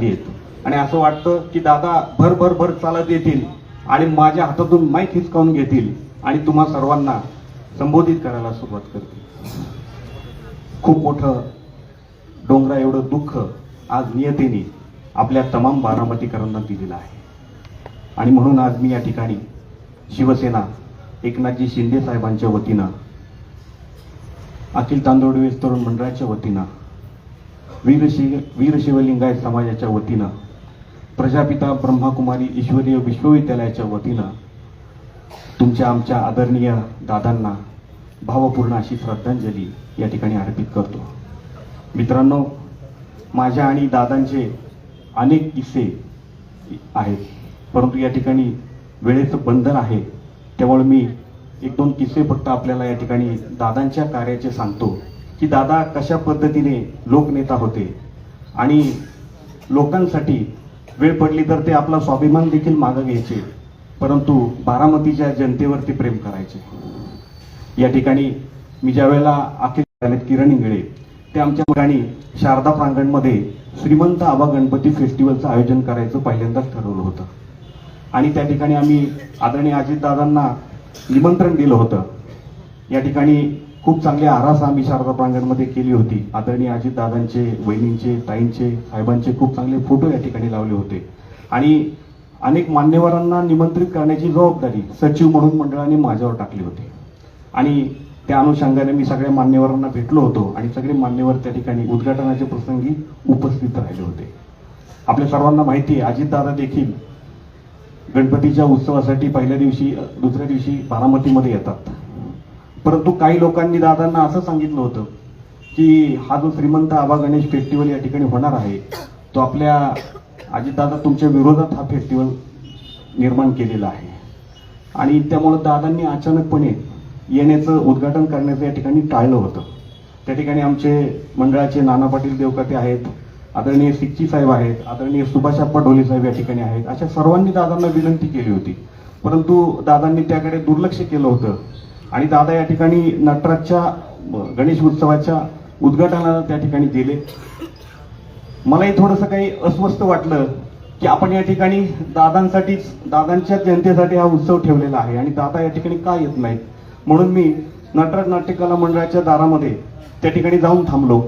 घातली आहेत आणि असं वाटतं की दादा भर भर भर चालत येतील आणि माझ्या हातातून माईक हिसकावून घेतील आणि तुम्हा सर्वांना संबोधित करायला सुरुवात करतील. खूप मोठं डोंगरा एवढं दुःख आज नियतीने आपल्या तमाम बारामतीकरांना दिलेलं आहे आणि म्हणून आज मी या ठिकाणी शिवसेना एकनाथजी शिंदे साहेबांच्या वतीनं, अखिल तांदोळी तरुण मंडळाच्या वतीनं, वीर शिवलिंगायत समाजाच्या वतीनं, प्रजापिता ब्रह्माकुमारी ईश्वरीय विश्वविद्यालयाच्या वतीनं तुमच्या आमच्या आदरणीय दादांना भावपूर्ण अशी श्रद्धांजली या ठिकाणी अर्पित करतो. मित्रांनो, माझ्या आणि दादांचे अनेक किस्से आहेत, परंतु या ठिकाणी वेळेचं बंधन आहे, त्यामुळे मी एक दोन किस्से फक्त आपल्याला या ठिकाणी दादांच्या कार्याचे सांगतो की दादा कशा पद्धतीने लोकनेता होते आणि लोकांसाठी वेळ पडली तर ते आपला स्वाभिमान देखील मागे घ्यायचे, परंतु बारामतीच्या जनतेवरती प्रेम करायचे. या ठिकाणी मी ज्या वेळेला अखिल किरण इंगळे ते आमच्या ठिकाणी शारदा प्रांगणमध्ये श्रीमंत आबा गणपती फेस्टिवलचं आयोजन करायचं पहिल्यांदाच ठरवलं होतं आणि त्या ठिकाणी आम्ही आदरणीय अजितदादांना निमंत्रण दिलं होतं. या ठिकाणी खूप चांगली आरास आम्ही शारदा प्रांगणमध्ये केली होती. आदरणीय अजितदादांचे, वहिनींचे, ताईंचे, साहेबांचे खूप चांगले फोटो या ठिकाणी लावले होते आणि अनेक मान्यवरांना निमंत्रित करण्याची जबाबदारी सचिव म्हणून मंडळाने माझ्यावर टाकली होती आणि त्या अनुषंगाने मी सगळ्या मान्यवरांना भेटलो होतो आणि सगळे मान्यवर त्या ठिकाणी उद्घाटनाच्या प्रसंगी उपस्थित राहिले होते. आपल्या सर्वांना माहिती आहे, अजितदादा देखील गणपतीच्या उत्सवासाठी पहिल्या दिवशी दुसऱ्या दिवशी बारामतीमध्ये येतात, परंतु काही लोकांनी दादांना असं सांगितलं होतं की हा जो श्रीमंत आबा गणेश फेस्टिवल या ठिकाणी होणार आहे तो आपल्या अजितदादा तुमच्या विरोधात हा फेस्टिवल निर्माण केलेला आहे आणि त्यामुळे दादांनी अचानकपणे येण्याचं उद्घाटन करण्याचं या ठिकाणी टाळलं होतं. त्या ठिकाणी आमचे मंडळाचे नाना पाटील देवकाते आहेत, आदरणीय सिक्की साहेब आहेत, आदरणीय सुभाषाप्पा ढोले साहेब या ठिकाणी आहेत, अशा सर्वांनी दादांना विनंती केली होती, परंतु दादांनी त्याकडे दुर्लक्ष केलं होतं आणि दादा या ठिकाणी नटराजच्या गणेश उत्सवाच्या उद्घाटनाला त्या ठिकाणी गेले. मलाही थोडंसं काही अस्वस्थ वाटलं की आपण या ठिकाणी दादांसाठीच, दादांच्या जनतेसाठी हा उत्सव ठेवलेला आहे आणि दादा या ठिकाणी का येत नाहीत, म्हणून मी नटराज नाट्यकला मंडळाच्या दारामध्ये त्या ठिकाणी जाऊन थांबलो.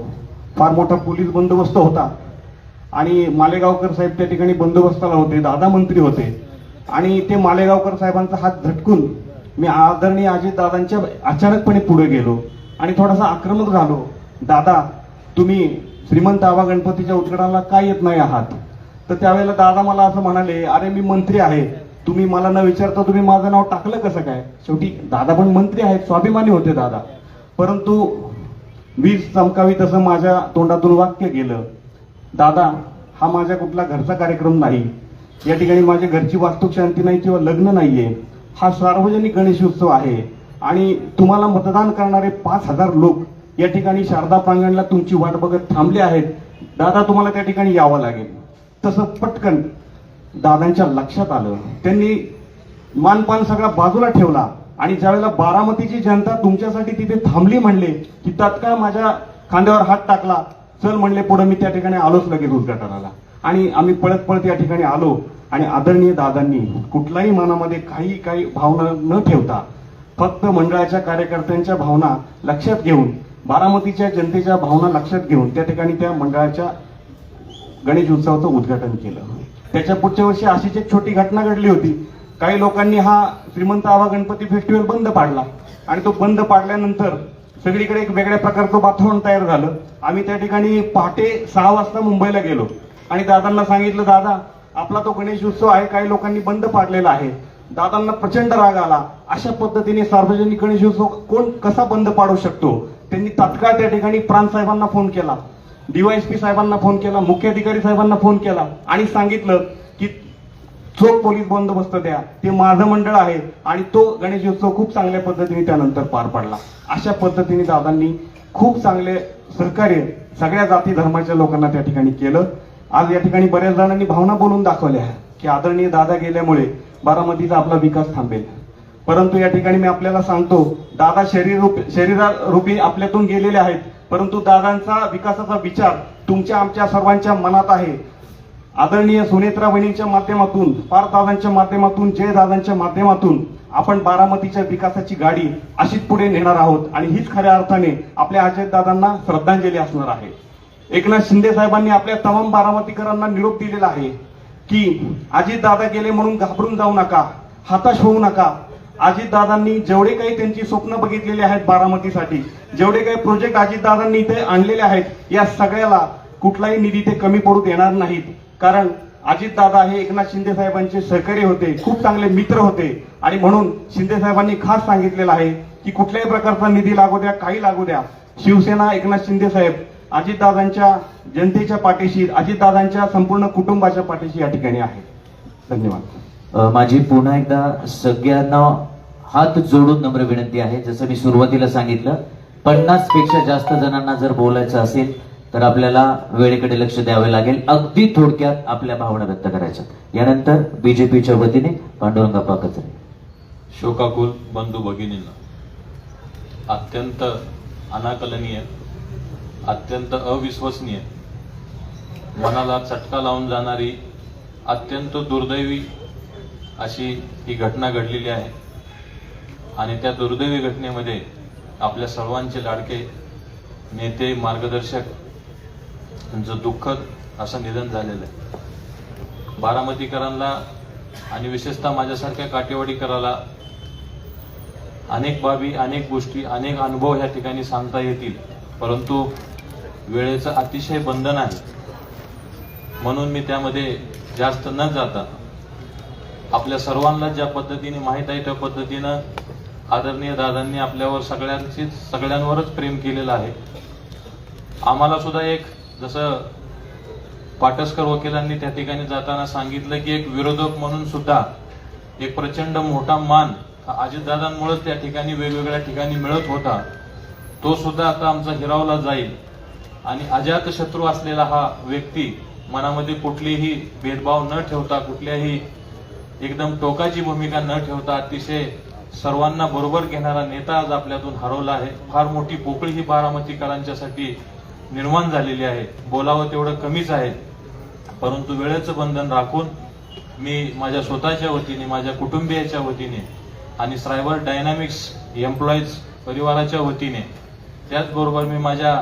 फार मोठा पोलीस बंदोबस्त होता आणि मालेगावकर साहेब त्या ठिकाणी बंदोबस्ताला होते, दादा मंत्री होते आणि ते मालेगावकर साहेबांचा हात झटकून मी आदरणीय अजितदादांच्या अचानकपणे पुढे गेलो आणि थोडासा आक्रमक झालो. दादा, तुम्ही श्रीमंत आबा गणपतीच्या उद्घाटनाला का येत नाही आहात? तर त्यावेळेला दादा मला असं म्हणाले, अरे मी मंत्री आहे, तुम्ही मला न विचारता तुम्ही माझं नाव टाकलं कसं काय? शेवटी दादा पण मंत्री आहेत, स्वाभिमानी होते दादा, परंतु वीज चमकावी तसं माझ्या तोंडातून वाक्य गेलं, दादा हा माझ्या कुठला घरचा कार्यक्रम नाही, या ठिकाणी माझ्या घरची वास्तुशांती नाही किंवा लग्न नाहीये, हा सार्वजनिक गणेश उत्सव आहे आणि तुम्हाला मतदान करणारे 5,000 लोक या ठिकाणी शारदा प्रांगणला तुमची वाट बघत थांबले आहेत, दादा तुम्हाला त्या ठिकाणी यावं लागेल. तसं पटकन दादांच्या लक्षात आलं, त्यांनी मानपान सगळा बाजूला ठेवला आणि ज्यावेळेला बारामतीची जनता तुमच्यासाठी तिथे थांबली म्हणले की तात्काळ माझ्या खांद्यावर हात टाकला, चल म्हणले पुढे. मी त्या ठिकाणी आलोच लगेच उद्घाटनाला आणि आम्ही पळत पळत या ठिकाणी आलो आणि आदरणीय दादांनी कुठलाही मनामध्ये काही भावना न ठेवता फक्त मंडळाच्या कार्यकर्त्यांच्या भावना लक्षात घेऊन, बारामतीच्या जनतेच्या भावना लक्षात घेऊन त्या ठिकाणी त्या मंडळाच्या गणेश उत्सवाचं उद्घाटन केलं. त्याच्या पुढच्या वर्षी अशीच एक छोटी घटना घडली होती. काही लोकांनी हा श्रीमंत आबा गणपती फेस्टिवल बंद पाडला आणि तो बंद पाडल्यानंतर सगळीकडे एक वेगळ्या प्रकारचं वातावरण तयार झालं. आम्ही त्या ठिकाणी पहाटे 6 वाजता मुंबईला गेलो आणि दादांना सांगितलं, दादा आपला तो गणेश उत्सव आहे, काही लोकांनी बंद पाडलेला आहे. दादांना प्रचंड राग आला. अशा पद्धतीने सार्वजनिक गणेश उत्सव कोण कसा बंद पाडू शकतो? त्यांनी तात्काळ त्या ठिकाणी प्रांत साहेबांना फोन केला, डीवायएसपी साहेबांना फोन केला, मुख्याधिकारी साहेबांना फोन केला आणि सांगितलं की चोख पोलीस बंदोबस्त द्या, ते माझं मंडळ आहे आणि तो गणेश उत्सव खूप चांगल्या पद्धतीने त्यानंतर पार पडला. अशा पद्धतीने दादांनी खूप चांगले सहकार्य सगळ्या जाती धर्माच्या लोकांना त्या ठिकाणी केलं. आज या ठिकाणी बऱ्याच जणांनी भावना बोलून दाखवल्या की आदरणीय दादा गेल्यामुळे बारामतीचा आपला विकास थांबेल, परंतु या ठिकाणी मी आपल्याला सांगतो, दादा शरीरारूपी आपल्यातून गेलेले आहेत, परंतु दादांचा विकासाचा विचार तुमच्या आमच्या सर्वांच्या मनात आहे. आदरणीय सुनेत्रा वहिनींच्या माध्यमातून, पार्थदादांच्या माध्यमातून, जयदादांच्या माध्यमातून आपण बारामतीच्या विकासाची गाडी अशीच पुढे नेणार आहोत आणि हीच खऱ्या अर्थाने आपल्या अजयदादांना श्रद्धांजली असणार आहे. एकनाथ शिंदे साहेबांनी आपल्या तमाम बारामतीकरांना निरोप दिलेला आहे की अजितदादा गेले म्हणून घाबरून जाऊ नका, हताश होऊ नका. अजितदादांनी जेवढे काही त्यांची स्वप्न बघितलेली आहेत बारामतीसाठी, जेवढे काही प्रोजेक्ट अजितदादांनी इथे आणलेले आहेत, या सगळ्याला कुठलाही निधी ते कमी पडू देणार नाहीत. कारण अजितदादा हे एकनाथ शिंदे साहेबांचे सहकारी होते, खूप चांगले मित्र होते आणि म्हणून शिंदे साहेबांनी खास सांगितलेलं आहे की कुठल्याही प्रकारचा निधी लागू द्या, काही लागू द्या, शिवसेना एकनाथ शिंदे साहेब अजितदादांच्या जनतेच्या पाठीशी, अजितदादांच्या संपूर्ण कुटुंबाच्या पाठीशी या ठिकाणी आहे. धन्यवाद. माझी पुन्हा एकदा सगळ्यांना हात जोडून नम्र विनंती आहे, जसं मी सुरुवातीला सांगितलं 50 पेक्षा जास्त जणांना जर बोलायचं असेल तर आपल्याला वेळेकडे लक्ष द्यावे लागेल. अगदी थोडक्यात आपल्या भावना व्यक्त करायच्या. यानंतर बीजेपीच्या वतीने पांडुरंगाप्पा कचरे. शोकाकुल बंधू भगिनींना, अत्यंत अनाकलनीय, अत्यंत अविश्वसनीय, मनाला चटका लावून जाणारी, अत्यंत दुर्दैवी अशी ही घटना घडलेली आहे. आणि त्या दुर्दैवी घटनेमध्ये आपल्या सर्वांचे लाडके नेते, मार्गदर्शक यांचं दुःखद असं निधन झालेलं आहे. बारामतीकरांना आणि विशेषतः माझ्यासारख्या काटेवाडीकराला अनेक बाबी, अनेक गोष्टी, अनेक अनुभव या ठिकाणी सांगता येतील, परंतु वेळेचं अतिशय बंधन आहे. म्हणून मी त्यामध्ये जास्त न जाता आपल्या सर्वांना ज्या पद्धतीने माहीत आहे त्या पद्धतीनं आदरणीय दादांनी आपल्यावर सगळ्यांवरच प्रेम केलेलं आहे. आम्हाला सुद्धा एक, जसं पाटसकर वकिलांनी त्या ठिकाणी जाताना सांगितलं की एक विरोधक म्हणून सुद्धा एक प्रचंड मोठा मान अजितदादांमुळेच त्या ठिकाणी वेगवेगळ्या ठिकाणी मिळत होता, तो सुद्धा आता आमचा हिरावला जाईल. आणि अजातशत्रू असलेला हा व्यक्ती, मनामध्ये कुठलीही भेदभाव न ठेवता, कुठल्याही एकदम टोकाची भूमिका न ठेवता अतिशय सर्वांना बरोबर घेणारा नेता आज आपल्यातून हरवला आहे. फार मोठी पोकळी ही बारामतीकरांच्यासाठी निर्माण झालेली आहे. बोलावं तेवढं कमीच आहे, परंतु वेळेचं बंधन राखून मी माझ्या स्वतःच्या वतीने, माझ्या कुटुंबियाच्या वतीने आणि सायबर डायनामिक्स एम्प्लॉईज परिवाराच्या वतीने, त्याचबरोबर मी माझ्या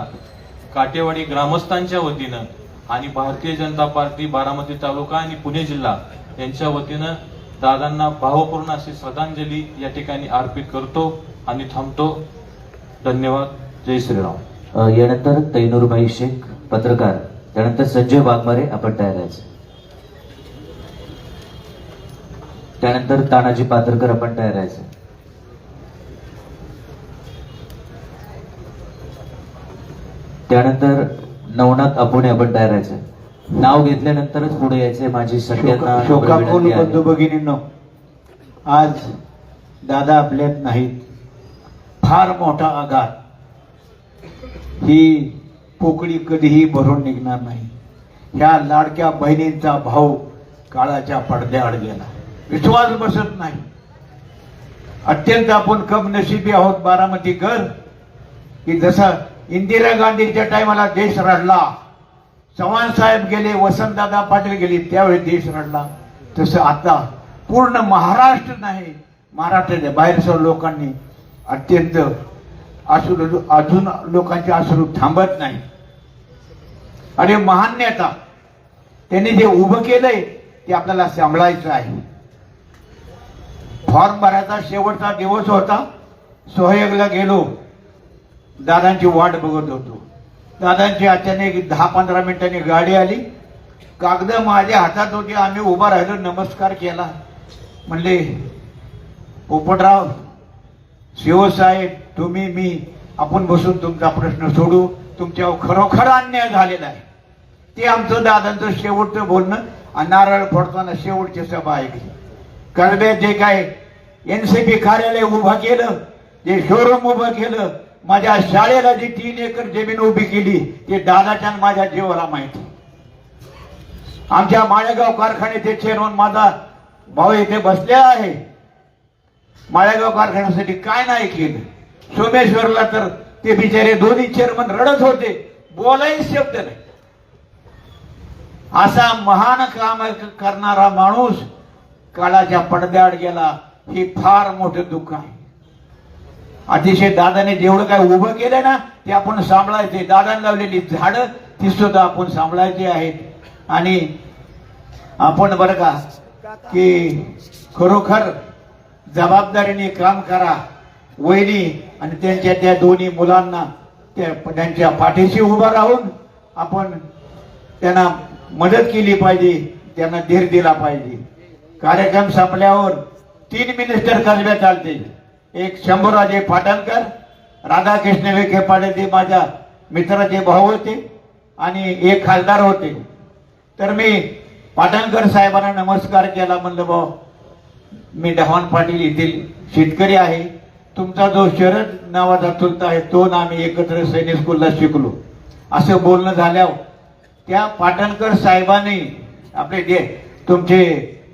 काटेवाडी ग्रामस्थांच्या वतीनं आणि भारतीय जनता पार्टी बारामती तालुका आणि पुणे जिल्हा यांच्या वतीनं दादांना भावपूर्ण अशी श्रद्धांजली या ठिकाणी अर्पित करतो आणि थांबतो. धन्यवाद. जय श्रीराम. यानंतर तैनूरबाई शेख पत्रकार, त्यानंतर संजय वाघमारे, आपण तयार आहे. त्यानंतर तानाजी पात्रकर, आपण तयार आहे. त्यानंतर नवनाथ अपुणे, आपण तयार आहे. नाव घेतल्यानंतरच पुढे यायचे. माझी सगळ्यांना शोकाकुल बंधू भगिनींनो, आज दादा आपल्यात नाहीत. फार मोठा आघात. ही पोकळी कधीही भरून निघणार नाही. ह्या लाडक्या बहिणींचा भाऊ काळाच्या पडद्याआड गेला. विश्वास बसत नाही. अत्यंत आपण कमनशिबी आहोत बारामतीकर की जसं इंदिरा गांधीच्या टायमाला देश रडला, चव्हाण साहेब गेले, वसंतदादा पाटील गेले, त्यावेळी देश रडला, तसं आता पूर्ण महाराष्ट्र नाही, महाराष्ट्राच्या बाहेरच्या लोकांनी अत्यंत अश्रू, अजून लोकांचे अश्रू थांबत नाही. आणि महान नेता त्यांनी जे उभं केलंय ते आपल्याला सांभाळायचं आहे. फॉर्म भरायचा शेवटचा दिवस होता. सोहयगला गेलो, दादांची वाट बघत होतो. दादांची अचानक 10-15 मिनिटांनी गाडी आली. कागद माझ्या हातात होती. आम्ही उभा राहिलो, नमस्कार केला. म्हणले पोपटराव, शिवसाहेब, तुम्ही, मी, आपण बसून तुमचा प्रश्न सोडू. तुमच्यावर खरोखर अन्याय झालेला आहे. ते आमचं दादांचं शेवटचं बोलणं. आणि नारळ फोडताना शेवटची सभा ऐकली. कळबे जे काय NCP कार्यालय उभं केलं, जे शोरूम उभं केलं, माझ्या शाळेला जी 3 एकर जमीन उभी केली, ते दादाच्या माझ्या जीवाला माहिती. आमच्या माळेगाव कारखान्याचे चेअरमन माझा भाऊ इथे बसले आहे. माळेगाव कारखान्यासाठी काय नाही केलं. सोमेश्वरला तर ते बिचारे दोन्ही चेअरमन रडत होते, बोलाही शब्द नाही. असा महान काम करणारा माणूस काळाच्या पडद्याआड गेला, हे फार मोठं दुःख आहे. अतिशय दादाने जेवढं काय उभं केलं ना ते आपण सांभाळायचे. दादाने लावलेली झाडं ती सुद्धा आपण सांभाळायची आहेत. आणि आपण बरं का की खरोखर जबाबदारीने काम करा. वहिनी आणि त्यांच्या त्या दोन्ही मुलांना त्यांच्या पाठीशी उभा राहून आपण त्यांना मदत केली पाहिजे, त्यांना धीर दिला पाहिजे. कार्यक्रम संपल्यावर 3 मिनिस्टर कसब्या चालते. एक शंभूराजे पाटणकर, राधाकृष्ण विखे पाटील ते माझ्या मित्राचे भाऊ होते आणि एक खासदार होते. तर मी पाटणकर साहेबांना नमस्कार केला. म्हणलं भाऊ, मी ढवाण पाटील येथील शेतकरी आहे. तुमचा जो शरद नावाचा चुलता आहे तो ना आम्ही एकत्र सैनिक स्कूलला शिकलो. असं बोलणं झाल्यावर त्या पाटणकर साहेबांनी तुमचे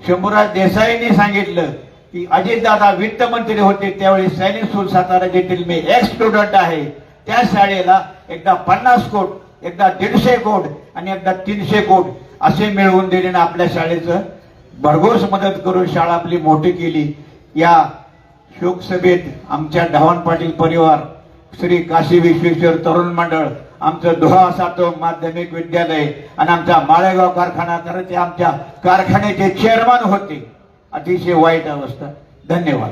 शंभूराज देसाईंनी सांगितलं की अजितदादा वित्तमंत्री होते त्यावेळी सैनिक स्कूल सातारा येथील मी एक्स स्टुडंट आहे. त्या शाळेला एकदा 50 कोट, एकदा 150 कोट आणि एकदा 300 कोट असे मिळवून दिले ना आपल्या शाळेचं भरघोस मदत करून शाळा आपली मोठी केली. या शोकसभेत आमच्या ढवाण पाटील परिवार, श्री काशी विश्वेश्वर तरुण मंडळ, आमचं दोहा 7 माध्यमिक विद्यालय आणि आमचा माळेगाव कारखाना, कारण ते आमच्या कारखान्याचे चेअरमन होते. अतिशय वाईट अवस्था. धन्यवाद.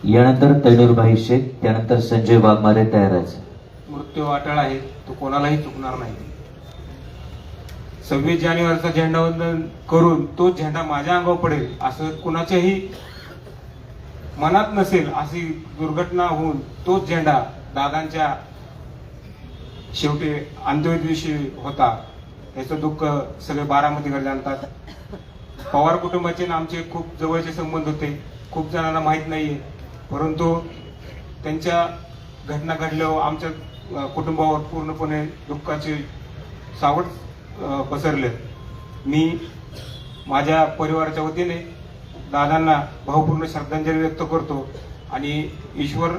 यानंतर तैनूरभाई शेख, त्यानंतर संजय वाघमारे तयार आहेत. मृत्यू अटळ आहे, तो कोणालाही चुकणार नाही. 26 जानेवारीचा झेंडावंदन करून तो झेंडा माझ्या अंगावर पडेल असं कुणाच्याही मनात नसेल. अशी दुर्घटना होऊन तोच झेंडा दादांच्या शेवटी अंत्योदय दिवशी होता. याचं दुःख सगळे बारामतीकडे जाणतात. पवार कुटुंबाचे आणि आमचे खूप जवळचे संबंध होते. खूप जणांना माहीत नाहीये, परंतु त्यांच्या घटना घडल्यावर आमच्या कुटुंबावर पूर्णपणे दुःखाचे सावट पसरले. मी माझ्या परिवाराच्या वतीने दादांना भावपूर्ण श्रद्धांजली व्यक्त करतो आणि ईश्वर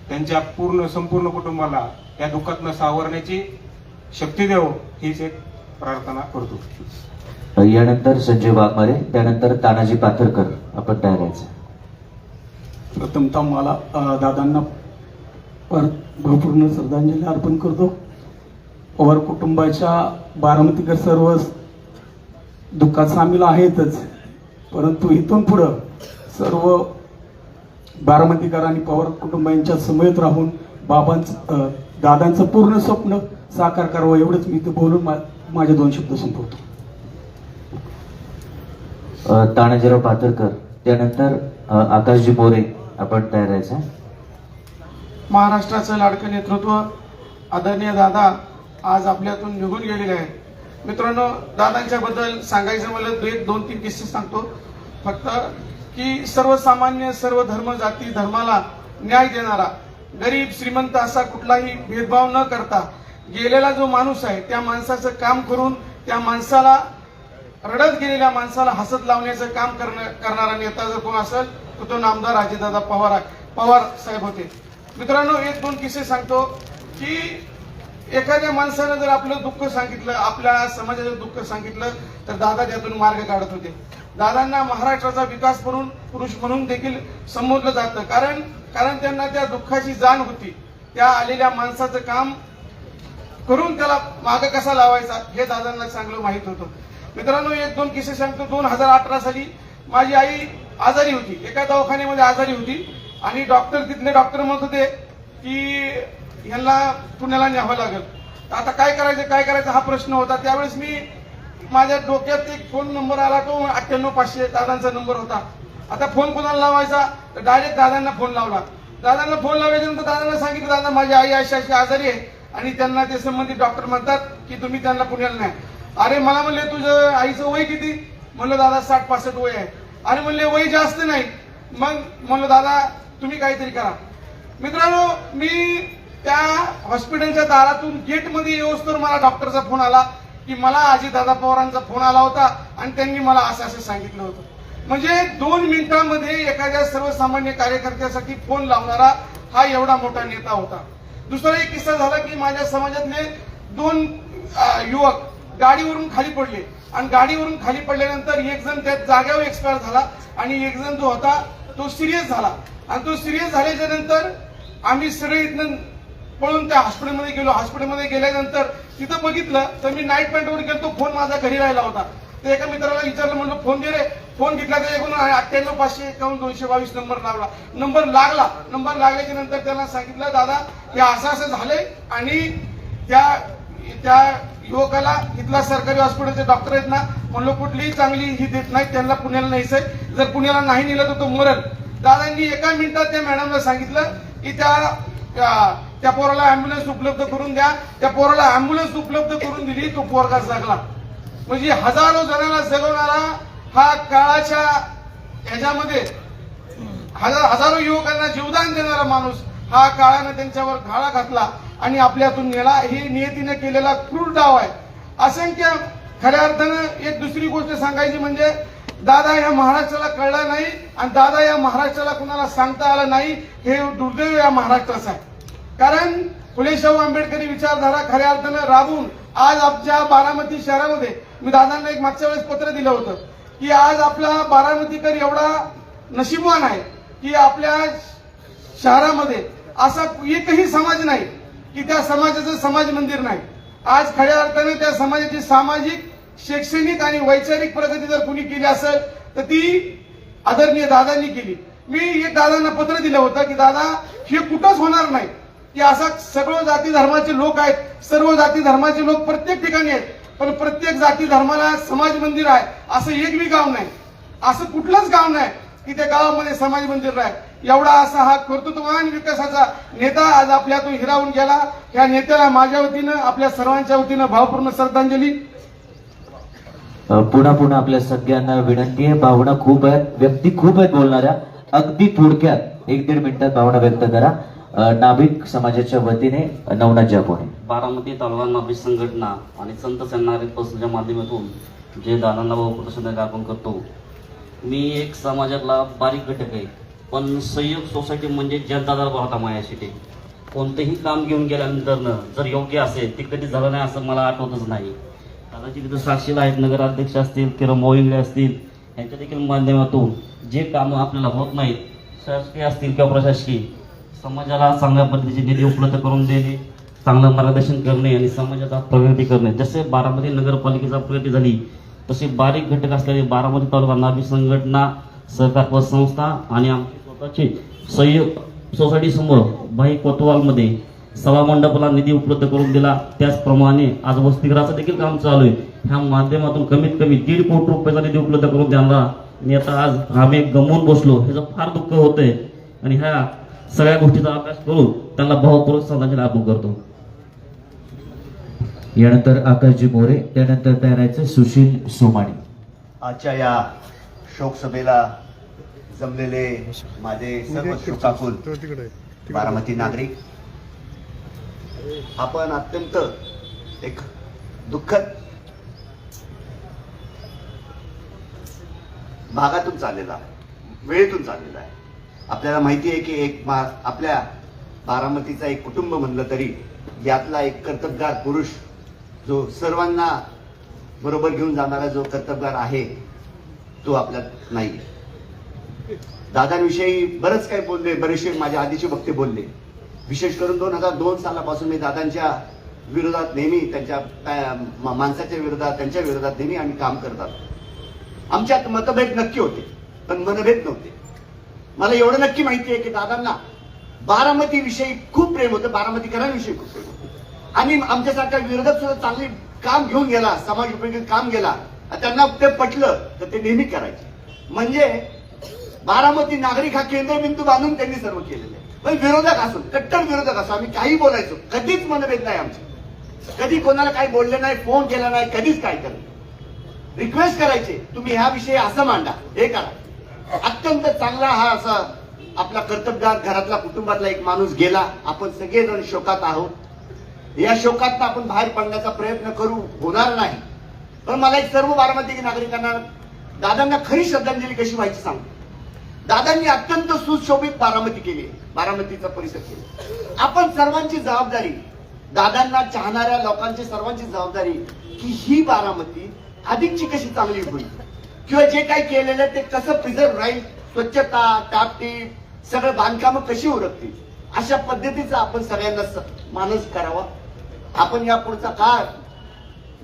त्यांच्या संपूर्ण कुटुंबाला या दुःखातनं सावरण्याची शक्ती देव हीच एक प्रार्थना करतो. यानंतर संजय वाघमारे, त्यानंतर तानाजी पाथरकर. आपण तयार आहेत. प्रथमतः मला दादांना भावपूर्ण श्रद्धांजली अर्पण करतो. पवार कुटुंबाच्या बारामतीकर सर्व दुःखात सामील आहेतच, परंतु इथून पुढं सर्व बारामतीकर आणि पवार कुटुंबांच्या समेत राहून दादांचं पूर्ण स्वप्न साकार करावं एवढंच मी इथे बोलून माझे 2 शब्द संपवतो. तानाजीराव पाथरकर, त्यानंतर आकाशजी मोरे. आपण तयार आहे. महाराष्ट्राचं लाडकं नेतृत्व आदरणीय दादा आज आपल्यातून निघून गेलेले आहेत. मित्रांनो, दादांच्या बद्दल सांगायचं मला 2-3 किस्से सांगतो फक्त. की सर्वसामान्य, सर्व धर्म जाती धर्माला न्याय देणारा, गरीब श्रीमंत असा कुठलाही भेदभाव न करता गेलेला जो माणूस आहे त्या माणसाचं काम करून त्या माणसाला, रडत गेलेल्या माणसाला हसत लावण्याचं काम करणारा नेता जर कोण असेल तर तो नामदार अजितदादा पवार साहेब होते. मित्रांनो, 1-2 किस्से सांगतो. की एखाद्या माणसानं जर आपलं दुःख सांगितलं, आपल्या समाजाचं दुःख सांगितलं तर दादा त्यातून मार्ग काढत होते. दादांना महाराष्ट्राचा विकास पुरुष म्हणून देखील संबोधलं जातं, कारण त्यांना त्या दुःखाची जाण होती. त्या आलेल्या माणसाचं काम करून त्याला माग कसा लावायचा हे दादांना चांगलं माहित होतं. मित्रांनो, 1-2 किस्से सांगतो. 2018 साली माझी आई आजारी होती, एका दवाखान्यामध्ये आजारी होती आणि तिथले डॉक्टर म्हणत होते की यांना पुण्याला न्यावं लागेल. आता काय करायचं हा प्रश्न होता. त्यावेळेस मी माझ्या डोक्यात एक फोन नंबर आला, तो 98-500 दादांचा नंबर होता. आता फोन कोणाला लावायचा तर डायरेक्ट दादांना फोन लावला. दादांना फोन लावायच्यानंतर दादांना सांगितलं, दादा माझी आई अशी आजारी आहे आणि त्यांना ते संबंधित डॉक्टर म्हणतात की तुम्ही त्यांना पुण्याला न्या. अरे मला म्हणले तुझं आईचं वय किती? म्हणलं दादा 60-65 वय आहे. अरे म्हणले वय जास्त नाही. मग म्हणलं दादा तुम्ही काहीतरी करा. मित्रांनो, मी त्या हॉस्पिटलच्या दारातून गेटमध्ये येऊस तर मला डॉक्टरचा फोन आला की मला अजितदादा पवारांचा फोन आला होता आणि त्यांनी मला असं सांगितलं होतं. म्हणजे 2 मिनिटांमध्ये एखाद्या सर्वसामान्य कार्यकर्त्यासाठी फोन लावणारा हा एवढा मोठा नेता होता. दुसरा एक किस्सा झाला की माझ्या समाजातले 2 युवक गाडीवरून खाली पडले आणि गाडीवरून खाली पडल्यानंतर एक जण त्या जागेवर एक्सपायर झाला आणि एक जण जो होता तो सिरियस झाला आणि तो सिरियस झाल्याच्या नंतर आम्ही सगळे इथनं पळून त्या हॉस्पिटलमध्ये गेलो. हॉस्पिटलमध्ये गेल्यानंतर तिथं बघितलं तर मी नाईट पॉईंटवर गेलो, तो फोन माझा घरी राहिला होता. तर एका मित्राला विचारलं, म्हणलं फोन दे रे. फोन घेतला तर एकूण 98 551 222 नंबर लागला. नंबर लागल्याच्या नंतर त्यांना सांगितलं, दादा हे असं असं झालंय आणि त्या युवकाला इथला सरकारी हॉस्पिटलचे डॉक्टर आहेत ना, म्हणलं कुठलीही चांगली ही देत नाही, त्यांना पुण्याला न्यायचंय, जर पुण्याला नाही नेलं तर तो मरल. दादांनी एका मिनिटात त्या मॅडमला सांगितलं की त्या पोराला अँब्युलन्स उपलब्ध करून द्या. त्या पोराला अँब्युलन्स उपलब्ध करून दिली, तो पोरगा जगला. म्हणजे हजारो जणांना जगवणारा हा काळाच्या ह्याच्यामध्ये हजारो युवकांना जीवदान देणारा माणूस हा काळानं त्यांच्यावर घाला घातला आणि आपल्यातून नेला. हे नियतीने केलेला क्रूर डाव आहे. असंख्य खऱ्या अर्थानं एक दुसरी गोष्ट सांगायची म्हणजे दादा या महाराष्ट्राला कळला नाही आणि दादा या महाराष्ट्राला कुणाला सांगता आलं नाही, हे दुर्दैव या महाराष्ट्राचं आहे. कारण फुले शाहू आंबेडकरी विचारधारा खऱ्या अर्थानं राबवून आज आमच्या बारामती शहरामध्ये मी दादांना एक मागच्या वेळेस पत्र दिलं होतं की आज आपला बारामतीकर एवढा नशीबवान आहे की आपल्या शहरामध्ये असा एकही समाज नाही की त्या समाजाचं समाज मंदिर नाही. आज खऱ्या अर्थाने त्या समाजाची सामाजिक, शैक्षणिक आणि वैचारिक प्रगती जर कुणी केली असेल तर ती आदरणीय दादांनी केली. मी एक दादांना पत्र दिलं होतं की दादा हे कुठंच होणार नाही की असा सर्व जाती धर्माचे लोक आहेत, सर्व जाती धर्माचे लोक प्रत्येक ठिकाणी आहेत, पण प्रत्येक जाती धर्माला समाज मंदिर आहे असं एक बी गाव नाही, असं कुठलंच गाव नाही की त्या गावामध्ये समाज मंदिर आहे. एवढा असा हा कर्तृत्ववान विकासाचा नेता आज आपल्यातून हिरावून गेला. या नेत्याला माझ्या वतीनं, आपल्या सर्वांच्या वतीनं भावपूर्ण श्रद्धांजली. पुन्हा आपल्या सगळ्यांना विनंती आहे, भावना खूप आहेत, व्यक्ती खूप आहेत बोलणाऱ्या, अगदी थोडक्यात 1-1.5 मिनिटात भावना व्यक्त करा. नाभिक समाजाच्या वतीने नवनाथ जापोने. बारामती तालुका नाभिक संघटना आणि संत सेनारी पसच्या माध्यमातून जे दादांना भावपूर्ण अर्पण करतो. मी एक समाजातला बारीक घटक आहे, पण संयोग सोसायटी म्हणजे जनतादर होता माझ्यासाठी. कोणतंही काम घेऊन गेल्यानंतर जर योग्य असेल ते कधी झालं नाही असं मला आठवतच नाही. दादाची तिथं साक्षीला आहेत, नगराध्यक्ष असतील किंवा मोविंगले असतील, यांच्या देखील माध्यमातून जे कामं आपल्याला होत नाहीत, शासकीय असतील किंवा प्रशासकीय, समाजाला चांगल्या पद्धतीचे निधी उपलब्ध करून देणे, चांगलं मार्गदर्शन करणे आणि समाजाचा प्रगती करणे. जसे बारामती नगरपालिकेचा प्रगती झाली तसे बारीक घटक असलेले बारामती तालुका नाभिक संघटना, सहकार पतसंस्था आणि आमची स्वतःची संयोग सोसायटी समोर भाई कोतवालमध्ये सभामंडपाला निधी उपलब्ध करून दिला. त्याचप्रमाणे आज वसतिगृहाचं देखील काम चालू आहे. ह्या माध्यमातून कमीत कमी 1.5 कोटी रुपयाचा निधी उपलब्ध करून देणारा नेता आज आम्ही गमवून बसलो, ह्याचं फार दुःख होतंय आणि ह्या सगळ्या गोष्टीचा अभ्यास करून त्यांना भावपूर्वक श्रद्धांजली अर्पण करतो. यानंतर आकाशजी मोरे, त्यानंतर तयारायचे सुशील सोमाणी. आजच्या या शोकसभेला जमलेले माझे सर्व शोकाकुल बारामती नागरिक, आपण अत्यंत एक दुःखद भागातून चाललेला आहे, वेळेतून चाललेला आहे. आपल्याला माहिती आहे की आपल्या बारामतीचा एक कुटुंब म्हणलं तरी यातला एक कर्तबगार पुरुष, जो सर्वांना बरोबर घेऊन जाणारा जो कर्तबगार आहे, तो आपल्यात नाही. दादांविषयी बरंच काही बोलले, बरेचसे माझ्या आधीचे वक्ते बोलले. विशेष करून 2002 सालापासून मी दादांच्या विरोधात नेहमी, त्यांच्या माणसाच्या विरोधात, त्यांच्या विरोधात नेहमी आम्ही काम करतात. आमच्यात मतभेद नक्की होते पण मनभेद नव्हते. मला एवढं नक्की माहिती आहे की दादांना बारामतीविषयी खूप प्रेम होतं, बारामतीकरांविषयी खूप प्रेम होतं आणि आमच्यासारख्या विरोधक सुद्धा चांगली काम घेऊन गेला, समाज उपयोगी काम गेला, त्यांना ते पटलं तर ते नेहमी करायचे. म्हणजे बारामती नागरिक हा केंद्रबिंदू बांधून त्यांनी सर्व केलेलं आहे. पण विरोधक असो, कट्टर विरोधक असो, आम्ही काही बोलायचो, कधीच मनभेद नाही आमचे, कधी कोणाला काही बोलले नाही, फोन केला नाही, कधीच काय केलं. रिक्वेस्ट करायचे, तुम्ही ह्या विषयी असं मांडा, हे करा. अत्यंत चांगला हा असा आपला कर्तबगार घरातला, कुटुंबातला एक माणूस गेला. आपण सगळेजण शोकात आहोत. या शोकात आपण बाहेर पडण्याचा प्रयत्न करू, होणार नाही. पण मला एक सर्व बारामती नागरिकांना दादांना खरी श्रद्धांजली कशी व्हायची सांगतो. दादांनी अत्यंत सुशोभित बारामती केली, बारामतीचा परिसर केला. आपण सर्वांची जबाबदारी दादांना चाहणाऱ्या लोकांची सर्वांची जबाबदारी की ही बारामती अधिकची कशी चांगली होईल किंवा जे काही केलेलं आहे ते कसं प्रिझर्व राहील, स्वच्छता, टापटीप सगळं बांधकामं कशी उरकतील अशा पद्धतीचा आपण सगळ्यांना मानस करावा. आपण या पुढचा काळ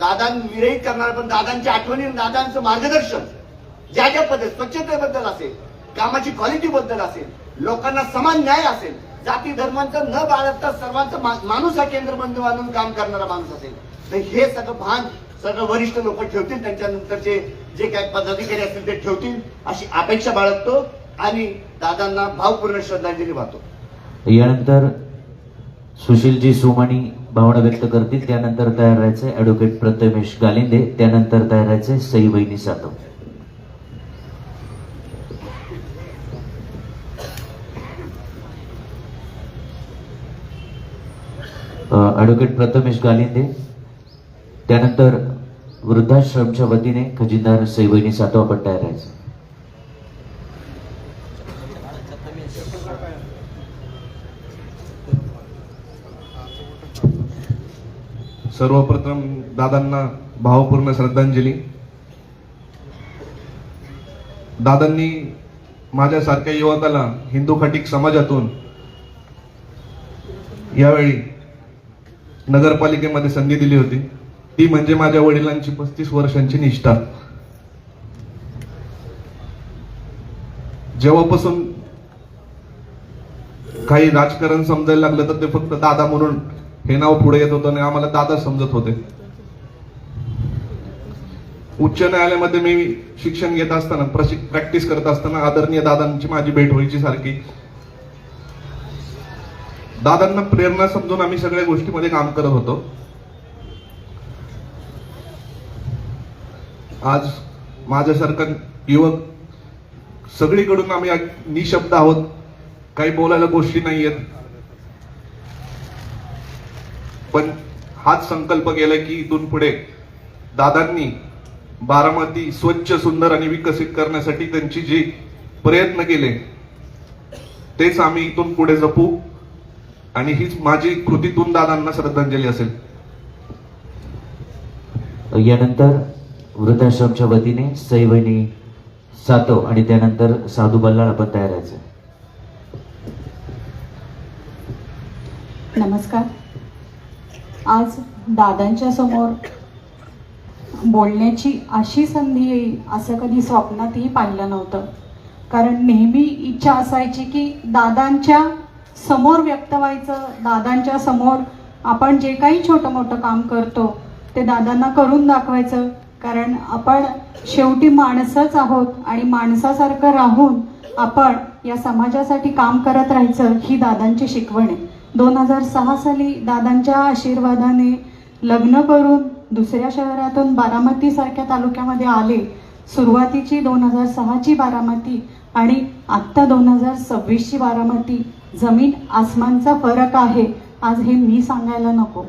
दादांविरहित करणार, पण दादांच्या आठवणी, दादांचं मार्गदर्शन ज्या ज्या पद्धत स्वच्छतेबद्दल असेल, कामाची क्वालिटी बद्दल असेल, लोकांना समान न्याय असेल, जाती धर्मांचं न बाळगता सर्वांचं माणूस हा केंद्रबिंदू आणून काम करणारा माणूस असेल, तर हे सगळं भान सगळं वरिष्ठ लोक ठेवतील, त्यांच्यानंतरचे जे काही पदाधिकारी असतील ते ठेवतील अशी अपेक्षा बाळगतो आणि दादांना भावपूर्ण श्रद्धांजली वाहतो. यानंतर सुशीलजी सोमाणी भावना व्यक्त करतील. त्यानंतर तयार राहायचे ऍडव्होकेट प्रथमेश गालिंदे. त्यानंतर तयार राहायचे सई बहिणी सातव. ऍडव्होकेट प्रथमेश गालिंदे. त्यानंतर वृद्धाश्रमच्या वतीने खजिनदार सई बहिणी सातव. आपण तयार राहायचं. सर्वप्रथम दादांना भावपूर्ण श्रद्धांजली. दादांनी माझ्यासारख्या युवकाला हिंदू खटिक समाजातून यावेळी नगरपालिकेमध्ये संधी दिली होती, ती म्हणजे माझ्या वडिलांची 35 वर्षांची निष्ठा. जेव्हापासून काही राजकारण समजायला लागलं तर ते फक्त दादा म्हणून हे नाव पुढे येत होतं आणि आम्हाला दादा समजत होते. उच्च न्यायालयामध्ये मी शिक्षण घेत असताना, प्रॅक्टिस करत असताना आदरणीय दादांची माझी भेट व्हायची सारखी. दादांना प्रेरणा समजून आम्ही सगळ्या गोष्टीमध्ये काम करत होतो. आज माझ्यासारखा युवक सगळीकडून आम्ही निशब्द आहोत, काही बोलायला गोष्टी नाहीयेत, पण हाच संकल्प केला की इथून पुढे दादांनी बारामती स्वच्छ, सुंदर आणि विकसित करण्यासाठी त्यांची जी प्रयत्न केले तेच आम्ही इथून पुढे जपू आणि हीच माझी कृतीतून दादांना श्रद्धांजली असेल. यानंतर वृद्धाश्रमच्या वतीने सई बहिणी सातव आणि त्यानंतर साधू बल्लाळ. आपण तयार राहायचं. नमस्कार. आज दादांच्या समोर बोलण्याची अशी संधी येईल असं कधी स्वप्नातही पाहिलं नव्हतं. कारण नेहमी इच्छा असायची की दादांच्या समोर व्यक्त व्हायचं, दादांच्या समोर आपण जे काही छोटं मोठं काम करतो ते दादांना करून दाखवायचं. कारण आपण शेवटी माणसंच आहोत आणि माणसासारखं राहून आपण या समाजासाठी काम करत राहायचं, ही दादांची शिकवण आहे. 2006 साली दादांच्या आशीर्वादाने लग्न करून दुसऱ्या शहरातून बारामतीसारख्या तालुक्यामध्ये आले. सुरुवातीची 2006ची बारामती आणि आत्ता 2026ची बारामती, जमीन आसमानचा फरक आहे. आज हे मी सांगायला नको,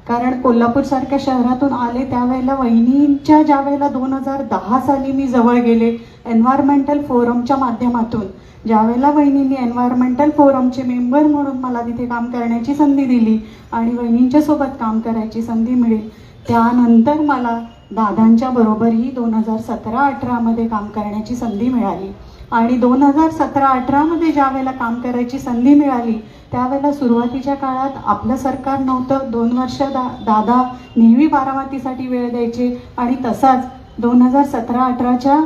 कारण कोल्हापूरसारख्या शहरातून आले त्यावेळेला वहिनींच्या ज्या वेळेला 2010 साली मी जवळ गेले एन्व्हायरमेंटल फोरमच्या माध्यमातून, ज्यावेळेला वहिनींनी एन्व्हायरमेंटल फोरमचे मेंबर म्हणून मला तिथे काम करण्याची संधी दिली आणि वहिनींच्या सोबत काम करायची संधी मिळेल, त्यानंतर मला दादांच्या बरोबरही 2017-18 मध्ये काम करण्याची संधी मिळाली. आणि 2017-18 मध्ये ज्या वेळेला काम करायची संधी मिळाली त्यावेळेला सुरुवातीच्या काळात आपलं सरकार नव्हतं. 2 वर्ष दादा नेहमी बारामतीसाठी वेळ द्यायचे आणि तसाच 2017-18च्या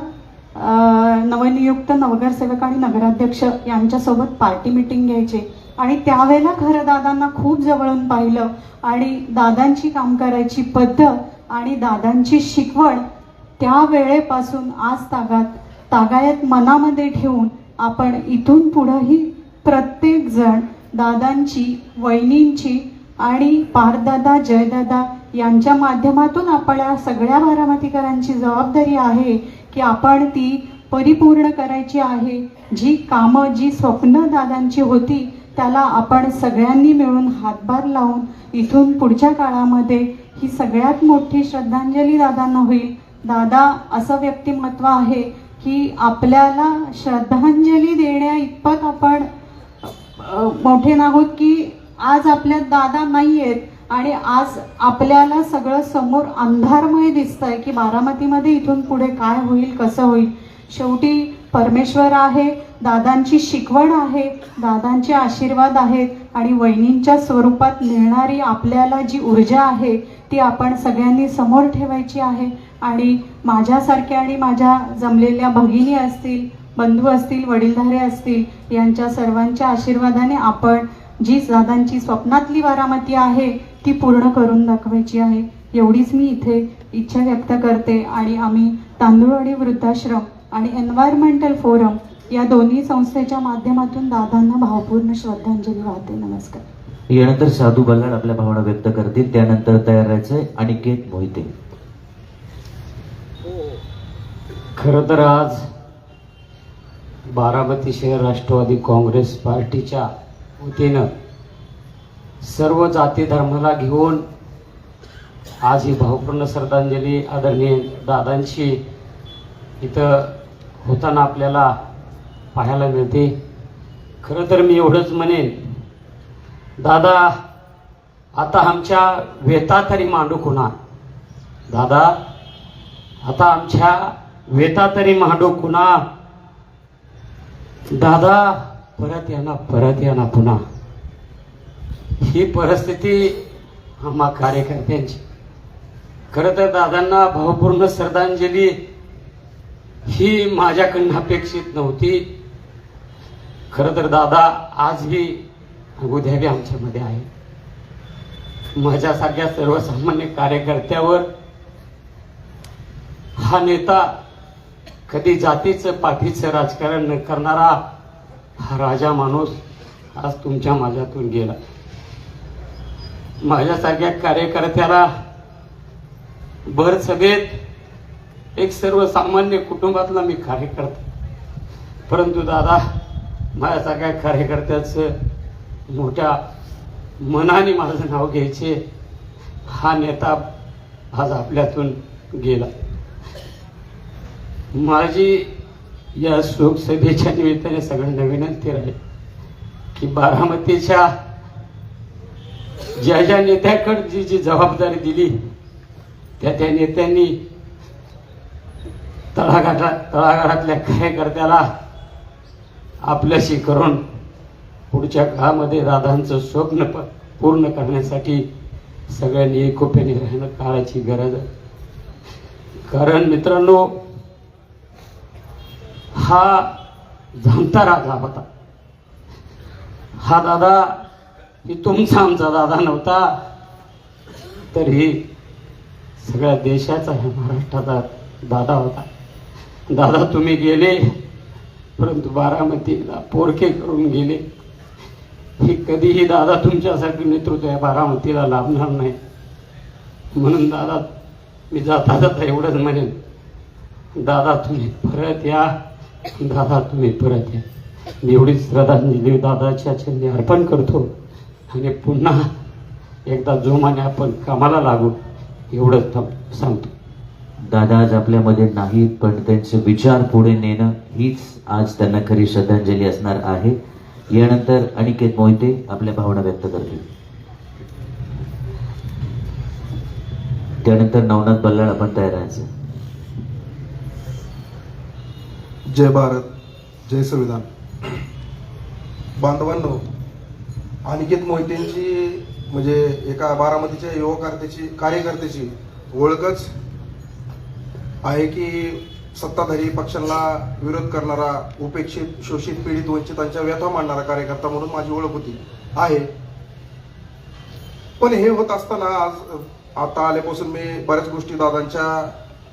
नवनियुक्त नगरसेवक आणि नगराध्यक्ष यांच्यासोबत पार्टी मीटिंग घ्यायचे आणि त्यावेळेला खरं दादांना खूप जवळून पाहिलं आणि दादांची काम करायची पद्धत आणि दादांची शिकवण त्या वेळेपासून आज तागायत मनामध्ये ठेवून आपण इथून पुढेही प्रत्येक जण दादांची, वहिनींची आणि पारदादा, जयदादा यांच्या माध्यमातून आपल्या सगळ्या बारामतीकरांची जबाबदारी आहे की आपण ती परिपूर्ण करायची आहे. जी कामं, जी स्वप्न दादांची होती त्याला आपण सगळ्यांनी मिळून हातभार लावून इथून पुढच्या काळामध्ये ही सगळ्यात मोठी श्रद्धांजली दादांना होईल. दादा असं व्यक्तिमत्व आहे की आपल्याला श्रद्धांजली देण्या इतपत आपण मोठे नाहोत की आज आपल्यात दादा नाही आहेत आणि आज आपल्याला सगळं समोर अंधारमय दिसतंय की बारामतीमध्ये इथून पुढे काय होईल, कसं होईल. शेवटी परमेश्वर आहे, दादांची शिकवण आहे, दादांचे आशीर्वाद आहेत आणि वहिनींच्या स्वरूपात मिळणारी आपल्याला जी ऊर्जा आहे ती आपण सगळ्यांनी समोर ठेवायची आहे. आणि माझ्यासारख्या आणि माझ्या जमलेल्या भगिनी असतील, बंधू असतील, वडीलधारे असतील, यांच्या सर्वांच्या आशीर्वादाने आपण जी दादांची स्वप्नातली बारामती आहे ती पूर्ण करून दाखवायची आहे. एवढीच मी इथे इच्छा व्यक्त करते. आणि आम्ही तांदूळवाडी वृद्धाश्रम आणि एन्व्हायरमेंटल फोरम या दोन्ही संस्थेच्या माध्यमातून दादांना भावपूर्ण श्रद्धांजली वाहते. नमस्कार. यानंतर साधू बल्लाळ आपल्या भावना व्यक्त करतील. त्यानंतर तयार राहायचंय अनिकेत मोहिते. खरं तर आज बारामती शहर राष्ट्रवादी काँग्रेस पार्टीच्या वतीनं सर्व जाती धर्माला घेऊन आज ही भावपूर्ण श्रद्धांजली आदरणीय दादांची इथं होताना आपल्याला पाहायला मिळते. खरं तर मी एवढंच म्हणेन, दादा आता आमच्या वेता तरी मांडू कुणा. दादा आता आमच्या वेता तरी मांडू कुणा. दादा परत या ना पुन्हा. ही परिस्थिती आम्हा कार्यकर्त्यांची. खरं तर दादांना भावपूर्ण श्रद्धांजली ही माझ्याकडनं अपेक्षित नव्हती. खरं तर दादा आज बी उद्या बी आमच्यामध्ये आहे. माझ्यासारख्या सर्वसामान्य कार्यकर्त्यावर हा नेता, कधी जातीचं पाठीचं राजकारण न करणारा हा राजा माणूस आज तुमच्या माझ्यातून गेला. माझ्यासारख्या कार्यकर्त्याला भर सभेत एक सर्वसामान्य कुटुंबातला मी कार्यकर्ता, परंतु दादा माझ्यासारख्या कार्यकर्त्याचं मोठ्या मनाने माझं नाव घ्यायचे हा नेता आज आपल्यातून गेला. माझी या लोकसभेच्या निमित्ताने सगळ्यांना विनंती राहील की बारामतीच्या ज्या नेत्याकडे जी जबाबदारी दिली त्या नेत्यांनी तळागाळातल्या कार्यकर्त्याला आपल्याशी करून पुढच्या काळामध्ये दादांचं स्वप्न पूर्ण करण्यासाठी सगळ्यांनी एकोप्याने राहणं काळाची गरज आहे. कारण मित्रांनो, हा जाणता राजा होता. हा दादा ही तुमचा आमचा दादा नव्हता, तर ही सगळ्या देशाचा ह्या महाराष्ट्राचा दादा होता. दादा तुम्ही गेले, परंतु बारामतीला पोरके करून गेले. ही कधीही दादा तुमच्यासाठी नेतृत्व या बारामतीला लाभणार नाही. म्हणून दादा मी जाता जाता एवढंच म्हणेन, दादा तुम्ही परत या, दादा तुम्ही परत या. मी एवढीच श्रद्धांजली दादाच्या चरणी अर्पण करतो आणि पुन्हा एकदा जोमाने आपण कामाला लागू एवढंच सांगतो. दादा आज आपल्यामध्ये नाहीत, पण त्यांचे विचार पुढे नेणं हीच आज त्यांना खरी श्रद्धांजली असणार आहे. यानंतर अनिकेत मोहिते आपल्या भावना व्यक्त करतील. त्यानंतर नवनाथ बल्लाळ आपण तयार राहायचं. जय भारत, जय संविधान. बांधवांनो, अनिकेत मोहितेंची म्हणजे एका बारामतीच्या कार्यकर्त्याची ओळखच आहे की सत्ताधारी पक्षांना विरोध करणारा, उपेक्षित, शोषित, पीडित, वंचितांच्या व्यथा मांडणारा कार्यकर्ता म्हणून माझी ओळख होती आहे. पण हे होत असताना आज आता आल्यापासून मी बऱ्याच गोष्टी दादांच्या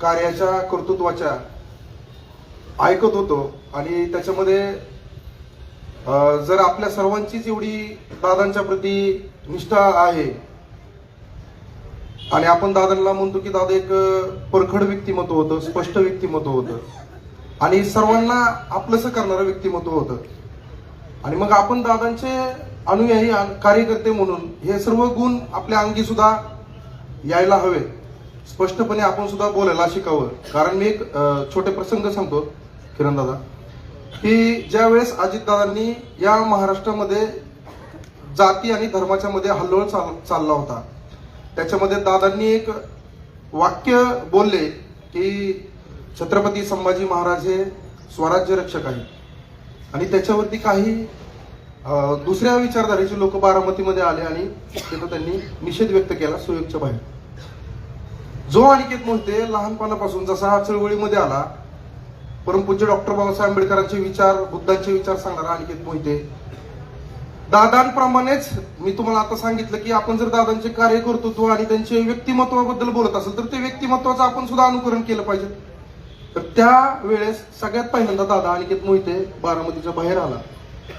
कार्याच्या, कर्तृत्वाच्या ऐकत होतो आणि त्याच्यामध्ये जर आपल्या सर्वांचीच एवढी दादांच्या प्रती निष्ठा आहे आणि आपण दादांना म्हणतो की दादा एक परखड व्यक्तिमत्व होतं, स्पष्ट व्यक्तिमत्व होतं आणि सर्वांना आपलंसं करणारं व्यक्तिमत्व होतं. आणि मग आपण दादांचे अनुयायी कार्यकर्ते म्हणून हे सर्व गुण आपल्या अंगी सुद्धा यायला हवे. स्पष्टपणे आपण सुद्धा बोलायला शिकावं. कारण मी एक छोटे प्रसंग सांगतो किरण दादा, की ज्या वेळेस अजितदादांनी या महाराष्ट्रामध्ये जाती आणि धर्माच्या मध्ये हल्लोळ चालला होता, त्याच्यामध्ये दादांनी एक वाक्य बोलले की छत्रपती संभाजी महाराज हे स्वराज्य रक्षक आहेत आणि त्याच्यावरती काही दुसऱ्या विचारधारेचे लोक बारामतीमध्ये आले आणि तिथं त्यांनी निषेध व्यक्त केला सुयोगच्या बाहेर. जो अनिकेत मोहिते लहानपणापासून जसा हा चळवळीमध्ये आला, परमपूज्य डॉक्टर बाबासाहेब आंबेडकरांचे विचार, बुद्धांचे विचार सांगणारा अनिकेत मोहिते, दादांप्रमाणेच मी तुम्हाला आता सांगितलं की आपण जर दादांचे कार्यकर्तृत्व आणि त्यांचे व्यक्तिमत्वाबद्दल बोलत असेल तर ते व्यक्तिमत्वाचं आपण सुद्धा अनुकरण केलं पाहिजे. तर त्यावेळेस सगळ्यात पहिल्यांदा दादा अनिकेत मोहिते बारामतीच्या बाहेर आला,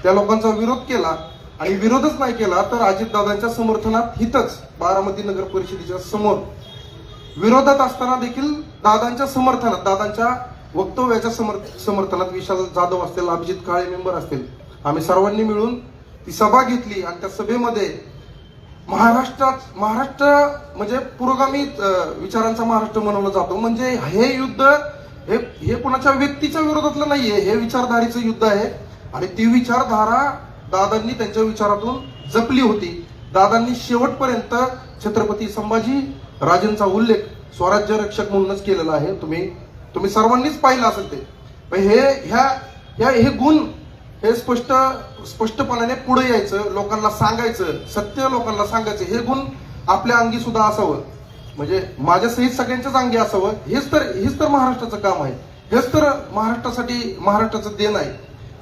त्या लोकांचा विरोध केला आणि विरोधच नाही केला तर अजितदादांच्या समर्थनात हितच बारामती नगर परिषदेच्या समोर विरोधात असताना देखील दादांच्या समर्थनात, दादांच्या वक्तव्याच्या समर्थनात विशाल जाधव असतील, अभिजित काळे मेंबर असतील, आम्ही सर्वांनी मिळून ती सभा घेतली आणि त्या सभेमध्ये महाराष्ट्र म्हणजे पुरोगामी विचारांचा महाराष्ट्र म्हणवला जातो. म्हणजे हे युद्ध हे कोणाच्या व्यक्तीच्या विरोधातलं नाहीये, हे विचारधारेचं युद्ध आहे आणि ती विचारधारा दादांनी त्यांच्या विचारातून जपली होती. दादांनी शेवटपर्यंत छत्रपती संभाजी राजेंचा उल्लेख स्वराज्य रक्षक म्हणूनच केलेला आहे. तुम्ही सर्वांनीच पाहिलं असेल ते. पण हे गुण हे स्पष्टपणाने पुढे यायचं, लोकांना सांगायचं, सत्य लोकांना सांगायचं, हे गुण आपल्या अंगी सुद्धा असावं, म्हणजे माझ्या सहित सगळ्यांच्याच अंगी असावं. हेच तर महाराष्ट्राचं काम आहे, हेच तर महाराष्ट्रासाठी महाराष्ट्राचं देण आहे.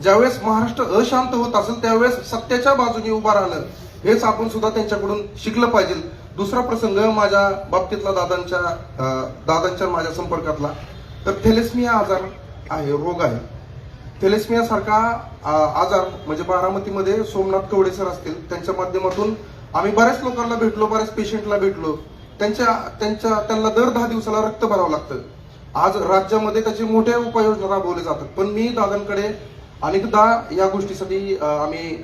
ज्यावेळेस महाराष्ट्र अशांत होत असेल त्यावेळेस सत्याच्या बाजूने उभा राहणं हेच आपण सुद्धा त्यांच्याकडून शिकलं पाहिजे. दुसरा प्रसंग माझ्या बाबतीतला, दादांच्या माझ्या संपर्कातला, तर थॅलेसेमिया आजार आहे, रोग आहे. थॅलेसेमिया सारखा आजार म्हणजे बारामतीमध्ये सोमनाथ कवडे सर असतील, त्यांच्या माध्यमातून आम्ही बऱ्याच लोकांना भेटलो, बऱ्याच पेशंटला भेटलो. त्यांना दर 10 दिवसाला रक्त भरावं लागतं. आज राज्यामध्ये त्याचे मोठ्या उपाययोजना राबवल्या जातात. पण मी दादांकडे अनेकदा या गोष्टीसाठी आम्ही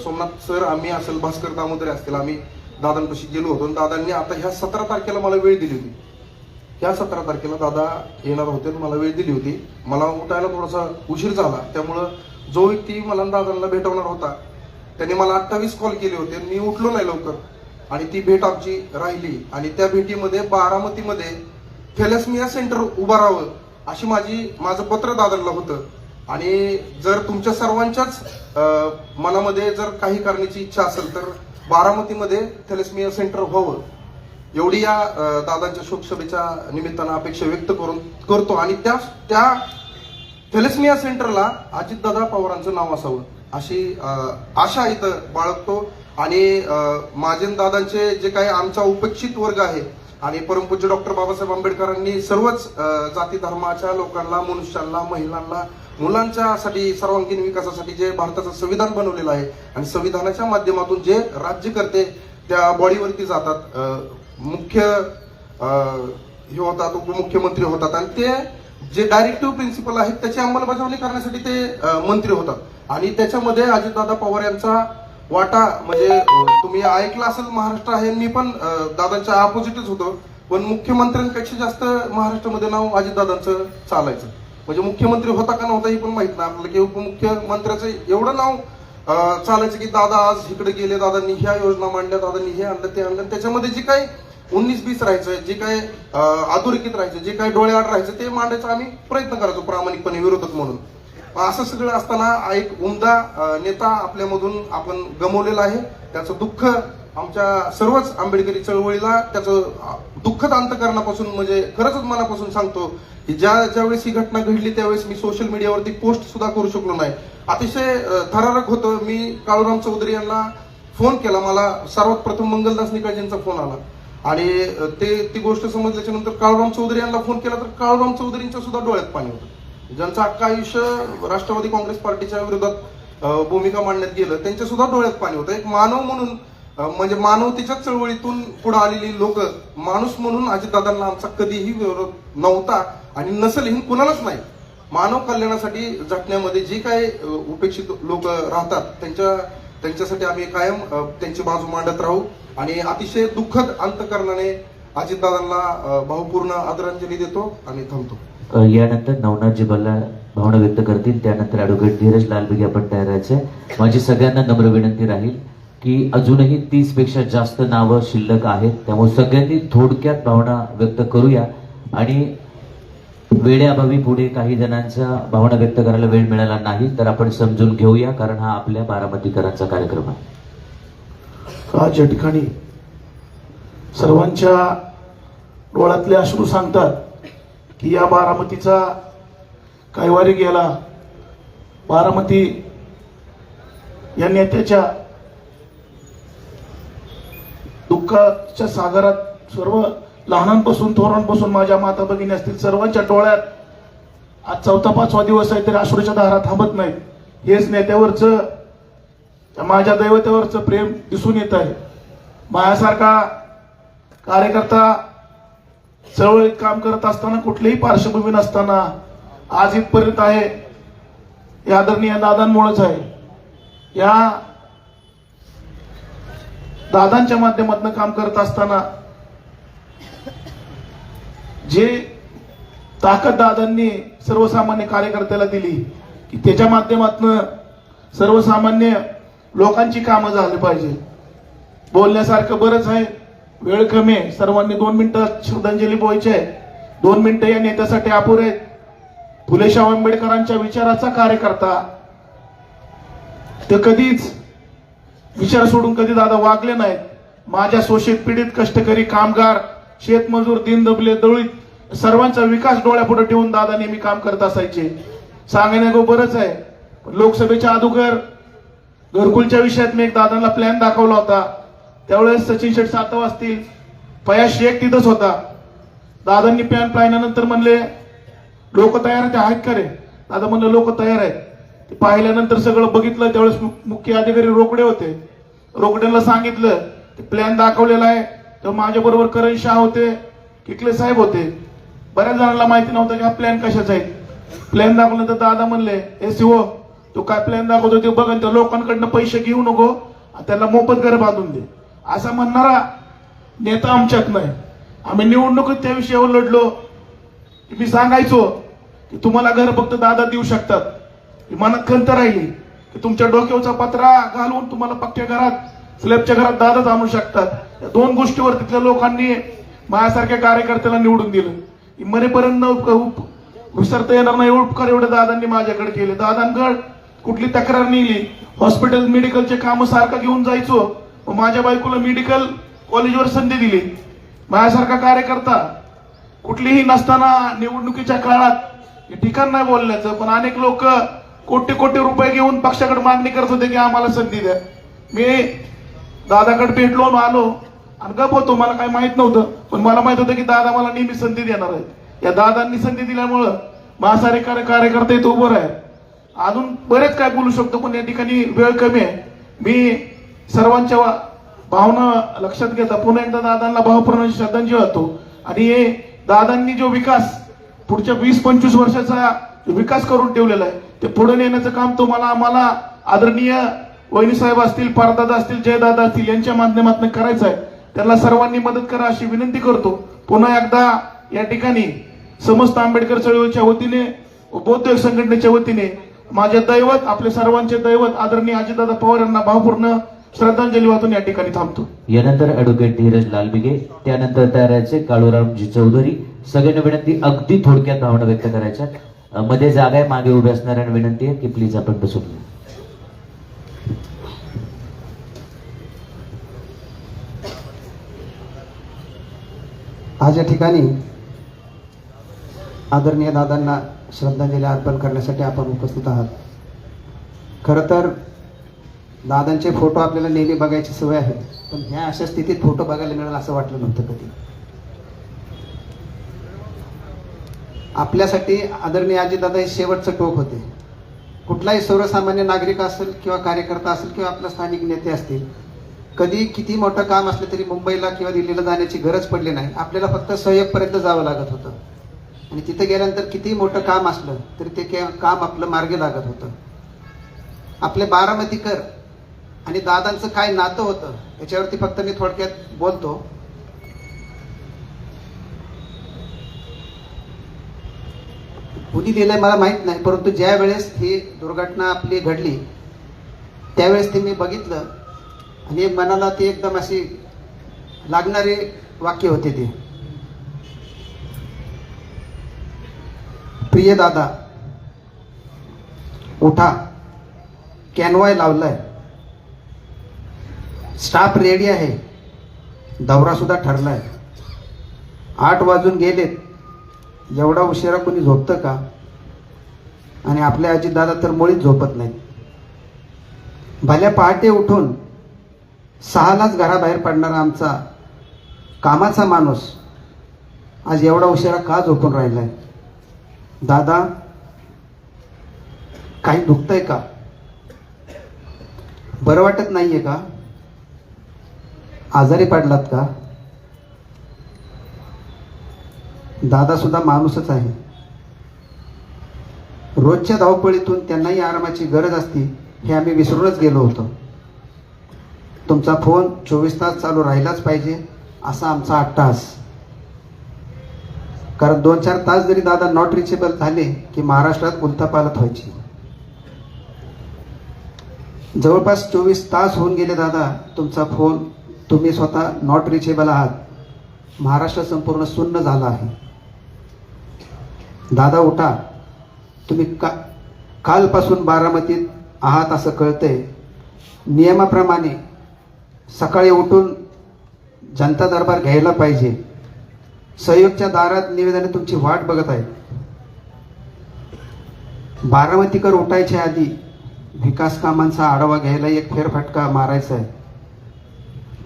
सोमनाथ सर, आम्ही असेल, भास्कर दामोदरे असतील, आम्ही दादांपाशी गेलो होतो. दादांनी आता ह्या 17 तारखेला मला वेळ दिली होती. ह्या 17 तारखेला दादा येणार होते, मला वेळ दिली होती. मला उठायला थोडासा उशीर झाला, त्यामुळं जो व्यक्ती मला दादांना भेटवणार होता त्याने मला 28 कॉल केले होते. मी उठलो नाही लवकर आणि ती भेट आमची राहिली आणि त्या भेटीमध्ये बारामतीमध्ये थॅलेसेमिया सेंटर उभं राहावं अशी माझं पत्र दादांना होतं. आणि जर तुमच्या सर्वांच्याच मनामध्ये जर काही करण्याची इच्छा असेल तर बारामतीमध्ये थॅलेसेमिया सेंटर व्हावं एवढी या दादांच्या शोकसभेच्या निमित्तानं अपेक्षा व्यक्त करतो. आणि त्या थॅलेसेमिया सेंटरला अजितदादा पवारांचं नाव असावं अशी आशा इथं बाळगतो. आणि माझे दादांचे जे काही आमचा उपेक्षित वर्ग आहे आणि परमपूज्य डॉक्टर बाबासाहेब आंबेडकरांनी सर्वच जाती धर्माच्या लोकांना, मनुष्यांना, महिलांना, मुलांच्यासाठी, सर्वांगीण विकासासाठी जे भारताचं संविधान बनवलेलं आहे आणि संविधानाच्या माध्यमातून जे राज्य करते त्या बॉडीवरती जातात, मुख्य हे होतात, उपमुख्यमंत्री होतात आणि ते जे डायरेक्टिव्ह प्रिन्सिपल आहेत त्याची अंमलबजावणी करण्यासाठी ते मंत्री होतात. आणि त्याच्यामध्ये अजितदादा पवार यांचा वाटा म्हणजे तुम्ही ऐकलं असेल, महाराष्ट्र आहे. मी पण दादांच्या अपोजिटच होतो, पण मुख्यमंत्र्यांपेक्षा जास्त महाराष्ट्रामध्ये नाव अजितदादांचं चालायचं. म्हणजे मुख्यमंत्री होता का नव्हता हे पण माहित नाही आपल्याला, की उपमुख्यमंत्र्याचं एवढं नाव चालायचं की दादा आज इकडे गेले, दादांनी ह्या योजना मांडल्या, दादांनी हे आणलं, ते आणलं. त्याच्यामध्ये जे काही 19-20 राहायचं, जे काही अधोरेखित राहायचं, जे काही डोळ्याआड राहायचं ते मांडायचा आम्ही प्रयत्न करायचो प्रामाणिकपणे, विरोधक म्हणून. असं सगळं असताना एक उमदा नेता आपल्यामधून आपण गमावलेला आहे. त्याचं दुःख आमच्या सर्वच आंबेडकरी चळवळीला, त्याचं दुःखद अंतकरणापासून म्हणजे खरंच मनापासून सांगतो की ज्यावेळेस ही घटना घडली त्यावेळेस मी सोशल मीडियावरती पोस्ट सुद्धा करू शकलो नाही. अतिशय थरारक होतं. मी काळूराम चौधरी यांना फोन केला, मला सर्वात प्रथम मंगलदास निकाळजींचा फोन आला आणि ती गोष्ट समजल्याच्या नंतर काळूराम चौधरी यांना फोन केला तर काळूराम चौधरींच्या सुद्धा डोळ्यात पाणी होतं. ज्यांचं अख्खं आयुष्य राष्ट्रवादी काँग्रेस पार्टीच्या विरोधात भूमिका मांडण्यात गेलं त्यांच्या सुद्धा डोळ्यात पाणी होतं. एक मानव म्हणून म्हणजे मानवतेच्या चळवळीतून पुढे आलेली लोक, माणूस म्हणून अजितदादांना आमचा कधीही विरोध नव्हता आणि नसेल ही कुणालाच नाही. मानव कल्याणासाठी झटण्यामध्ये जे काही उपेक्षित लोक राहतात त्यांच्यासाठी आम्ही कायम त्यांची बाजू मांडत राहू. आणि अतिशय दुःखद अंतकरणाने अजितदादांना भावपूर्ण आदरांजली देतो आणि थांबतो. यानंतर नवनाथजी बल्ला भावना व्यक्त करतील, त्यानंतर ॲडव्होकेट धीरज लालबेगे आपण तयार राहायचे. माझी सगळ्यांना नम्र विनंती राहील की अजूनही 30 पेक्षा जास्त नावं शिल्लक आहेत. त्यामुळे सगळ्यांनी थोडक्यात भावना व्यक्त करूया आणि वेळेअभावी पुढे काही जणांच्या भावना व्यक्त करायला वेळ मिळाला नाही तर आपण समजून घेऊया, कारण हा आपल्या बारामतीकरांचा कार्यक्रम आहे. आज या ठिकाणी सर्वांच्या डोळ्यातले अश्रू सांगतात की या बारामतीचा कैवारी गेला. बारामती या नेत्याच्या दुःखाच्या सागरात सर्व लहानांपासून थोरांपासून माझ्या माता भगिनी असतील सर्वांच्या डोळ्यात आज 4-5वा दिवस आहे तरी अश्रूच्या धारा थांबत नाहीत. हेच नेत्यावरचं, त्या माझ्या दैवतेवरचं प्रेम दिसून येत आहे. माझ्यासारखा कार्यकर्ता चळवळीत काम करत असताना, कुठलीही पार्श्वभूमी नसताना आज इथपर्यंत आहे, या आदरणीय दादांमुळेच आहे. या दादांच्या माध्यमातून काम करत असताना जे ताकद दादांनी सर्वसामान्य कार्यकर्त्याला दिली की त्याच्या माध्यमातून सर्वसामान्य लोकांची कामं झाली पाहिजे. बोलण्यासारखं बरंच आहे, वेळ कमी आहे. सर्वांनी 2 मिनिटं श्रद्धांजली बोलायची आहे. 2 मिनिटं या नेत्यासाठी अपुरे आहेत. फुले शाहू आंबेडकरांच्या विचाराचा कार्यकर्ता, ते कधीच विचार सोडून कधी दादा वागले नाहीत. माझ्या शोषित पीडित कष्टकरी कामगार शेतमजूर दिन दबले दळीत सर्वांचा विकास डोळ्यापुढे ठेवून दादा नेहमी काम करत असायचे. सांगण्यागो बरंच आहे. लोकसभेच्या अगोदर घरकुलच्या विषयात मी एक दादांना प्लॅन दाखवला होता. त्यावेळेस सचिन शेठ सातव असतील, पयास शेख तिथंच होता. दादांनी प्लॅन पाहिल्यानंतर म्हणले लोक तयार आहेत का रे? दादा म्हणलं लोक तयार आहेत. ते पाहिल्यानंतर सगळं बघितलं. त्यावेळेस मुख्य अधिकारी रोकडे होते. रोकड्यांना सांगितलं ते प्लॅन दाखवलेला आहे. तेव्हा माझ्या बरोबर करण शाह होते, किकले साहेब होते. बऱ्याच जणांना माहिती नव्हतं की हा प्लॅन कशाचा आहे. प्लॅन दाखवलं तर दादा म्हणले ए शिवो तो काय प्लॅन दाखवतो ते बघ, त्या लोकांकडनं पैसे घेऊ नको, त्यांना मोफत घर बांधून दे. असा म्हणणारा नेता आमच्यात नाही. आम्ही निवडणुकीत त्या विषयावर लढलो. मी सांगायचो की तुम्हाला घर फक्त दादा देऊ शकतात. मनात खंत राहिली की तुमच्या डोक्यावरचा पत्रा घालून तुम्हाला पक्क्या घरात स्लॅबच्या घरात दादाच आणू शकतात. या 2 गोष्टीवर तिथल्या लोकांनी माझ्यासारख्या कार्यकर्त्याला निवडून दिलं. मरेपर्यंत विसरता येणार नाही उपकार एवढे दादांनी माझ्याकडे केले. दादांकडे कुठली तक्रार नेली, हॉस्पिटल मेडिकलचे काम सारखं घेऊन जायचो. माझ्या बायकोला मेडिकल कॉलेजवर संधी दिली. माझ्यासारखा कार्यकर्ता कुठलीही नसताना निवडणुकीच्या काळात हे ठिकाण नाही बोलण्याचं, पण अनेक लोक कोटी रुपये घेऊन पक्षाकडे मागणी करत होते की आम्हाला संधी द्या. मी दादाकडे भेटलो आलो आणि गप होतो. मला काही माहित नव्हतं, पण मला माहित होतं की दादा मला नेहमी संधी देणार आहेत. या दादांनी संधी दिल्यामुळं माझ्यासारे कार्यकर्ते इथं उभं आहे. अजून बरेच काय बोलू शकतो, पण या ठिकाणी वेळ कमी आहे. मी सर्वांच्या भावना लक्षात घेता पुन्हा एकदा दादांना भावपूर्ण श्रद्धांजली वाहतो. आणि हे दादांनी जो विकास पुढच्या 20-25 वर्षाचा विकास करून ठेवलेला आहे ते पुढे नेण्याचं काम तुम्हाला आम्हाला आदरणीय वहिनी साहेब असतील, पारदादा असतील, जयदादा असतील यांच्या माध्यमातून करायचं आहे. त्यांना सर्वांनी मदत करा अशी विनंती करतो. पुन्हा एकदा या ठिकाणी समस्त आंबेडकर चळवळीच्या वतीने व बौद्ध संघटनेच्या वतीने माझे दैवत, आपले सर्वांचे दैवत आदरणीय अजितदादा पवार यांना भावपूर्ण श्रद्धांजली वाहून या ठिकाणी थांबतो. यानंतर ॲडव्होकेट धीरज लालबिगे, त्यानंतर तयाराचे काळूरामजी चौधरी. सगळ्यांना विनंती अगदी थोडक्यात भावना व्यक्त करायच्या. मध्ये जागा आहे, मागे उभे असणाऱ्यांना विनंती आहे की प्लीज आपण बसून घ्या. आज या ठिकाणी आदरणीय दादांना श्रद्धांजली अर्पण करण्यासाठी आपण उपस्थित आहात. खरं तर दादांचे फोटो आपल्याला नेहमी बघायची सवय आहे, पण ह्या अशा स्थितीत फोटो बघायला मिळेल असं वाटलं नव्हतं कधी. आपल्यासाठी आदरणीय अजितदादा हे शेवटचं टोक होते. कुठलाही सर्वसामान्य नागरिक असेल किंवा कार्यकर्ता असेल किंवा आपले स्थानिक नेते असतील, कधी किती मोठं काम असलं तरी मुंबईला किंवा दिल्लीला जाण्याची गरज पडली नाही. आपल्याला फक्त सहयोगपर्यंत जावं लागत होतं आणि तिथे गेल्यानंतर किती मोठं काम असलं तरी ते काम आपलं मार्गी लागत होतं. आपले बारामतीकर आणि दादांचं काय नातं होतं याच्यावरती फक्त मी थोडक्यात बोलतो. कुणी दिलंय मला माहित नाही, परंतु ज्या वेळेस ही दुर्घटना आपली घडली त्यावेळेस ते मी बघितलं आणि मनाला ते एकदम अशी लागणारे वाक्य होते ते. प्रिय दादा उठा, कॅनवाय लावलाय, स्टाफ रेडी आहे, दौरा सुद्धा ठरलाय. 8 वाजून गेलेत, एवढा उशिरा कोणी झोपतं का? आणि आपले अजितदादा तर मुळीच झोपत नाहीत. भल्या पहाटे उठून 6लाच घराबाहेर पडणारा आमचा कामाचा माणूस आज एवढा उशिरा का झोपून राहिलाय? दादा, काही दुखतंय का? बरं वाटत नाहीये का? आजारी पडलात का? दादा सुद्धा माणूसच आहे. रोजच्या धावपळीतून त्यांनाही आरामाची गरज असती हे आम्ही विसरूनच गेलो होतो. तुमचा फोन 24 तास चालू राहिलाच पाहिजे असा आमचा अट्टाहास. कारण 2-4 तास जरी दादा नॉट रिचेबल झाले की महाराष्ट्रात उलथापालथ व्हायची. जवळपास 24 तास होऊन गेले दादा, तुमचा फोन, तुम्ही स्वतः नॉट रिचेबल आहात. महाराष्ट्र संपूर्ण सुन्न झाला आहे. दादा उठा, तुम्ही कालपासून बारामतीत आहात असं कळतंय. नियमाप्रमाणे सकाळी उठून जनता दरबार घ्यायला पाहिजे. सहयोगच्या दारात निवेदने तुमची वाट बघत आहेत. बारामतीकर उठायच्या आधी विकास कामांचा आढावा घ्यायला एक फेरफटका मारायचा आहे.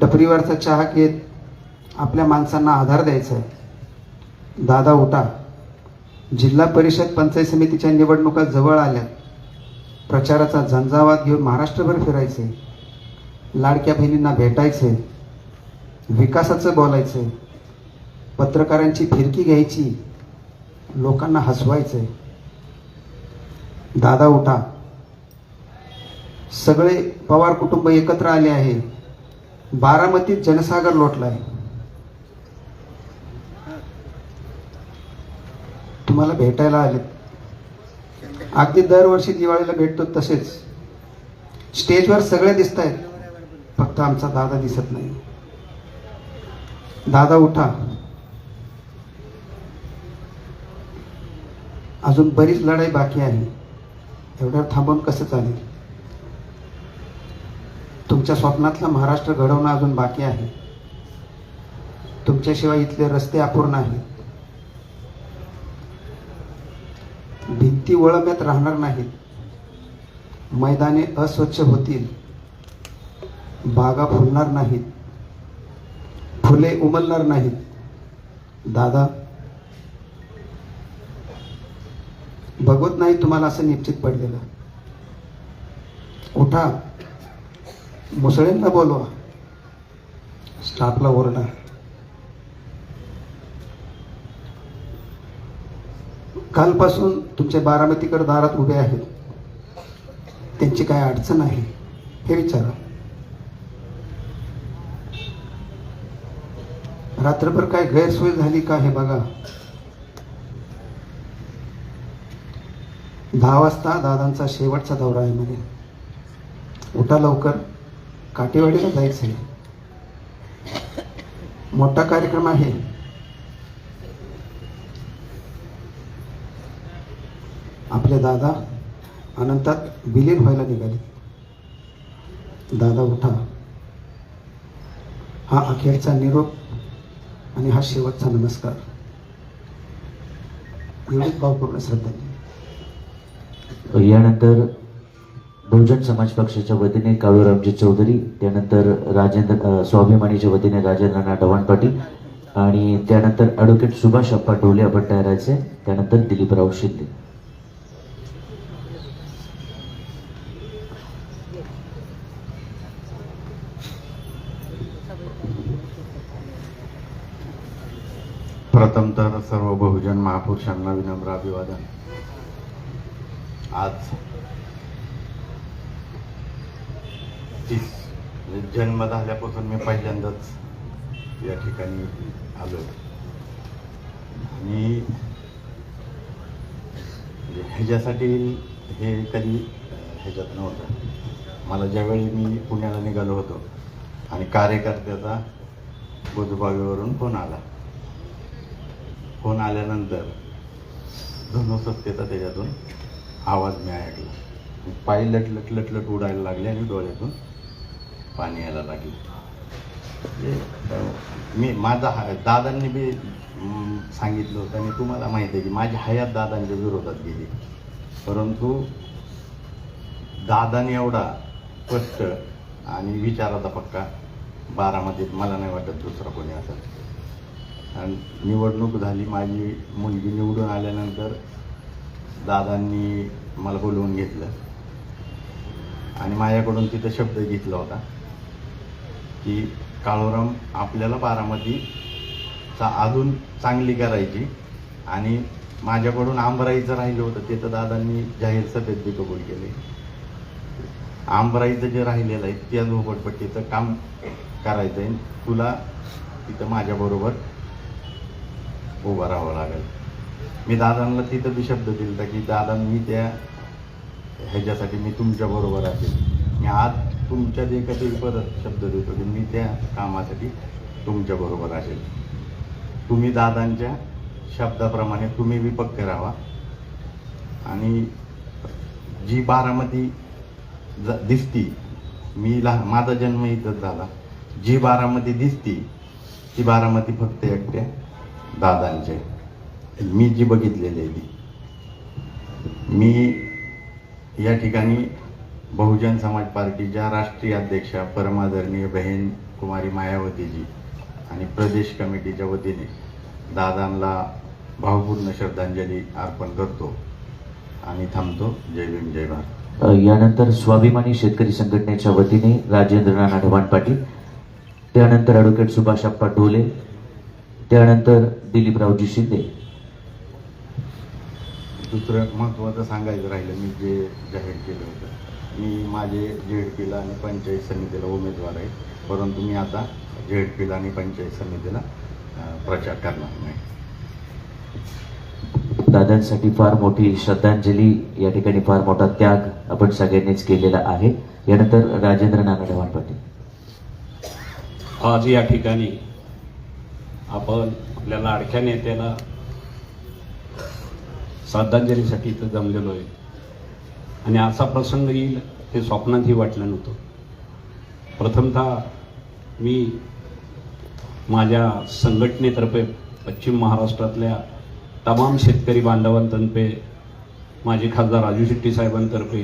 टपरीवरचा चहा घेत आपल्या माणसांना आधार द्यायचा आहे. दादा उठा, जिल्हा परिषद पंचायत समितीच्या निवडणुका जवळ आल्या. प्रचाराचा झंझावात घेऊन महाराष्ट्रभर फिरायचे, लाडक्या बहिणींना भेटायचे, विकासाचं बोलायचं, पत्रकारांची फिरकी घ्यायची, लोकांना हसवायचे. दादा उठा, सगळे पवार कुटुंब एकत्र आले आहे. बारामतीत जनसागर लोटलाय. तुम्हाला भेटायला आलेत. अगदी दरवर्षी दिवाळीला भेटतो तसेच. स्टेजवर सगळे दिसत आहेत, फक्त आमचा दादा दिसत नाही. दादा उठा, अजून बरीच लढाई बाकी आहे. एवढ्यावर थांबून कसं चालेल? तुमच्या स्वप्नातला महाराष्ट्र घडवणं अजून बाकी आहे. तुमच्याशिवाय इथले रस्ते अपूर्ण आहेत. भिंती वळंब्यात राहणार नाहीत. मैदाने अस्वच्छ होतील. बागा फुलणार नाहीत. फुले उमलणार नाहीत. दादा, बघत नाही तुम्हाला असं निश्चित पडलेलं. उठा, मुसळेंना बोलवा, स्टाफला ओरडा. कालपासून तुमचे बारामतीकर दारात उभे आहेत. त्यांची काय अडचण आहे हे विचारा. रात्रभर काय गैरसोय झाली का हे बघा. 10 वाजता दादांचा शेवटचा दौरा आहे म्हणे. उठा लवकर, काटेवाडीला जायचं आहे. मोठा कार्यक्रम आहे. आपले दादा अनंतात विलीन व्हायला निघाले. दादा उठा, हा अखेरचा निरोप आणि हा शेवटचा नमस्कार. एवढीच भावपूर्ण श्रद्धांजली. यानंतर बहुजन समाज पक्षाच्या वतीने काळूरामजी चौधरी, त्यानंतर राजेंद्र स्वाभिमानीच्या वतीने राजेंद्रनाथ ढवण पाटील आणि त्यानंतर ॲडव्होकेट सुभाष अप्पा ढोले आपण तयार राहायचे. त्यानंतर दिलीपराव शिंदे. प्रथम तर सर्व बहुजन महापुरुषांना विनम्र अभिवादन. आज जन्म झाल्यापासून मी पहिल्यांदाच या ठिकाणी आलो आणि ह्याच्यासाठी हे कधी ह्याच्यात नव्हतं. मला ज्यावेळी मी पुण्याला निघालो होतो आणि कार्यकर्त्याचा बुधबावीवरून फोन आला. फोन आल्यानंतर धनुसत्तेचा त्याच्यातून आवाज मी ऐकला. पाय लटलट लटलट उडायला लागले आणि डोळ्यातून पाणी यायला लागले. मी माझा दादांनी बी सांगितलं होतं आणि तुम्हाला माहिती आहे की माझी हयात दादांच्या विरोधात गेली, परंतु दादाने एवढा स्पष्ट आणि विचाराचा पक्का बारामतीत मला नाही वाटत दुसरा कोणी असेल. आणि निवडणूक झाली, माझी मुलगी निवडून आल्यानंतर दादांनी मला बोलवून घेतलं आणि माझ्याकडून तिथं शब्द घेतला होता की काळूराम आपल्याला बारामतीचा अजून चांगली करायची, आणि माझ्याकडून आंबराईचं राहिलं होतं ते तर दादांनी जाहीर सभेत बी कबूल केले. आंबराईचं जे राहिलेलं आहे त्या झोपडपट्टीचं काम करायचं आहे, तुला तिथं माझ्याबरोबर उभं राहावं लागेल. मी दादांना तिथं बी शब्द दिला की दादा मी त्या ह्याच्यासाठी मी तुमच्याबरोबर असेल. मी आज तुमच्या देखील परत शब्द देतो की मी त्या कामासाठी तुमच्याबरोबर असेल. तुम्ही दादांच्या शब्दाप्रमाणे तुम्ही बी पक्के राहा आणि जी बारामती दिसती, मी माझा जन्म इथंच झाला, जी बारामती दिसती ती बारामती फक्त एकट्या दादांचे. मी जी बघितलेली आहे ती मी या ठिकाणी बहुजन समाज पार्टीच्या राष्ट्रीय अध्यक्षा परमादरणीय बहीण कुमारी मायावतीजी आणि प्रदेश कमिटीच्या वतीने दादांना भावपूर्ण श्रद्धांजली अर्पण करतो आणि थांबतो. जय भीम जय भारत. यानंतर स्वाभिमानी शेतकरी संघटनेच्या वतीने राजेंद्र नाना ढवाण पाटील, त्यानंतर ॲडव्होकेट सुभाषप्पा डोले, त्यानंतर दिलीपरावजी शिंदे. दुसरं महत्त्वाचं सांगायचं राहिलं, मी जे जाहीर केलं होतं, मी माझे झेडपीला आणि पंचायत समितीला उमेदवार आहे, परंतु मी आता झेडपीला आणि पंचायत समितीला प्रचार करणार नाही. दादांसाठी फार मोठी श्रद्धांजली, या ठिकाणी फार मोठा त्याग आपण सगळ्यांनीच केलेला आहे. यानंतर राजेंद्र नाना ढवाण पाटील. आज या ठिकाणी आपण आपल्या लाडक्या नेत्याला श्रद्धांजलीसाठी इथं जमलेलो आहे आणि असा प्रसंग येईल हे स्वप्नातही वाटलं नव्हतं. प्रथमतः मी माझ्या संघटनेतर्फे पश्चिम महाराष्ट्रातल्या तमाम शेतकरी बांधवांतर्फे, माजी खासदार राजू शेट्टी साहेबांतर्फे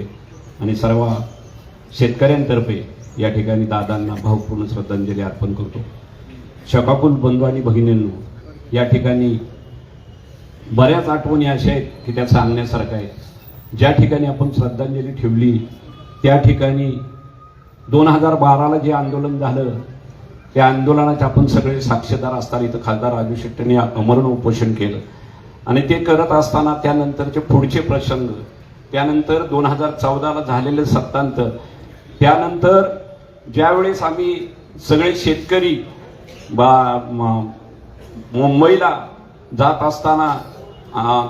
आणि सर्व शेतकऱ्यांतर्फे या ठिकाणी दादांना भावपूर्ण श्रद्धांजली अर्पण करतो. शकाकुल बंधू आणि भगिनींनो, या ठिकाणी बऱ्याच आठवणी अशा आहेत की त्या सांगण्यासारख्या आहेत. ज्या ठिकाणी आपण श्रद्धांजली ठेवली त्या ठिकाणी 2012ला जे आंदोलन झालं त्या आंदोलनाचे आपण सगळे साक्षीदार असताना इथं खासदार राजू शेट्टींनी अमरण उपोषण केलं आणि ते करत असताना त्यानंतरचे पुढचे प्रसंग, त्यानंतर 2014ला झालेलं सत्तांतर, त्यानंतर ज्यावेळेस आम्ही सगळे शेतकरी मुंबईला जात असताना,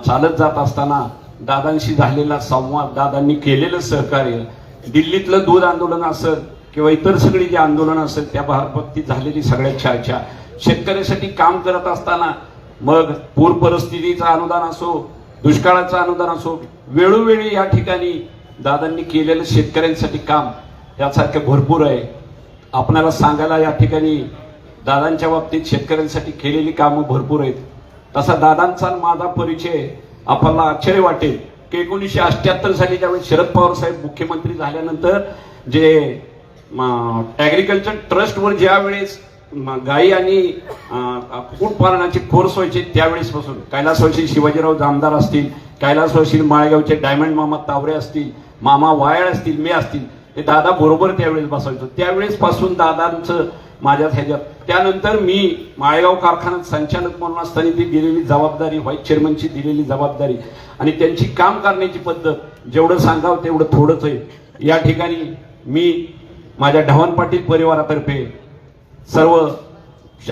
चालत जात असताना दादांशी झालेला संवाद, दादांनी केलेलं सहकार्य, दिल्लीतलं दूध आंदोलन असेल किंवा इतर सगळी जी आंदोलन असेल त्या बाबतीत झालेली सगळ्यात चर्चा, शेतकऱ्यासाठी काम करत असताना मग पूर परिस्थितीचं अनुदान असो, दुष्काळाचं अनुदान असो, वेळोवेळी या ठिकाणी दादांनी केलेलं शेतकऱ्यांसाठी काम यासारखे भरपूर आहे. आपल्याला सांगायला या ठिकाणी दादांच्या बाबतीत शेतकऱ्यांसाठी केलेली कामं भरपूर आहेत. तसा दादांचा माझा परिचय आपल्याला आश्चर्य वाटेल की 1978 साली ज्यावेळी शरद पवार साहेब मुख्यमंत्री झाल्यानंतर जे ॲग्रिकल्चर ट्रस्टवर ज्या वेळेस गाई आणि कुक्कुटपालनाची फोर्स व्हायची त्यावेळेसपासून कैलासवासी शिवाजीराव जामदार असतील, कैलासवासी माळेगावचे डायमंड मामा तावरे असतील, मामा वायाळ असतील, मी असतील, ते दादा बरोबर त्यावेळेस बसायचो. त्यावेळेस पासून दादांचं माझ्या ह्याच्यात. त्यानंतर मी माळेगाव कारखान्यात संचालक म्हणून असताना ती दिलेली जबाबदारी, व्हाईस चेअरमनची दिलेली जबाबदारी आणि त्यांची काम करण्याची पद्धत जेवढं सांगावं तेवढं थोडंच आहे. या ठिकाणी मी माझ्या ढवाण पाटील परिवारातर्फे सर्व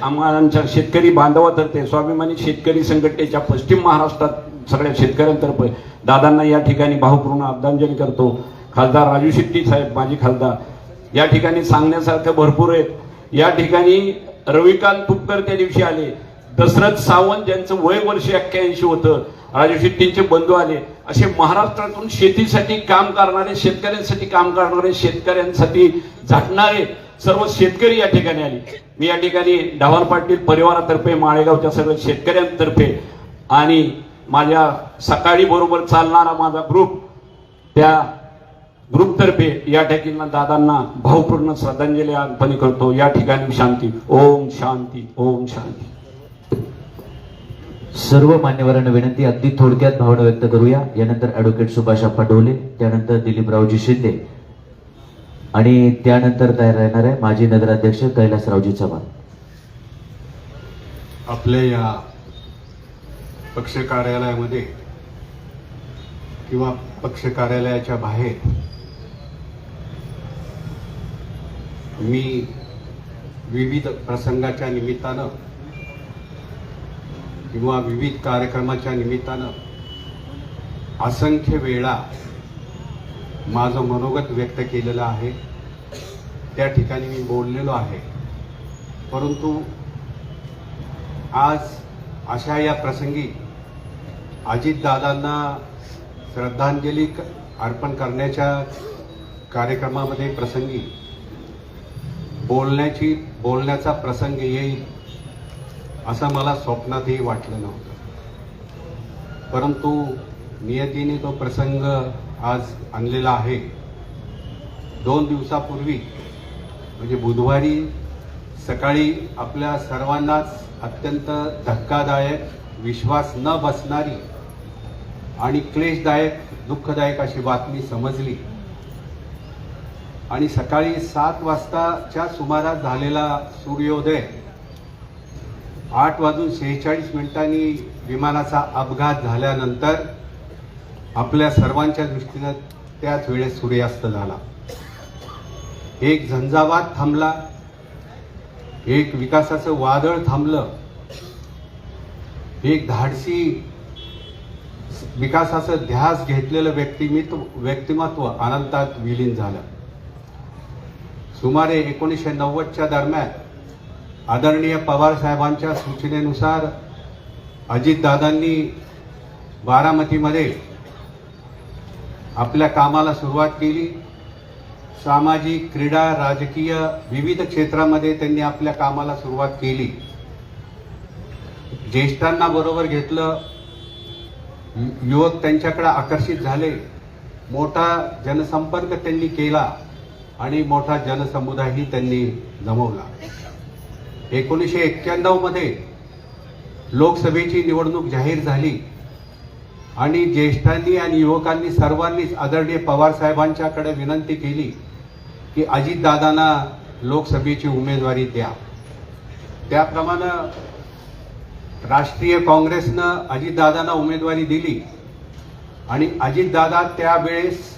आमच्या शेतकरी बांधवातर्फे स्वाभिमानी शेतकरी संघटनेच्या पश्चिम महाराष्ट्रात सगळ्या शेतकऱ्यांतर्फे दादांना या ठिकाणी भावपूर्ण आदरांजली करतो. खासदार राजू शेट्टी साहेब, माजी खासदार, या ठिकाणी सांगण्यासारखं भरपूर आहे. या ठिकाणी रविकांत तुपकर त्या दिवशी आले, दशरथ सावंत ज्यांचं वय वर्ष 81 होतं, राजू शेट्टींचे बंधू आले. असे महाराष्ट्रातून शेतीसाठी काम करणारे, शेतकऱ्यांसाठी काम करणारे, शेतकऱ्यांसाठी झटणारे सर्व शेतकरी या ठिकाणी आले. मी या ठिकाणी ढवाल पाटील परिवारातर्फे, माळेगावच्या सगळ्या शेतकऱ्यांतर्फे आणि माझ्या सकाळी बरोबर चालणारा माझा ग्रुप, त्या ग्रुपतर्फे या ठिकाणी दादांना भावपूर्ण श्रद्धांजली अर्पण करतो. या ठिकाणी शांती. ओम शांती, ओम शांती. सर्व मान्यवरांना विनंती, अगदी थोडक्यात भावना व्यक्त करूया. यानंतर ॲडव्होकेट सुभाष आप्पा डोले, त्यानंतर दिलीपरावजी शिंदे आणि त्यानंतर तयार राहणार आहे माजी नगराध्यक्ष कैलासरावजी चव्हाण. आपल्या या पक्ष कार्यालयामध्ये किंवा पक्ष कार्यालयाच्या बाहेर मी विविध प्रसंगाच्या निमित्तानं किंवा विविध कार्यक्रमाच्या निमित्तानं असंख्य वेळा माझं मनोगत व्यक्त केलेलं आहे. त्या ठिकाणी मी बोललेलो आहे. परंतु आज अशा या प्रसंगी अजितदादांना श्रद्धांजली अर्पण करण्याच्या कार्यक्रमामध्ये प्रसंगी बोलण्याचा प्रसंग येईल असं मला स्वप्नातही वाटलं नव्हतं. परंतु नियतीने तो प्रसंग आज आणलेला आहे. 2 दिवसापूर्वी म्हणजे बुधवारी सकाळी आपल्या सर्वांनाच अत्यंत धक्कादायक, विश्वास न बसणारी आणि क्लेशदायक, दुःखदायक अशी बातमी समजली आणि सकाळी 7 वाजताच्या सुमारास झालेला सूर्योदय 8:46 विमानाचा अपघात झाल्यानंतर आपल्या सर्वांच्या दृष्टीनं त्याच वेळेस सूर्यास्त झाला. एक झंझावात थांबला, एक विकासाचं वादळ थांबलं, एक धाडसी विकासाचं ध्यास घेतलेलं व्यक्तिमत्व अनंतात विलीन झालं. सुमारे 1990च्या दरम्यान आदरणीय पवार साहेबांच्या सूचनेनुसार अजितदादांनी बारामतीमध्ये आपल्या कामाला सुरुवात केली. सामाजिक, क्रीडा, राजकीय विविध क्षेत्रामध्ये त्यांनी आपल्या कामाला सुरुवात केली. ज्येष्ठांना बरोबर घेतलं, युवक त्यांच्याकडे आकर्षित झाले, मोठा जनसंपर्क त्यांनी केला आणि मोठा जनसमुदायही त्यांनी जमवला. 1991 मध्ये लोकसभेची निवडणूक जाहीर झाली आणि ज्येष्ठांनी आणि युवकांनी सर्वांनीच आदरणीय पवार साहेबांच्याकडे विनंती केली की अजितदादांना लोकसभेची उमेदवारी द्या. त्याप्रमाणे राष्ट्रीय काँग्रेसनं अजितदादांना उमेदवारी दिली आणि अजितदादा त्यावेळेस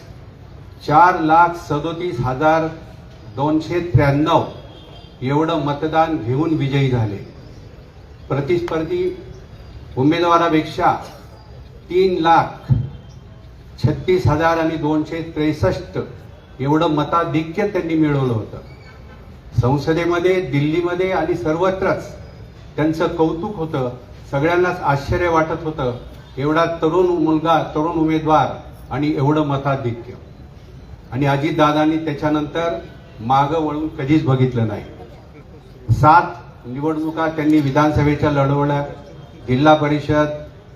4,37,293 एवढं मतदान घेऊन विजयी झाले. प्रतिस्पर्धी उमेदवारापेक्षा 3,36,263 एवढं मताधिक्य त्यांनी मिळवलं होतं. संसदेमध्ये, दिल्लीमध्ये आणि सर्वत्रच त्यांचं कौतुक होतं. सगळ्यांनाच आश्चर्य वाटत होतं, एवढा तरुण मुलगा, तरुण उमेदवार आणि एवढं मताधिक्य. आणि अजितदादांनी त्याच्यानंतर मागं वळून कधीच बघितलं नाही. 7 निवडणुका त्यांनी विधानसभेच्या लढवल्या, जिल्हा परिषद,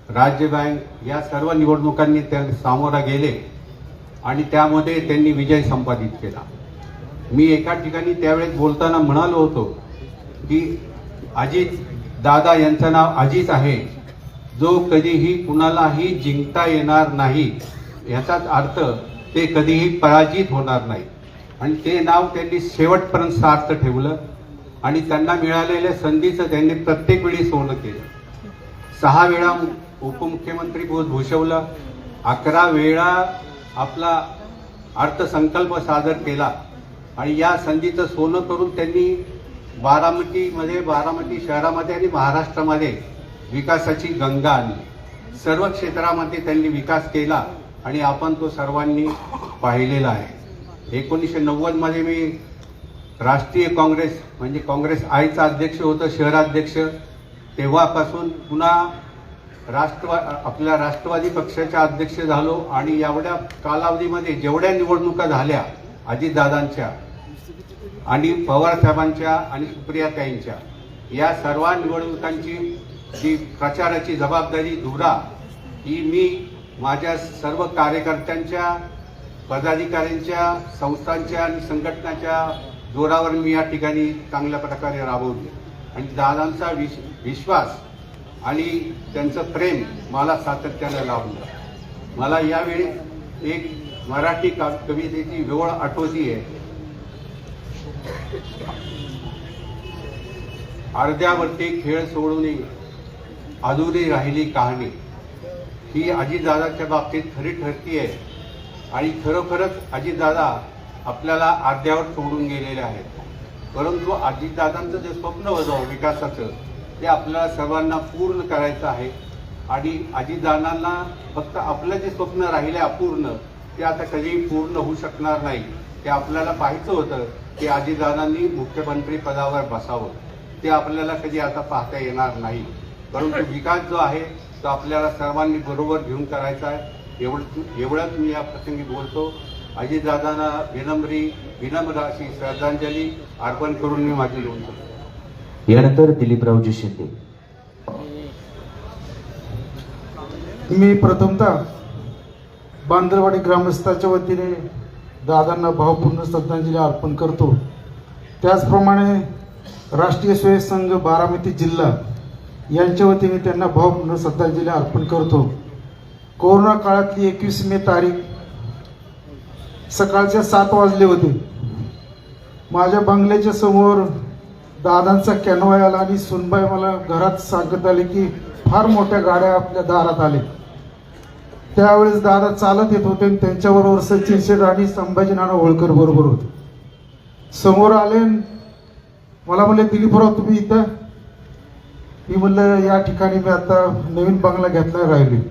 राज्य बँक या सर्व निवडणुकांनी त्या सामोरा गेले आणि त्यामध्ये त्यांनी विजय संपादित केला. मी एका ठिकाणी त्यावेळेस बोलताना म्हणालो होतो की अजित दादा यांचं नाव अजित आहे, जो कधीही कुणालाही जिंकता येणार नाही. याचाच अर्थ ते कधीही पराजित होणार नाही. आणि ते नाव त्यांनी शेवटपर्यंत सार्थ ठेवलं आणि त्यांना मिळालेल्या संधीचं त्यांनी प्रत्येक वेळी सोनं केलं. 6 वेळा उपमुख्यमंत्री पद भूषवलं, 11 वेळा आपला अर्थसंकल्प सादर केला आणि या संधीचं सोनं करून त्यांनी बारामती शहरामध्ये आणि महाराष्ट्रामध्ये विकासाची गंगा आणली. सर्व क्षेत्रामध्ये त्यांनी विकास केला आणि आपण तो सर्वांनी पाहिलेला आहे. 1990 मध्ये मी राष्ट्रीय काँग्रेस म्हणजे काँग्रेस आयचा अध्यक्ष होतं, शहराध्यक्ष, तेव्हापासून पुन्हा आपल्या राष्ट्रवादी पक्षाच्या अध्यक्ष झालो आणि एवढ्या कालावधीमध्ये जेवढ्या निवडणुका झाल्या अजितदादांच्या आणि पवार साहेबांच्या आणि सुप्रियाताईंच्या, या सर्व निवडणुकांची जी प्रचाराची जबाबदारी धुरा ही मी माझ्या सर्व कार्यकर्त्यांच्या, पदाधिकाऱ्यांच्या, संस्थांच्या आणि संघटनाच्या जोरावर मी या ठिकाणी चांगल्या प्रकारे राबवली आणि दादांचा विश्वास आणि त्यांचं प्रेम मला सातत्यानं लाभलं. मला यावेळी एक मराठी कवितेची वेळ आठवतीये. अर्ध्यावरती खेळ सोडून अधुरी राहिली कहाणी, ही अजितदादाच्या बाबतीत खरी ठरतीये आणि खरोखरच अजितदादा आपल्याला अर्ध्यावर सोडून गेलेले आहेत. परंतु अजितदादांचं जे स्वप्न होतं विकासाचं ते आपल्याला सर्वांना पूर्ण करायचं आहे आणि अजितदादांना फक्त आपलं जे स्वप्न राहिले अपूर्ण ते आता कधी पूर्ण होऊ शकणार नाही. ते आपल्याला पाहायचं होतं की अजितदादांनी मुख्यमंत्री पदावर बसावं, ते आपल्याला कधी आता पाहता येणार नाही. परंतु विकास जो आहे तो आपल्याला सर्वांनी बरोबर घेऊन करायचा आहे. एवढंच मी या प्रसंगी बोलतो. अजितदादांना विनम्र अशी श्रद्धांजली अर्पण करून मी माझी बोलतो. यानंतर दिलीपरावजी शिंदे. मी प्रथमतः बांदरवाडी ग्रामस्थाच्या वतीने दादांना भावपूर्ण श्रद्धांजली अर्पण करतो. त्याचप्रमाणे राष्ट्रीय स्वयंसेवक संघ बारामती जिल्हा यांच्या वतीने त्यांना भावपूर्ण श्रद्धांजली अर्पण करतो. कोरोना काळातली 21 मे तारीख सकाळच्या 7 वाजले होते. माझ्या बंगल्याच्या समोर दादांचा कॅनवाय आला आणि सुनबाई मला घरात सांगत आले की फार मोठ्या गाड्या आपल्या दारात आल्या. त्यावेळेस दादा चालत येत होते. त्यांच्याबरोबर सचिन शेठ आणि संभाजी नाना होळकर बरोबर होते. समोर आले, मला म्हणले दिलीपराव तुम्ही इथं? मी म्हणलं या ठिकाणी मी आता नवीन बंगला घेतला राहिले.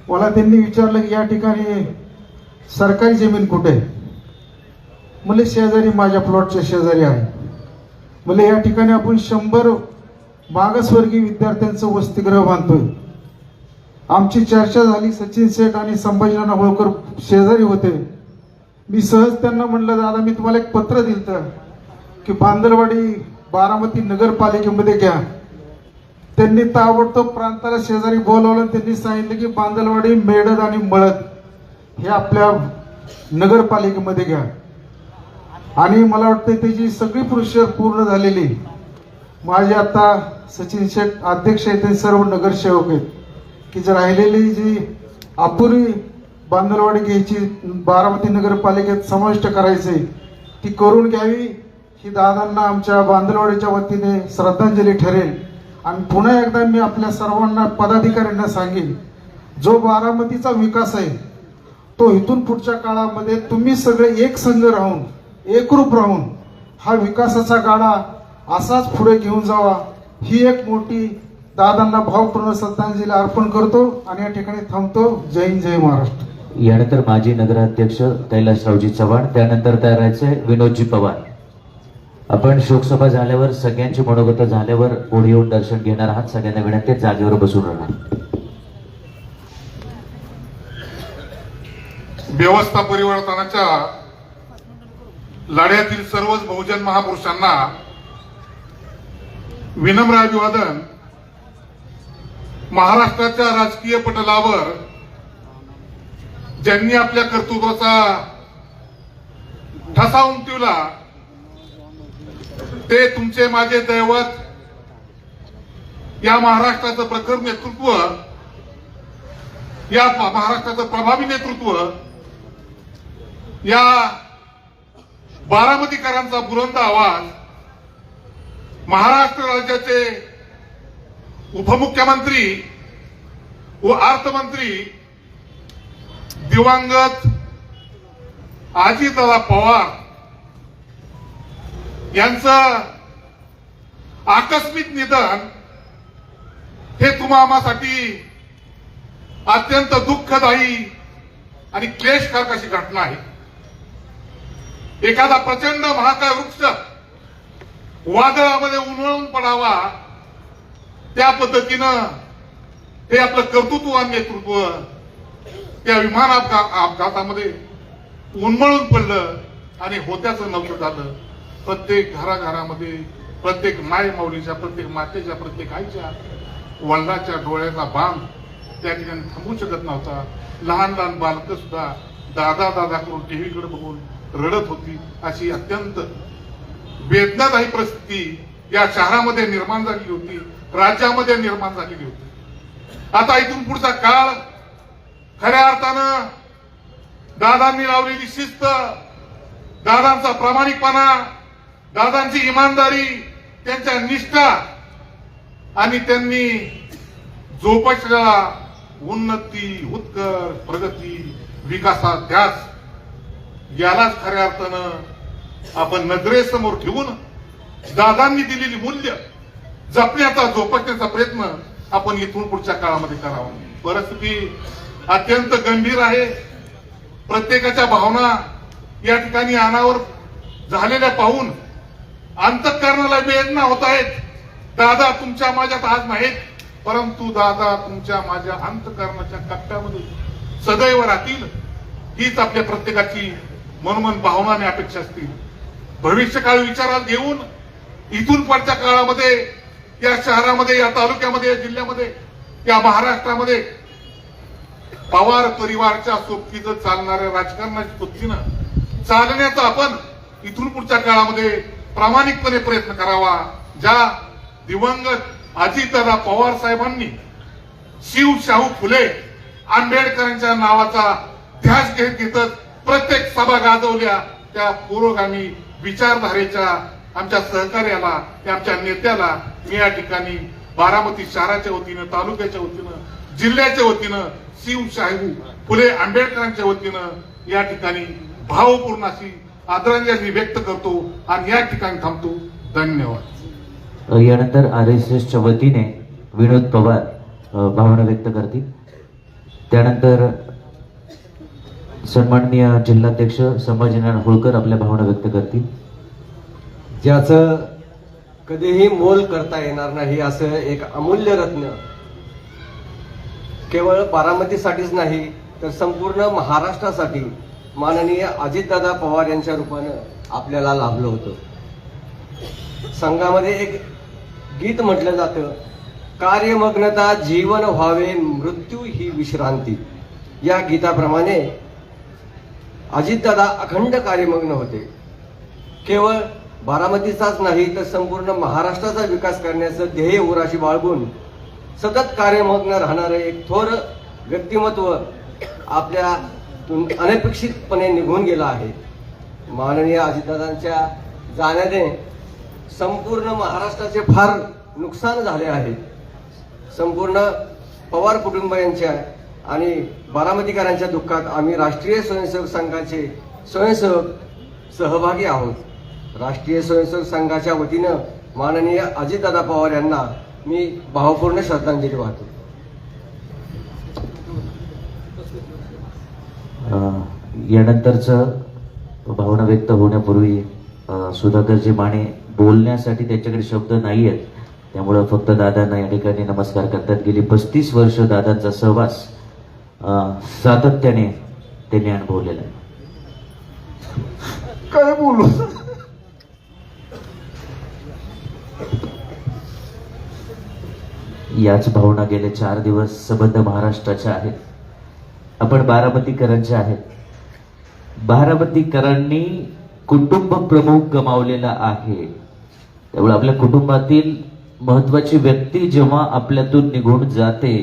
मला त्यांनी विचारलं की या ठिकाणी सरकारी जमीन कुठे आहे? म्हणले शेजारी, माझ्या प्लॉटच्या शेजारी आहे. म्हणले या ठिकाणी आपण 100 मागासवर्गीय विद्यार्थ्यांचं वसतिगृह बांधतोय. आमची चर्चा झाली. सचिन शेठ आणि संभाजी नाना होळकर शेजारी होते. मी सहज त्यांना म्हणलं दादा मी तुम्हाला एक पत्र दिलं की बांदरवाडी बारामती नगरपालिकेमध्ये घ्या. त्यांनी ताबडतोब प्रांताला शेजारी बोलावलं. त्यांनी सांगितलं की बांदरवाडी, मेडद आणि मळद हे आपल्या नगरपालिकेमध्ये घ्या. आणि मला वाटतं त्याची सगळी प्रोसिजर पूर्ण झालेली. माझे आता सचिन शेठ अध्यक्ष आहेत, ते सर्व नगरसेवक आहेत की जर राहिलेली जी अपुरी बांदरवाडी घ्यायची, बारामती नगरपालिकेत समाविष्ट करायचे, ती करून घ्यावी. ही दादांना आमच्या बांदरवाडीच्या वतीने श्रद्धांजली ठरेल. आणि पुन्हा एकदा मी आपल्या सर्वांना पदाधिकाऱ्यांना सांगेन, जो बारामतीचा विकास आहे तो इथून पुढच्या काळामध्ये तुम्ही सगळे एक संघ राहून, एकरूप राहून हा विकासाचा गाडा असाच पुढे घेऊन जावा. ही एक मोठी दादांना भावपूर्ण श्रद्धांजली अर्पण करतो आणि या ठिकाणी थांबतो. जय हिंद, जय महाराष्ट्र. यानंतर माजी नगराध्यक्ष कैलासरावजी चव्हाण, त्यानंतर तयार राहायचे विनोदजी पवार. आपण शोकसभा झाल्यावर सगळ्यांची मनोगत झाल्यावर पुढे येऊन दर्शन घेणार आहात. सगळ्यांना विनंती जागेवर बसून राहणार. व्यवस्था परिवर्तनाच्या लढ्यातील सर्वच बहुजन महापुरुषांना विनम्र अभिवादन. महाराष्ट्राच्या राजकीय पटलावर ज्यांनी आपल्या कर्तृत्वाचा ठसा उमटवला ते तुमचे माझे दैवत, या महाराष्ट्राचं प्रखर नेतृत्व, या महाराष्ट्राचं प्रभावी नेतृत्व, या बारामतीकरांचा बुलंद आवाज, महाराष्ट्र राज्याचे उपमुख्यमंत्री व अर्थमंत्री दिवंगत अजितदादा पवार यांचं आकस्मिक निधन हे तुम्हासाठी अत्यंत दुःखदायी आणि क्लेशकारक अशी घटना आहे. एखादा प्रचंड महाकाय वृक्ष वादळामध्ये उन्मळून पडावा, त्या पद्धतीनं हे आपलं कर्तृत्व आणि नेतृत्व त्या विमान अपघातामध्ये उन्मळून पडलं आणि होत्याचं नव्हतं झालं. प्रत्येक घराघरामध्ये, प्रत्येक माय माऊलीच्या, प्रत्येक मातेच्या, प्रत्येक आईच्या वडिलाच्या डोळ्याचा बांध त्या ठिकाणी थांबू शकत नव्हता. लहान लहान बालकं सुद्धा दादा दादा करून टीव्हीकडे बघून रडत होती. अशी अत्यंत वेदनादायी परिस्थिती या शहरामध्ये निर्माण झालेली होती, राज्यामध्ये निर्माण झालेली होती. आता इथून पुढचा काळ खऱ्या अर्थानं दादांनी लावलेली शिस्त, दादांचा प्रामाणिकपणा, दादांची इमानदारी, त्यांच्या निष्ठा आणि त्यांनी जोपासलेला उन्नती, उत्कर्ष, प्रगती, विकासात ध्यास, यालाच खऱ्या अर्थानं आपण नजरेसमोर ठेवून दादांनी दिलेली मूल्य जपण्याचा, जोपासण्याचा प्रयत्न आपण इथून पुढच्या काळामध्ये करावा. परिस्थिती अत्यंत गंभीर आहे. प्रत्येकाच्या भावना या ठिकाणी अनावर झालेल्या पाहून अंतःकरणाला वेदना होत आहेत. दादा तुमच्या माझ्यात आज नाहीत, परंतु दादा तुमच्या माझ्या अंतःकरणाच्या कप्प्यामध्ये सदैव राहतील, हीच आपल्या प्रत्येकाची मनोमन भावना आणि अपेक्षा असतील. भविष्यकाळ विचारात घेऊन इथून पुढच्या काळामध्ये या शहरामध्ये, या तालुक्यामध्ये, या जिल्ह्यामध्ये, या महाराष्ट्रामध्ये पवार परिवारच्या सोबतीनं चालणाऱ्या राजकारणाच्या सोबतीनं चालण्याचा आपण इथून पुढच्या काळामध्ये प्रामाणिकपणे प्रयत्न करावा. ज्या दिवंगत अजितदादा पवार साहेबांनी शिव शाहू फुले आंबेडकरांच्या नावाचा ध्यास घेतच प्रत्येक सभा गाजवल्या, त्या पुरोगामी विचारधारेच्या आमच्या सहकार्याला, आमच्या नेत्याला मी या ठिकाणी बारामती शहराच्या वतीनं, तालुक्याच्या वतीनं, जिल्ह्याच्या वतीनं, शिव शाहू फुले आंबेडकरांच्या वतीनं या ठिकाणी भावपूर्ण अशी आदरांजली व्यक्त करतो आणि या ठिकाणी थांबतो. धन्यवाद. यानंतर RSSच्या वतीने विनोद पवार भावना व्यक्त करतील. त्यानंतर सन्माननीय जिल्हाध्यक्ष संभाजीनारायण होळकर आपल्या भावना व्यक्त करतील. ज्याचं कधीही मोल करता येणार नाही असं एक अमूल्य रत्न केवळ बारामतीसाठीच नाही तर संपूर्ण महाराष्ट्रासाठी माननीय अजितदादा पवार यांच्या रूपानं आपल्याला लाभलं होतं. संघामध्ये एक गीत म्हटलं जातं, कार्यमग्नता जीवन व्हावे, मृत्यू ही विश्रांती. या गीताप्रमाणे अजितदादा अखंड कार्यमग्न होते. केवळ बारामतीचाच नाही तर संपूर्ण महाराष्ट्राचा विकास करण्याचं ध्येय उराशी बाळगून सतत कार्यमग्न राहणारे एक थोर व्यक्तिमत्व आपल्यातून अनपेक्षितपणे निघून गेलं आहे. माननीय अजितदादांच्या जाण्याने संपूर्ण महाराष्ट्राचे फार नुकसान झाले आहे. संपूर्ण पवार कुटुंबियांच्या आणि बारामतीकरांच्या दुःखात आम्ही राष्ट्रीय स्वयंसेवक संघाचे स्वयंसेवक सहभागी आहोत. राष्ट्रीय स्वयंसेवक संघाच्या वतीनं माननीय अजितदादा पवार यांना मी भावपूर्ण श्रद्धांजली वाहतो. यानंतरचं भावना व्यक्त होण्यापूर्वी सुधाकरजी माने बोलण्यासाठी त्यांच्याकडे शब्द नाही आहेत, त्यामुळं फक्त दादांना या ठिकाणी नमस्कार करतात. गेली 35 वर्ष दादांचा सहवास सातत्याने त्यांनी अनुभवलेला आहे. काय बोलू, याच भावना गेले 4 दिवस संबंध महाराष्ट्राच्या आहेत. आपण बारामतीकरांच्या आहेत. बारामतीकरांनी कुटुंब प्रमुख गमावलेला आहे. त्यामुळे आपल्या कुटुंबातील महत्वाची व्यक्ती जेव्हा आपल्यातून निघून जाते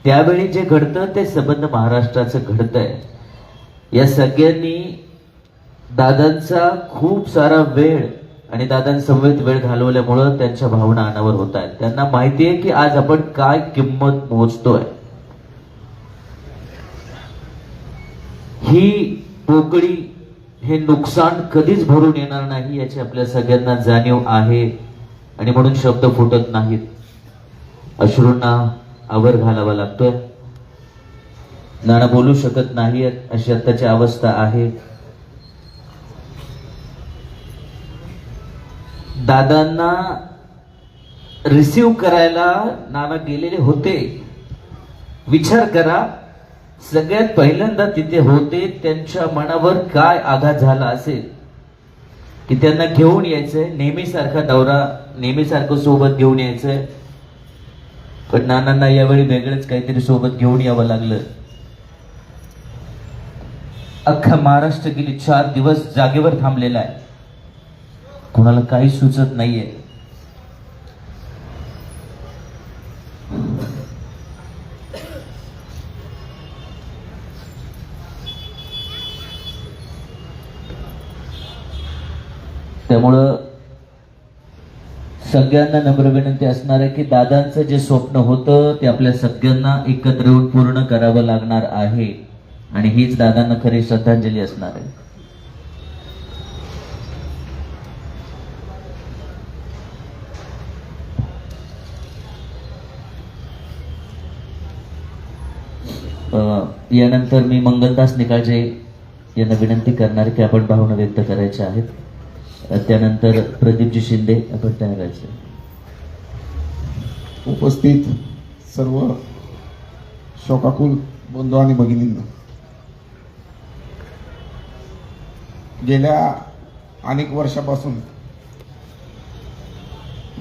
त्यावेळी जे घडतं ते संबंध महाराष्ट्राचं घडतंय. या सगळ्यांनी दादांचा खूप सारा वेळ आणि दादांसमवेत वेळ घालवल्यामुळं त्यांच्या भावना अनावर होत आहेत. त्यांना माहिती आहे की आज आपण काय किंमत मोजतोय. ही पोकळी, हे नुकसान कधीच भरून येणार नाही याची आपल्या सगळ्यांना जाणीव आहे आणि म्हणून शब्द फुटत नाहीत. अश्रूंना आवर घालावा लागतोय. नाना बोलू शकत नाहीत अशी आत्ताची अवस्था आहे. दादांना रिसीव करायला नाना गेलेले होते. विचार करा, सगळ्यात पहिल्यांदा तिथे होते, त्यांच्या मनावर काय आघात झाला असेल की त्यांना घेऊन यायचंय, नेहमीसारखा दौरा नेहमीसारखं सोबत घेऊन यायचंय, पण नानांना यावेळी वेगळंच काहीतरी सोबत घेऊन यावं लागलं. अख्खा महाराष्ट्र गेली 4 दिवस जागेवर थांबलेला आहे, कोणाला काही सुचत नाहीये. त्यामुळं सगळ्यांना नम्र विनंती असणार आहे की दादांचं जे स्वप्न होतं ते आपल्या सगळ्यांना एकत्र येऊन पूर्ण करावं लागणार आहे, आणि हीच दादांना खरी श्रद्धांजली असणार आहे. यानंतर मी मंगलदास निकाळजे यांना विनंती करणार की आपण भावना व्यक्त करायच्या आहेत. त्यानंतर प्रदीपजी शिंदे आपण त्यांना करायचं. उपस्थित सर्व शोकाकुल बंधू आणि भगिनींना, गेल्या अनेक वर्षापासून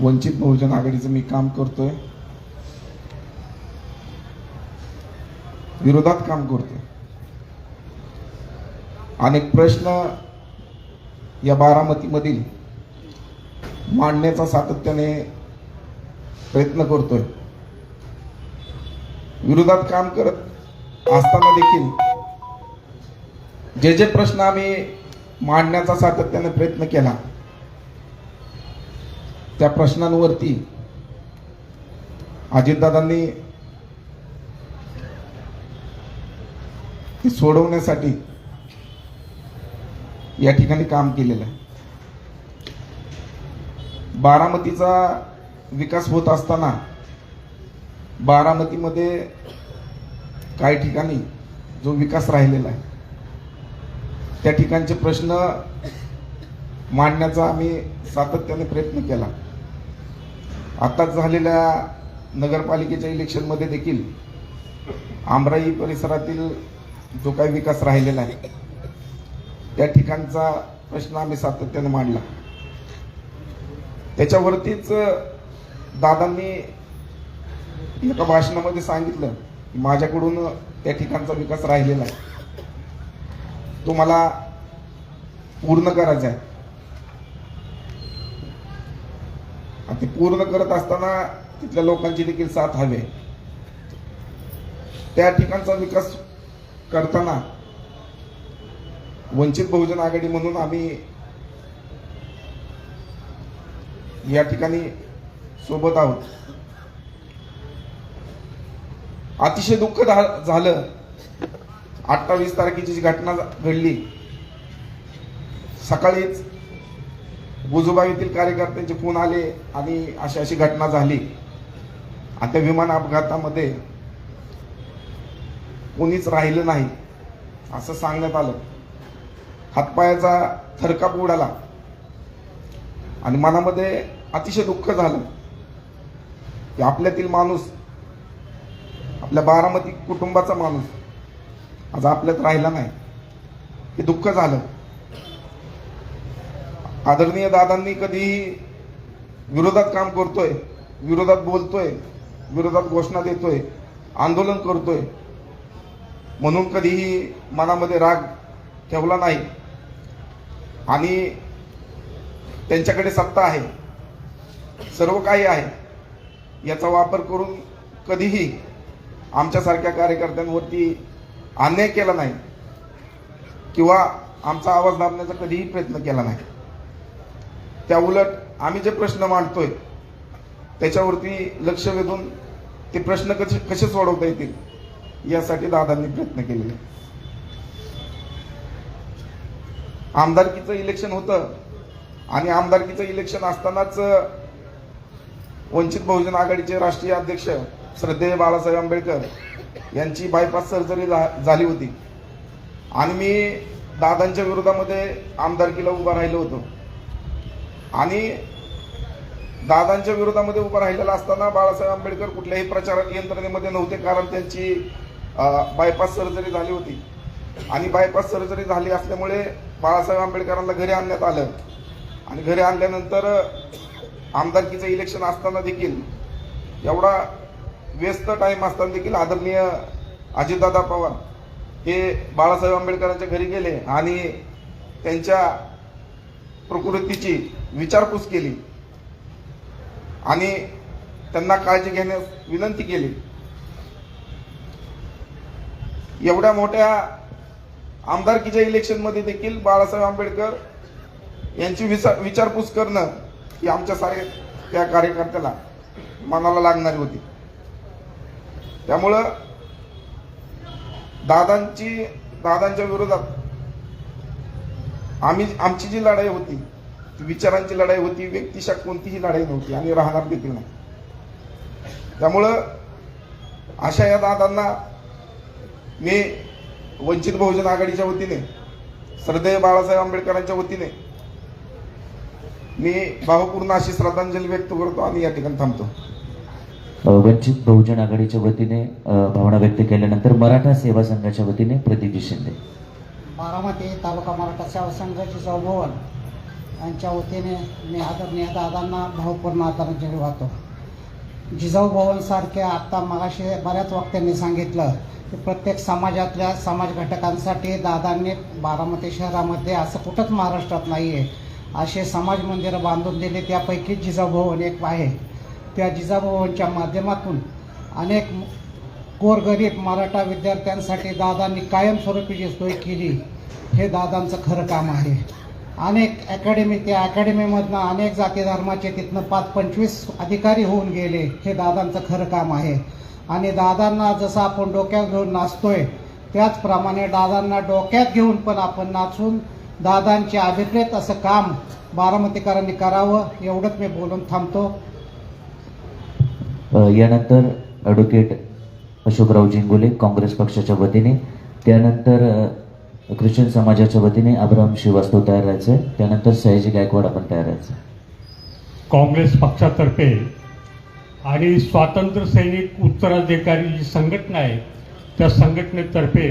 वंचित बहुजन आघाडीचं मी काम करतोय, विरोधात काम करतोय. अनेक प्रश्न या बारामतीमधील मांडण्याचा सातत्याने प्रयत्न करतोय. विरोधात काम करत असताना देखील जे प्रश्न आम्ही मांडण्याचा सातत्याने प्रयत्न केला, त्या प्रश्नांवरती अजितदादांनी सोडवण्यासाठी या ठिकाणी काम केलेलं आहे. बारामतीचा विकास होत असताना बारामतीमध्ये काही ठिकाणी जो विकास राहिलेला आहे त्या ठिकाणचे प्रश्न मांडण्याचा आम्ही सातत्याने प्रयत्न केला. आताच झालेल्या नगरपालिकेच्या इलेक्शनमध्ये देखील आमराई परिसरातील जो काही विकास राहिलेला आहे त्या ठिकाणचा प्रश्न आम्ही सातत्याने मांडला. त्याच्यावरतीच दादांनी एका भाषणामध्ये सांगितलं की माझ्याकडून त्या ठिकाणचा विकास राहिलेला आहे, तो मला पूर्ण करायचा आहे. आणि ते पूर्ण करत असताना तिथल्या लोकांची देखील साथ हवी. त्या ठिकाणचा विकास करताना वंचित बहुजन आघाडी म्हणून आम्ही या ठिकाणी सोबत आहोत. अतिशय दुःख झालं 28 तारखेची जी घटना घडली, सकाळीच बुजुबा येथील कार्यकर्त्यांचे फोन आले आणि अशी अशी घटना झाली. आणि त्या विमान अपघातामध्ये कोणीच राहिलं नाही असं सांगण्यात आलं. हातपायाचा थरकाप उडाला आणि मनामध्ये अतिशय दुःख झालं की आपल्यातील माणूस, आपल्या बारामती कुटुंबाचा माणूस आज आपल्यात राहिला नाही. हे दुःख झालं. आदरणीय दादांनी कधीही विरोधात काम करतोय, विरोधात बोलतोय, विरोधात घोषणा देतोय, आंदोलन करतोय म्हणून कधीही मनामध्ये राग ठेवला नाही. आणि त्यांच्याकडे सत्ता आहे, सर्व काही आहे, याचा वापर करून कधीही आमच्यासारख्या कार्यकर्त्यांवरती अन्याय केला नाही किंवा आमचा आवाज दाबण्याचा कधीही प्रयत्न केला नाही. त्या उलट आम्ही जे प्रश्न मांडतोय त्याच्यावरती लक्ष वेधून ते प्रश्न कसे सोडवता येतील यासाठी दादांनी प्रयत्न केलेले. आमदारकीचं इलेक्शन होतं आणि आमदारकीचं इलेक्शन असतानाच वंचित बहुजन आघाडीचे राष्ट्रीय अध्यक्ष श्रद्धेय बाळासाहेब आंबेडकर यांची बायपास सर्जरी झाली होती आणि मी दादांच्या विरोधामध्ये आमदारकीला उभा राहिलो होतो. आणि दादांच्या विरोधामध्ये उभं राहिलेला असताना बाळासाहेब आंबेडकर कुठल्याही प्रचार यंत्रणेमध्ये नव्हते, कारण त्यांची बायपास सर्जरी झाली होती आणि बायपास सर्जरी झाली असल्यामुळे बाळासाहेब आंबेडकरांना घरी आणण्यात आलं आणि घरी आणल्यानंतर आमदारकीचं इलेक्शन असताना देखील एवढा व्यस्त टाईम असताना देखील आदरणीय अजितदादा पवार हे बाळासाहेब आंबेडकरांच्या घरी गेले आणि त्यांच्या प्रकृतीची विचारपूस केली आणि त्यांना काळजी घेण्यास विनंती केली. एवढ्या मोठ्या आमदारकीच्या इलेक्शनमध्ये देखील बाळासाहेब आंबेडकर यांची विचारपूस करणं ही आमच्या त्या कार्यकर्त्याला मनाला लागणारी होती. त्यामुळं दादांच्या विरोधात आमची जी लढाई होती ती विचारांची लढाई होती, व्यक्तिशा कोणतीही लढाई नव्हती आणि राहणार देखील नाही. त्यामुळं अशा या दादांना मी वंचित बहुजन आघाडीच्या वतीने, श्रद्धेय बाळासाहेब आंबेडकरांच्या वतीने मी भावपूर्ण अशी श्रद्धांजली व्यक्त करतो आणि या ठिकाणी थांबतो. वंचित बहुजन आघाडीच्या वतीने भावना व्यक्त केल्यानंतर मराठा सेवा संघाच्या वतीने प्रदीपजी शिंदे. बारामती तालुका मराठा सेवा संघ जिजाऊ भवन यांच्या वतीने मी आदरणीय दादांना भावपूर्ण आदरांजली वाहतो. जिजाऊ भवन सारखे आता मगाशी बऱ्याच वक्त्यांनी सांगितलं की प्रत्येक समाजातल्या समाज घटकांसाठी दादांनी बारामती शहरामध्ये असं कुठंच महाराष्ट्रात नाही आहे असे समाज मंदिरं बांधून दिले. त्यापैकी जिजाऊ भवन एक आहे. त्या जिजाऊ भवनच्या माध्यमातून अनेक गोरगरीब मराठा विद्यार्थ्यांसाठी दादांनी कायमस्वरूपी जी सोय केली हे दादांचं खरं काम आहे. अनेक अकॅडमी, त्या अकॅडमीमधनं अनेक जाती धर्माचे तिथनं 5-25 अधिकारी होऊन गेले हे दादांचं खरं काम आहे. आणि दादांना जसं आपण डोक्यात घेऊन नाचतोय त्याचप्रमाणे दादांना डोक्यात घेऊन पण आपण नाचून दादांचे अभिप्रेत असं काम बारामतीकरांनी करावं एवढंच मी बोलून थांबतो. यानंतर ॲडव्होकेट अशोकराव जिंगोले काँग्रेस पक्षाच्या वतीने, त्यानंतर ख्रिश्चन समाजाच्या वतीने अब्राहम श्रीवास्तव तयार राहायचे, त्यानंतर सयाजी गायकवाड आपण तयार राहायचं. काँग्रेस पक्षातर्फे आणि स्वातंत्र्य सैनिक उत्तराधिकारी जी संघटना आहे त्या संघटनेतर्फे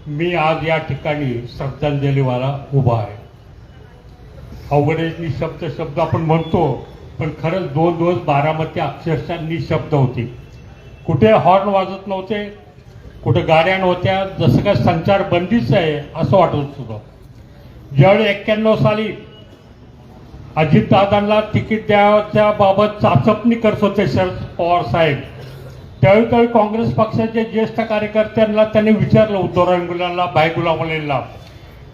मी आज या ठिकाणी श्रद्धांजलीवाला उभा आहे. अवघडे निशब्द आपण म्हणतो पण खरंच 2 दिवस बारामती अक्षरशः निशब्द होती. कुठे हॉर्न वाजत नव्हते, कुठे गाड्या नव्हत्या, जसं काय संचारबंदीच आहे असं वाटत होतं. ज्यावेळी 91 साली अजितदादांना तिकीट द्यायच्या बाबत चाचपणी करत होते शरद पवार साहेब, त्यावेळी काँग्रेस पक्षाचे ज्येष्ठ कार्यकर्त्यांना त्यांनी विचारलं, उद्धवराव गुलाला, भाई गुलाम अलीला,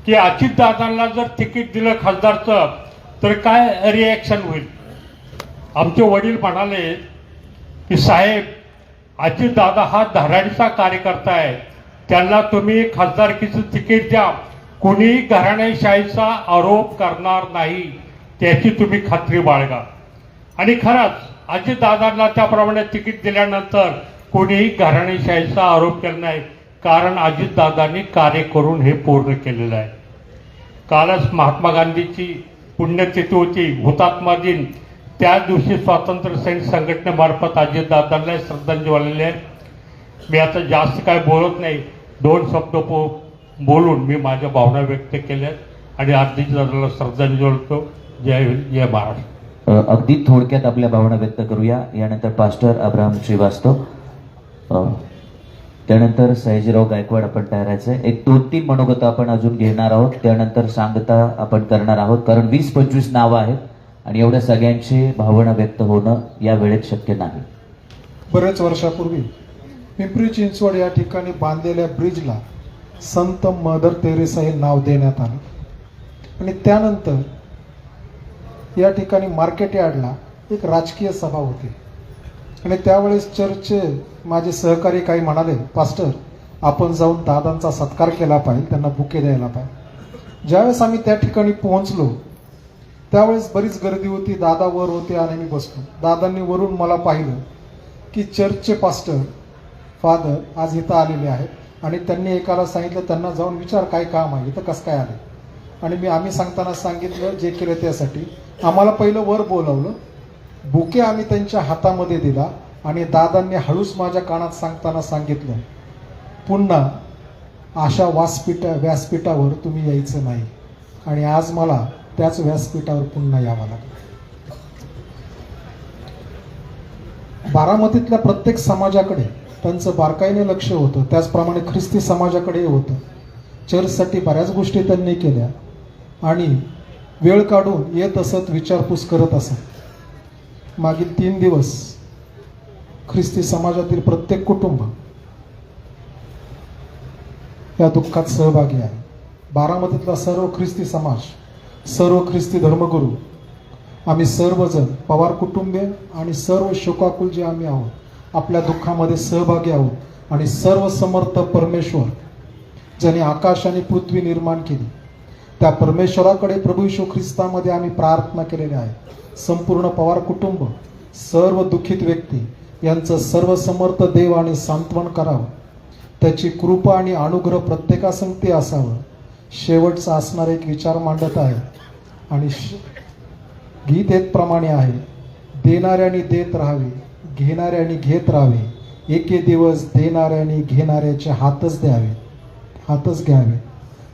की अजितदादांना जर तिकीट दिलं खासदारचं तर काय रिॲक्शन होईल. आमचे वडील म्हणाले की साहेब, अजितदादा हा धडाडीचा कार्यकर्ता आहे, त्यांना तुम्ही खासदारकीचं तिकीट द्या, कोणीही घराणेशाहीचा आरोप करणार नाही त्याची तुम्ही खात्री बाळगा. आणि खरंच अजितदादांना त्याप्रमाणे तिकीट दिल्यानंतर कोणीही घराणेशाहीचा आरोप केला नाही, कारण अजितदादांनी कार्य करून हे पूर्ण केलेलं आहे. कालच महात्मा गांधीची पुण्यतिथी होती, हुतात्मा दिन. त्या दिवशी स्वातंत्र्य सैनिक संघटनेमार्फत अजितदादांना श्रद्धांजली वाहिलेली आहे. मी आता जास्त काय बोलत नाही, 2 शब्द बोलून मी माझ्या भावना व्यक्त केल्यात आणि अजितदादांना श्रद्धांजली वाहतो. जय हिंद, जय महाराष्ट्र. अगदी थोडक्यात आपल्या भावना व्यक्त करूया. यानंतर पास्टर अब्राहम श्रीवास्तव, त्यानंतर सयाजीराव गायकवाड आपण तयार राहायचंय. 1-2-3 मनोगत आपण अजून घेणार आहोत, त्यानंतर सांगता आपण करणार आहोत, कारण 20-25 नावं आहेत आणि एवढ्या सगळ्यांची भावना व्यक्त होणं या वेळेत शक्य नाही. बरेच वर्षापूर्वी पिंपरी चिंचवड या ठिकाणी बांधलेल्या ब्रिजला संत मदर तेरेसा हे नाव देण्यात आलं आणि त्यानंतर या ठिकाणी मार्केट यार्डला एक राजकीय सभा होती आणि त्यावेळेस चर्चचे माझे सहकारी काही म्हणाले, पास्टर आपण जाऊन दादांचा सत्कार केला पाहिजे, त्यांना बुके द्यायला पाहिजे. ज्यावेळेस आम्ही त्या ठिकाणी पोहोचलो त्यावेळेस बरीच गर्दी होती, दादा वर होते आणि मी बसलो. दादांनी वरून मला पाहिलं की चर्चचे पास्टर फादर आज इथं आलेले आहेत आणि त्यांनी एकाला सांगितलं त्यांना जाऊन विचार काय काम आहे इथं, कसं काय आले. आणि आम्ही सांगताना सांगितलं जे केलं त्यासाठी. आम्हाला पहिलं वर बोलावलं बुके आम्ही त्यांच्या हातामध्ये दिला आणि दादांनी हळूच माझ्या कानात सांगताना सांगितलं, पुन्हा अशा व्यासपीठावर तुम्ही यायचं नाही. आणि आज मला त्याच व्यासपीठावर पुन्हा यावं लागलं. बारामतीतल्या प्रत्येक समाजाकडे त्यांचं बारकाईने लक्ष होतं, त्याचप्रमाणे ख्रिस्ती समाजाकडेही होतं. चर्चसाठी बऱ्याच गोष्टी त्यांनी केल्या आणि वेळ काढून येत असत, विचारपूस करत असत. मागील 3 दिवस ख्रिस्ती समाजातील प्रत्येक कुटुंब या दुःखात सहभागी आहे. बारामतीतला सर्व ख्रिस्ती समाज, सर्व ख्रिस्ती धर्मगुरू, आम्ही सर्वजण पवार कुटुंबीय आणि सर्व शोकाकुल जे आम्ही आहोत, आपल्या दुःखामध्ये सहभागी आहोत. आणि सर्व समर्थ परमेश्वर ज्याने आकाश आणि पृथ्वी निर्माण केली, त्या परमेश्वराकडे प्रभू येशू ख्रिस्तामध्ये आम्ही प्रार्थना केलेल्या आहे. संपूर्ण पवार कुटुंब, सर्व दुःखित व्यक्ती यांचं सर्व समर्थ देव आणि सांत्वन करावं. त्याची कृपा आणि अनुग्रह प्रत्येकासंगती असावं. शेवटचा असणारा एक विचार मांडत आहे आणि गीत एक प्रमाणे आहे, देणाऱ्याने देत राहावे, घेणाऱ्याने घेत राहावे. एके दिवस देणाऱ्याने घेणाऱ्याचे हातच घ्यावे.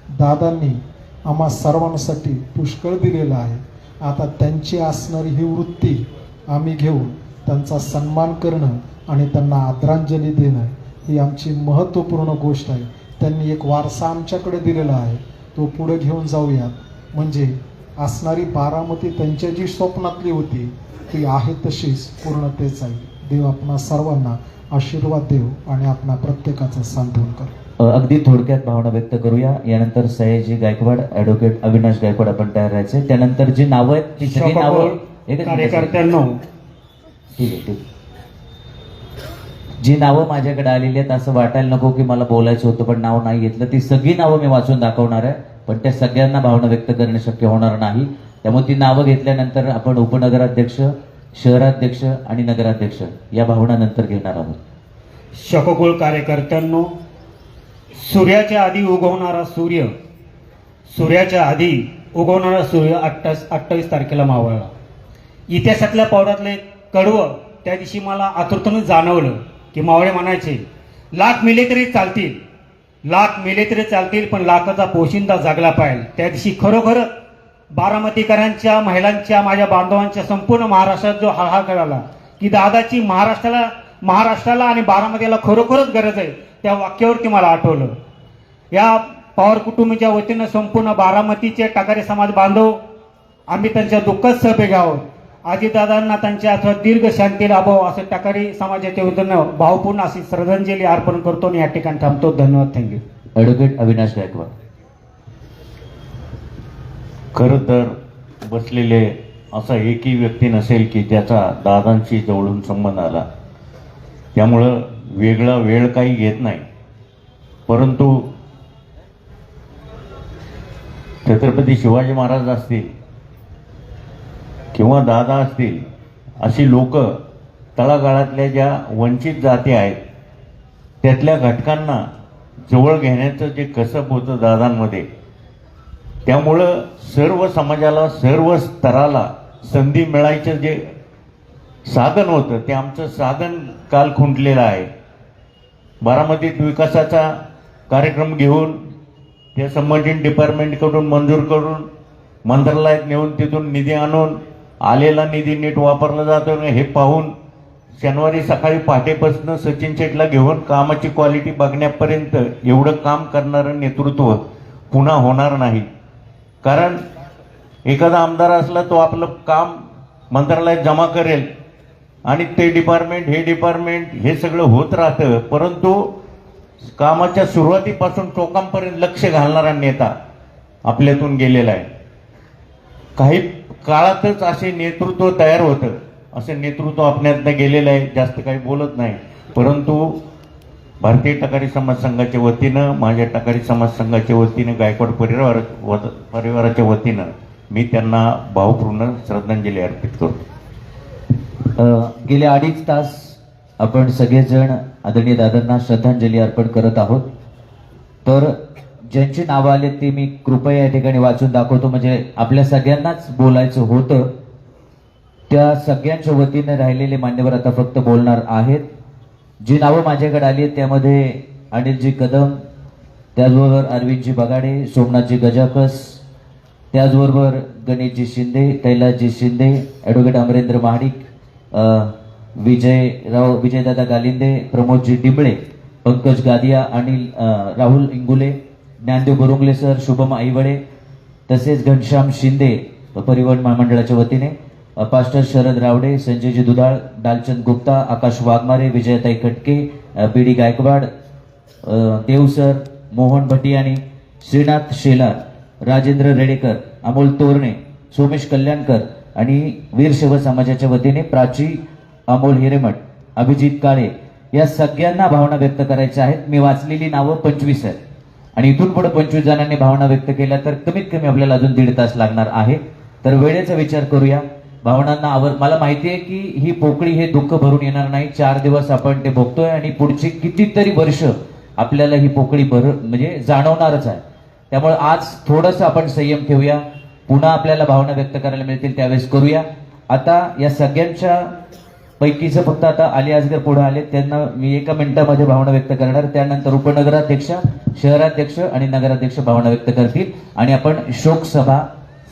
दादांनी आम्हा सर्वांसाठी पुष्कळ दिलेला आहे. आता त्यांची असणारी ही वृत्ती आम्ही घेऊन त्यांचा सन्मान करणं आणि त्यांना आदरांजली देणं ही आमची महत्त्वपूर्ण गोष्ट आहे. त्यांनी एक वारसा आमच्याकडे दिलेला आहे, तो पुढे घेऊन जाऊयात. म्हणजे असणारी बारामती त्यांच्या जी स्वप्नातली होती ती आहे तशीच पूर्णतेच आहे. देव आपणा सर्वांना आशीर्वाद देव आणि आपणा प्रत्येकाचं सांत्वन करो. अगदी थोडक्यात भावना व्यक्त करूया. यानंतर सयाजी गायकवाड, ॲडव्होकेट अविनाश गायकवाड आपण तयार राहायचे. त्यानंतर जी नावं आहेत ती सगळी नावं कार्यकर्त्यांनो, ठीक आहे. जी नावं माझ्याकडे आलेली आहेत असं वाटायला नको की मला बोलायचं होतं पण नाव नाही घेतलं. ती सगळी नावं मी वाचून दाखवणार आहे, पण त्या सगळ्यांना भावना व्यक्त करणे शक्य होणार नाही. त्यामुळे ती नावं घेतल्यानंतर आपण उपनगराध्यक्ष, शहराध्यक्ष आणि नगराध्यक्ष या भावना नंतर घेणार आहोत. शकोकुळ कार्यकर्त्यांनो, सूर्याच्या आधी उगवणारा सूर्य, सूर्याच्या आधी उगवणारा सूर्य 28 तारखेला मावळला. इतिहासातल्या पावरातलं एक कडवं त्या दिवशी मला आतुरतेनं जाणवलं की मावळे म्हणायचे, लाख मेले तरी चालतील, लाख मेले तरी चालतील, पण लाखाचा पोशिंदा जागला पाहिजे. त्या दिवशी खरोखरच बारामतीकरांच्या, महिलांच्या, माझ्या बांधवांच्या, संपूर्ण महाराष्ट्रात जो हाहाकार आला की दादाची महाराष्ट्राला आणि बारामतीला खरोखरच गरज आहे, त्या वाक्यावरती मला आठवलं. या पवार कुटुंबाच्या वतीनं संपूर्ण बारामतीचे टाकारी समाज बांधव आम्ही त्यांच्या दुःखात सहभागी आहोत. आजीदादांना त्यांच्या अथवा दीर्घ शांती लाभाव असं टाकारी समाजाच्या वतीनं भावपूर्ण अशी श्रद्धांजली अर्पण करतो आणि या ठिकाणी थांबतो. धन्यवाद. थँक्यू. ॲडव्होकेट अविनाश गायकवाड. खरं तर बसलेले असा एकही व्यक्ती नसेल की ज्याचा दादांशी जवळून संबंध आला. त्यामुळं वेगळा वेळ काही घेत नाही, परंतु छत्रपती शिवाजी महाराज असतील किंवा दादा असतील, अशी लोक तळागाळातल्या ज्या वंचित जाती आहेत त्यातल्या घटकांना जवळ घेण्याचं जे कसब होतं दादांमध्ये, त्यामुळं सर्व समाजाला, सर्व स्तराला संधी मिळायचं जे साधन होतं ते आमचं साधन काल खुंटलेलं आहे. बारामतीत विकासाचा कार्यक्रम घेऊन त्या संबंधित डिपार्टमेंटकडून मंजूर करून मंत्रालयात नेऊन तिथून निधी आणून आलेला निधी नीट वापरला जातो हे पाहून शनिवारी सकाळी पहाटेपासून सचिन शेटला घेऊन कामाची क्वालिटी बघण्यापर्यंत एवढं काम करणारं नेतृत्व पुन्हा होणार नाही. कारण एखादा आमदार असला तो आपलं काम मंत्रालयात जमा करेल आणि ते डिपार्टमेंट, हे डिपार्टमेंट, हे सगळं होत राहतं, परंतु कामाच्या सुरुवातीपासून टोकांपर्यंत लक्ष घालणारा नेता आपल्यातून गेलेला आहे. काही काळातच असे नेतृत्व तयार होतं, असं नेतृत्व आपल्यातनं गेलेलं आहे. जास्त काही बोलत नाही, परंतु भारतीय टाकारी समाज संघाच्या वतीनं, माझ्या टाकारी समाज संघाच्या वतीनं, गायकवाड परिवाराच्या वतीनं मी त्यांना भावपूर्ण श्रद्धांजली अर्पित करतो. गेले 2.5 तास आपण सगळेजण आदरणीय दादांना श्रद्धांजली अर्पण करत आहोत. तर ज्यांची नावं आले ते मी कृपया या ठिकाणी वाचून दाखवतो, म्हणजे आपल्या सगळ्यांनाच बोलायचं होतं. त्या सगळ्यांच्या वतीने राहिलेले मान्यवर आता फक्त बोलणार आहेत. जी नावं माझ्याकडे आली आहेत त्यामध्ये अनिलजी कदम, त्याचबरोबर अरविंदजी बगाडे, सोमनाथजी गजाकस, त्याचबरोबर गणेशजी शिंदे, कैलासजी शिंदे, ॲडव्होकेट अमरेंद्र महाडिक, विजयदादा गालिंदे, प्रमोदजी डिंबळे, पंकज गादिया, अनिल राहुल इंगुले, ज्ञानदेव बोरुंगले सर, शुभम आईवडे, तसेच घनश्याम शिंदे परिवहन महामंडळाच्या वतीने, पास्टर शरद रावडे, संजयजी दुधाळ, डालचंद गुप्ता, आकाश वाघमारे, विजयताई खटके, बी.डी. गायकवाड, देव सर, मोहन भटियानी, श्रीनाथ शेलार, राजेंद्र रेडेकर, अमोल तोरणे, सोमेश कल्याणकर आणि वीर शैव समाजाच्या वतीने प्राची अमोल हिरेमठ, अभिजित काळे या सगळ्यांना भावना व्यक्त करायच्या आहेत. मी वाचलेली नावं 25 आहेत आणि इथून पुढे 25 जणांनी भावना व्यक्त केल्या तर कमीत कमी आपल्याला अजून 1.5 तास लागणार आहे. तर वेळेचा विचार करूया. भावनांना मला माहिती आहे की ही पोकळी हे दुःख भरून येणार नाही. 4 दिवस आपण ते भोगतोय आणि पुढची कितीतरी वर्ष आपल्याला ही पोकळी म्हणजे जाणवणारच आहे. त्यामुळे आज थोडंसं आपण संयम ठेवूया. पुन्हा आपल्याला भावना व्यक्त करायला मिळतील त्यावेळेस करूया. आता या सगळ्यांच्या पैकीचं फक्त आता अली असगर पुढे आले, त्यांना मी 1 मिनिटामध्ये भावना व्यक्त करणार. त्यानंतर उपनगराध्यक्ष, शहराध्यक्ष आणि नगराध्यक्ष भावना व्यक्त करतील आणि आपण शोक सभा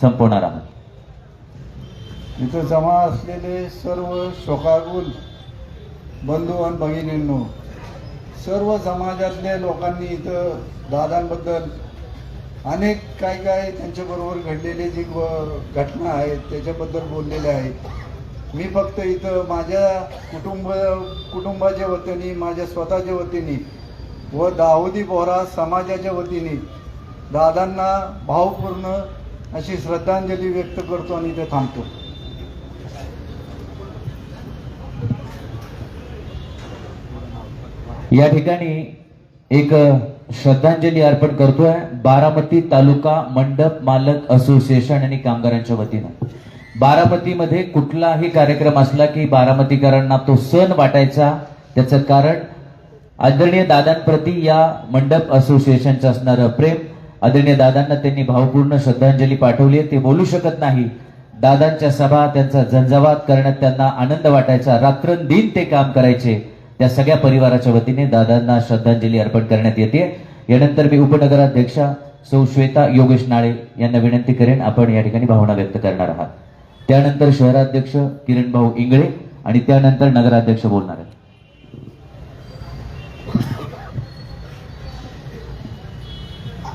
संपवणार आहोत. इथं जमा असलेले सर्व शोकाकुल बंधू आणि भगिनींनो, सर्व समाजातल्या लोकांनी इथं दादांबद्दल अनेक काय त्यांच्याबरोबर घडलेले जी घटना आहेत त्याच्याबद्दल बोललेले आहेत. मी फक्त इथं माझ्या कुटुंबाच्या वतीने, माझ्या स्वतःच्या वतीने व दाऊदी बोहरा समाजाच्या वतीने दादांना भावपूर्ण अशी श्रद्धांजली व्यक्त करतो आणि इथे थांबतो. या ठिकाणी एक श्रद्धांजली अर्पण करतोय बारामती तालुका मंडप मालक असोसिएशन आणि कामगारांच्या वतीनं. बारामतीमध्ये कुठलाही कार्यक्रम असला की बारामतीकरांना तो सण वाटायचा. त्याचं कारण आदरणीय दादांप्रती या मंडप असोसिएशनचं असणारं प्रेम. आदरणीय दादांना त्यांनी भावपूर्ण श्रद्धांजली पाठवली. ते बोलू शकत नाही. दादांच्या सभा, त्यांचा झंझावात करण्यात त्यांना आनंद वाटायचा. रात्रंदिन ते काम करायचे. त्या सगळ्या परिवाराच्या वतीने दादांना श्रद्धांजली अर्पण करण्यात येते. यानंतर मी उपनगराध्यक्षा सौ श्वेता योगेश नाळे यांना विनंती करेन आपण या ठिकाणी भावना व्यक्त करणार आहात. त्यानंतर शहराध्यक्ष किरण भाऊ इंगळे आणि त्यानंतर नगराध्यक्ष बोलणार आहेत.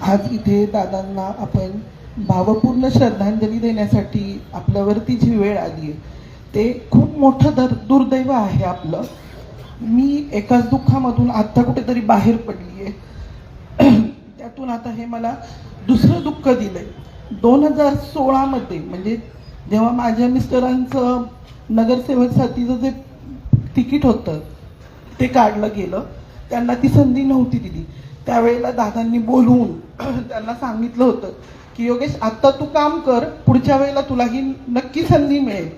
आज इथे दादांना आपण भावपूर्ण श्रद्धांजली देण्यासाठी आपल्यावरती जी वेळ आली आहे ते खूप मोठं दुर्दैव आहे आपलं. मी एकाच दुःखामधून आता कुठेतरी बाहेर पडली आहे. त्यातून आता हे मला दुसरं दुःख दिलंय. 2016 मध्ये म्हणजे जेव्हा माझ्या मिस्टरांचं नगरसेवकसाठीचं जे तिकीट होतं ते काढलं गेलं, त्यांना ती संधी नव्हती दिली. त्यावेळेला दादांनी बोलवून त्यांना सांगितलं होतं की योगेश आत्ता तू काम कर, पुढच्या वेळेला तुला ही नक्की संधी मिळेल.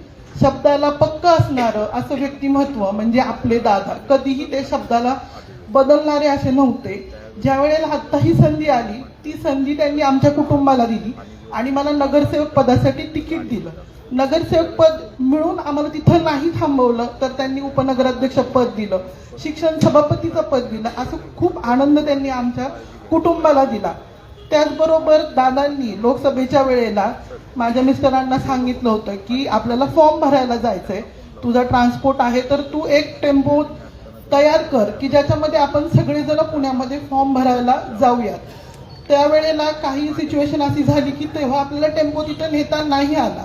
शब्दाला पक्क असणारं असं व्यक्तिमत्व म्हणजे आपले दादा. कधीही ते शब्दाला बदलणारे असे नव्हते. ज्या वेळेला आत्ता ही संधी आली ती संधी त्यांनी आमच्या कुटुंबाला दिली आणि मला नगरसेवक पदासाठी तिकीट दिलं. नगरसेवक पद मिळून आम्हाला तिथं नाही थांबवलं तर त्यांनी उपनगराध्यक्ष पद दिलं, शिक्षण सभापतीचं पद दिलं. असं खूप आनंद त्यांनी आमच्या कुटुंबाला दिला. त्याचबरोबर दादांनी लोकसभेच्या वेळेला माझ्या मिस्टरांना सांगितलं होतं की आपल्याला फॉर्म भरायला जायचंय, तुझा ट्रान्सपोर्ट आहे तर तू एक टेम्पो तयार कर की ज्याच्यामध्ये आपण सगळेजण पुण्यामध्ये फॉर्म भरायला जाऊयात. त्यावेळेला काही सिच्युएशन अशी झाली की तेव्हा आपल्याला टेम्पो तिथं नेता नाही आला.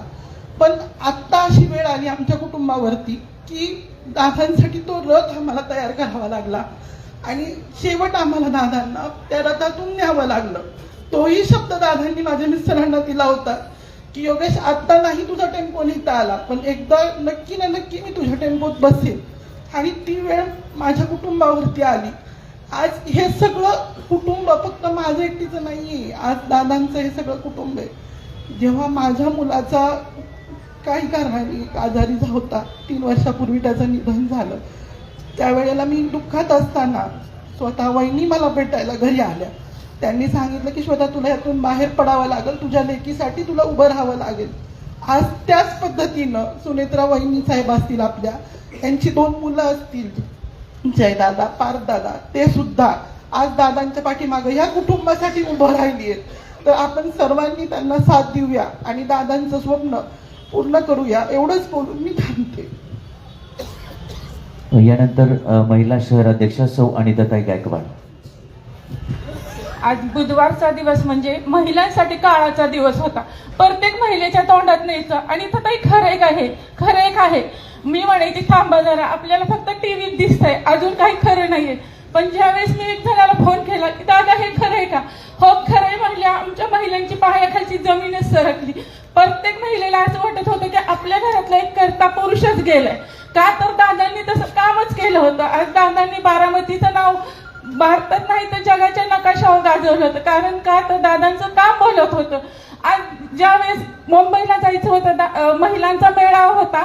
पण आत्ता अशी वेळ आली आमच्या कुटुंबावरती की दादांसाठी तो रथ आम्हाला तयार करावा लागला आणि शेवट आम्हाला दादांना त्या रथातून न्यावं लागलं. तोही शब्द दादांनी माझ्या मिस्टरांना दिला होता की योगेश आत्ता नाही तुझा टेम्पो नेता आला पण एकदा नक्की ना नक्की मी तुझ्या टेम्पोत बसेल. आणि ती वेळ माझ्या कुटुंबावरती आली. आज हे सगळं कुटुंब फक्त माझं एकटीचं नाहीये, आज दादांचं हे सगळं कुटुंब आहे. जेव्हा माझ्या मुलाचा काही कारणाने आजारी होता, 3 वर्षापूर्वी त्याचं निधन झालं, त्यावेळेला मी दुःखात असताना स्वतः वहिनी मला भेटायला घरी आल्या. त्यांनी सांगितलं की श्वेता तुला यातून बाहेर पडावं लागेल, तुझ्या लेकीसाठी तुला उभं राहावं लागेल. आज त्याच पद्धतीनं सुनेत्रा वहिनी साहेब असतील आपल्या, त्यांची 2 मुलं असतील जयदादा पारदादा, ते सुद्धा आज दादांच्या पाठीमागे या कुटुंबासाठी उभं राहिली आहेत. तर आपण सर्वांनी त्यांना साथ देऊया आणि दादांचं स्वप्न पूर्ण करूया, एवढंच बोलून मी थांबते. यानंतर महिला शहर अध्यक्षा सौ अनिताताई गायकवाड. आज बुधवारचा दिवस म्हणजे महिलांसाठी काळाचा दिवस होता. प्रत्येक महिलेच्या तोंडात न्यायचं आणि ताई खरं एक आहे. मी म्हणायची थांबा जरा, आपल्याला फक्त टीव्हीत दिसतंय, अजून काही खरं नाहीये. पण ज्यावेळेस मी एक जणाला फोन केला की दादा हे खरं आहे का, हो खरंय म्हणल्या, आमच्या महिलांची पायाखालची जमीनच सरकली. प्रत्येक महिलेला असं वाटत होतं की आपल्या घरातला एक कर्ता पुरुषच गेलाय. का तर दादांनी तसं कामच केलं होतं. आज दादांनी बारामतीचं नाव भारतात नाही तर जगाच्या नकाशावर गाजवलं होतं. कारण का तर दादांचं काम बोलत होतं. आज ज्यावेळेस मुंबईला जायचं होतं, महिलांचा मेळावा होता,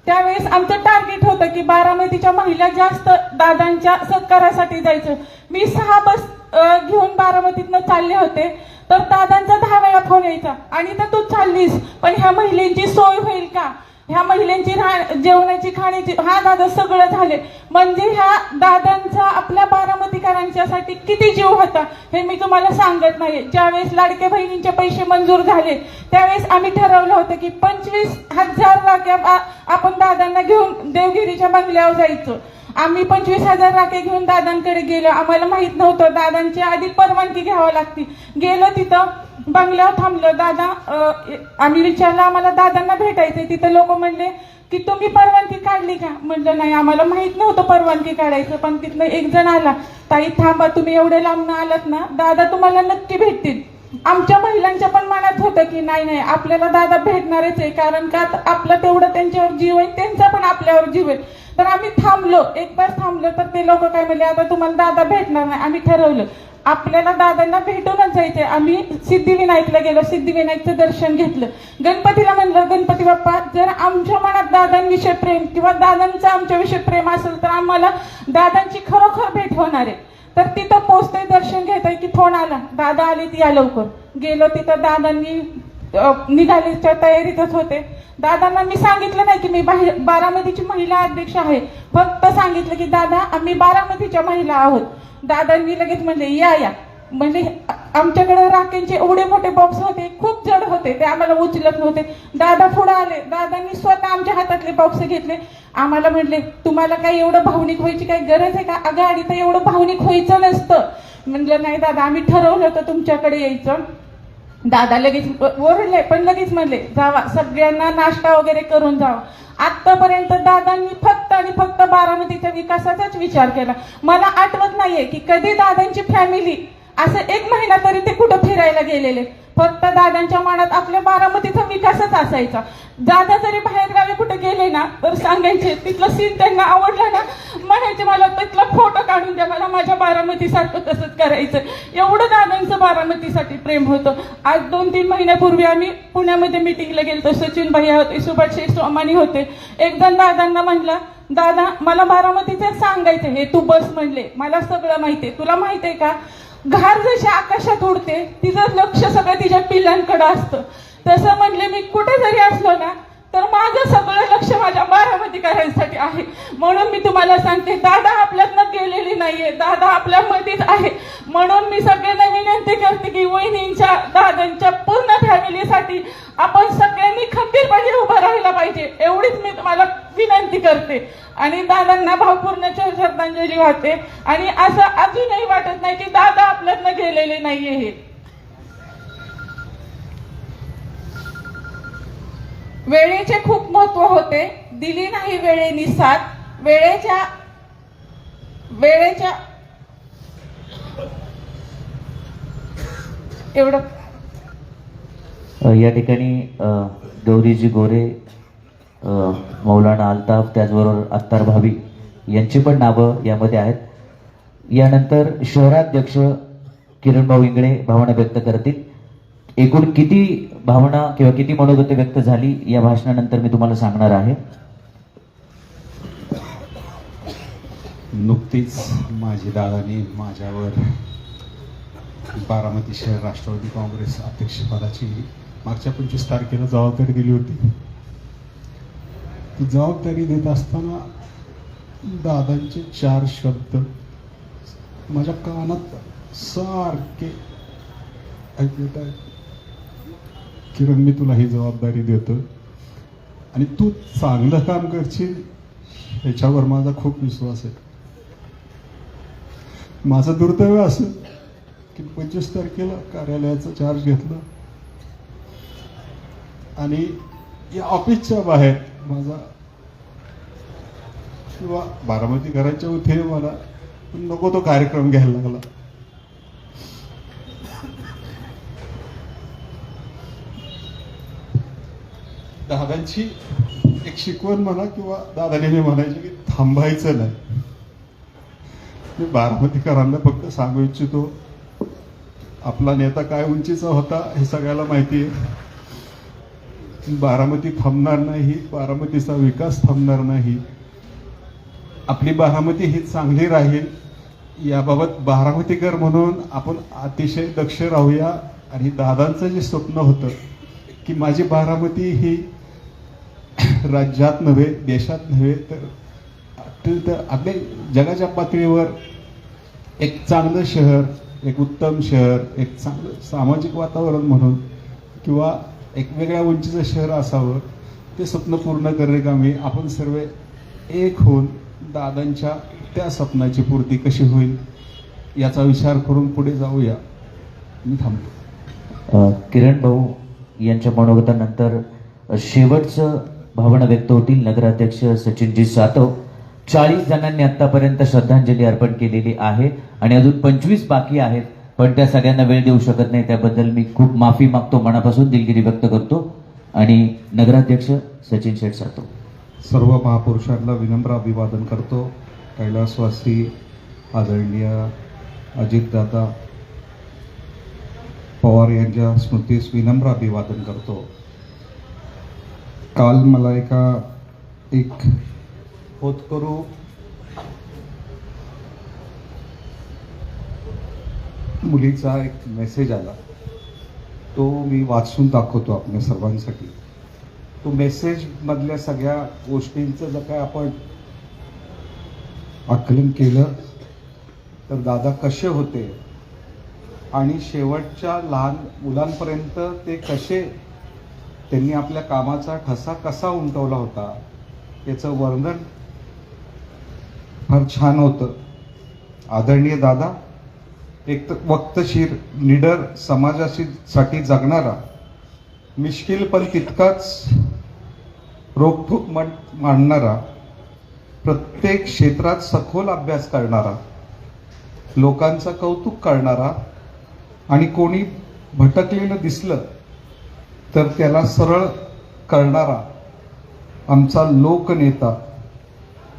त्यावेळेस आमचं टार्गेट होतं की बारामतीच्या महिला जास्त दादांच्या सत्कारासाठी जायचं. मी 6 बस घेऊन बारामतीतनं चालले होते, तर दादांचा 10 वेळा फोन यायचा, आणि तर तू चाललीस पण ह्या महिलांची सोय होईल का, ह्या महिलांची जेवणाची खाण्याची, हा दादा सगळं झाले. म्हणजे ह्या दादांचा आपल्या बारामतीकरांच्यासाठी किती जीव होता हे मी तुम्हाला सांगत नाही. ज्यावेळेस लाडक्या बहिणींचे पैसे मंजूर झाले त्यावेळेस आम्ही ठरवलं होतं की 25,000 राख्या आपण दादांना घेऊन देवगिरीच्या बंगल्यावर जायचं. आम्ही 25,000 राखे घेऊन दादांकडे गेलो. आम्हाला माहित नव्हतं दादांची आधी परवानगी घ्यावी लागती. गेलो तिथं बंगल्यावर थांबलो. दादा आम्ही विचारलं आम्हाला दादांना भेटायचंय. तिथं लोक म्हणले की तुम्ही परवानगी काढली का. म्हणलं नाही, आम्हाला माहित नव्हतं परवानगी काढायचं. पण तिथनं एक जण आला, ताई थांबा, तुम्ही एवढे लांबून आलात ना, दादा तुम्हाला नक्की भेटतील. आमच्या महिलांच्या पण मनात होतं की नाही आपल्याला दादा भेटणारच आहे, कारण का आपलं तेवढं त्यांच्यावर जीव आहे, त्यांचा पण आपल्यावर जीव आहे. तर आम्ही थांबलो, एक तास थांबलो. तर ते लोक काय म्हणले आता तुम्हाला दादा भेटणार नाही. आम्ही ठरवलं आपल्याला दादांना भेटूनच जायचंय. आम्ही सिद्धिविनायकला गेलो, सिद्धिविनायकचं दर्शन घेतलं. गणपतीला म्हणलं गणपती बाप्पा जर आमच्या मनात दादांविषयी प्रेम किंवा दादांचं आमच्याविषयी प्रेम असेल तर आम्हाला दादांची खरोखर भेट होणार आहे. तर तिथं पोचतोय, दर्शन घेतोय की फोन आला, दादा आले ती या लवकर. गेलो तिथं, दादांनी निघालीच्या तयारीतच होते. दादांना मी सांगितलं नाही की मी बारामतीची महिला अध्यक्ष आहे, फक्त सांगितलं की दादा आम्ही बारामतीच्या महिला आहोत. दादांनी लगेच म्हणले या. म्हणजे आमच्याकडे राखेंचे एवढे मोठे बॉक्स होते, खूप जड होते, ते आम्हाला उचलत नव्हते. दादा पुढे आले, दादांनी स्वतः आमच्या हातातले बॉक्स घेतले. आम्हाला म्हणले तुम्हाला काही एवढं भावनिक व्हायची काही गरज आहे का. अगं आधी तर एवढं भावनिक व्हायचं नसतं. म्हणलं नाही दादा आम्ही ठरवलं होतं तुमच्याकडे यायचं. दादा लगेच ओरडले, पण लगेच म्हणले जावा, सगळ्यांना नाश्ता वगैरे करून जावा. आतापर्यंत दादांनी फक्त आणि फक्त बारामतीच्या विकासाचाच विचार केला. मला आठवत नाहीये की कधी दादांची फॅमिली असं 1 महिना तरी ते कुठं फिरायला गेलेले. फक्त दादांच्या मनात आपल्या बारामतीचा विकासच असायचा. दादा जरी बाहेर गावी कुठे गेले ना तर सांगायचे, तिथलं सीन त्यांना आवडलं ना, म्हणायचे मला तिथला फोटो काढून द्या, मला माझ्या बारामतीसारखं तसंच करायचं. एवढं दादांचं बारामतीसाठी प्रेम होतं. आज 2-3 महिन्यापूर्वी आम्ही पुण्यामध्ये मिटिंगला गेलो. सचिन भैया होते, सुभाष सोमानी होते. एक जण दादांना म्हणला दादा मला बारामतीचं सांगायचं हे तू बस म्हणले, मला सगळं माहितीये. तुला माहितीये का घार जशी आकाशात उडते तिचं लक्ष सगळं तिच्या पिल्लांकडे असतं. तसं म्हणले मी कुठे जरी असलो ना तर माझं सगळं लक्ष माझ्या बारामतीकरांसाठी आहे. म्हणून मी तुम्हाला सांगते दादा आपल्यातनं गेलेली नाहीये, दादा आपल्यामध्येच आहे. म्हणून मी सगळ्यांना विनंती करते की वहिनींच्या दादांच्या पूर्ण फॅमिलीसाठी आपण सगळ्यांनी खंबीरपणे उभं राहायला पाहिजे, एवढीच मी तुम्हाला विनंती करते. आणि दादांना भावपूर्ण श्रद्धांजली वाटते. आणि असं अजूनही वाटत नाही की दादा आपल्यातनं गेलेले नाहीये. हे वेळेचे खूप महत्व होते, दिली नाही वेळेनी साथ. वेळेच्या एवढं. या ठिकाणी गौरीजी गोरे, मौलाना अल्ताफ, त्याचबरोबर अत्तार भाभी यांची पण नावं यामध्ये आहेत. यानंतर शहराध्यक्ष किरणभाऊ इंगळे भावना व्यक्त करतील. एकूण किती भावना किंवा किती मनोगत व्यक्त झाली या भाषणानंतर मी तुम्हाला सांगणार आहे. नुकतीच माझी दादानी माझ्यावर बारामती शहर राष्ट्रवादी काँग्रेस अध्यक्षपदाची मागच्या 25 तारखेला जबाबदारी दिली होती. ती जबाबदारी देत असताना दादांचे 4 शब्द माझ्या कानात सारखे ऐकत आहे. किरण, मी तुला ही जबाबदारी देतो आणि तू चांगलं काम करशील ह्याच्यावर माझा खूप विश्वास आहे. माझं दुर्दैव असं की 25 तारखेला कार्यालयाचा चार्ज घेतला आणि या ऑफिसच्या बाहेर माझा किंवा बारामतीकरांच्या वतीने मला नको तो कार्यक्रम घ्यायला लागला. दादांची एक शिकवण म्हणा किंवा दादा नेहमी म्हणायचे की थांबायचं नाही. मी बारामतीकरांना फक्त सांगू इच्छितो, आपला नेता काय उंचीचा होता हे सगळ्याला माहिती आहे. बारामती थांबणार नाही, बारामतीचा विकास थांबणार नाही. आपली बारामती ही चांगली राहील याबाबत बारामतीकर म्हणून आपण अतिशय दक्ष राहूया. आणि दादांचं जे स्वप्न होतं की माझी बारामती ही राज्यात नव्हे, देशात नव्हे, तर आपल्या जगाच्या पातळीवर एक चांगलं शहर, एक उत्तम शहर, एक चांगलं सामाजिक वातावरण म्हणून किंवा एक वेगळ्या उंचीचं शहर असावं, ते स्वप्न पूर्ण करण्याकामी आपण सर्व एक होऊन दादांच्या त्या स्वप्नाची पूर्ती कशी होईल याचा विचार करून पुढे जाऊया. मी थांबतो. किरण भाऊ यांच्या मनोगतानंतर शेवटचं भावना व्यक्त होतील. नगराध्यक्ष सचिनजी सातव. 40 जणांनी आतापर्यंत श्रद्धांजली अर्पण केलेली आहे आणि अजून 25 बाकी आहेत, पण त्या सगळ्यांना वेळ देऊ शकत नाही. त्याबद्दल मी खूप माफी मागतो, मनापासून दिलगिरी व्यक्त करतो. आणि नगराध्यक्ष सचिन शेठ सातव. सर्व महापुरुषांना विनम्र अभिवादन करतो. कैलासवासी आदरणीय अजितदादा पवार यांच्या स्मृतीस विनम्र अभिवादन करतो. काल मला एक होतकरू मुलीचा एक मेसेज आला, तो मी वाचून दाखवतो आपल्या सर्वांसाठी. तो मेसेज मधल्या सगळ्या गोष्टींचं जर काय आपण आकलन केलं तर दादा कसे होते आणि शेवटच्या लहान मुलांपर्यंत ते कसे, त्यांनी आपल्या कामाचा ठसा कसा उमटवला होता याचं वर्णन फार छान होतं. आदरणीय दादा एक तर वक्तशीर, निडर, समाजासाठी जगणारा, मिश्किल पण तितकाच रोखठोक मांडणारा, प्रत्येक क्षेत्रात सखोल अभ्यास करणारा, लोकांचं कौतुक करणारा आणि कोणी भटकलेलं दिसलं तर त्याला सरळ करणारा आमचा लोकनेता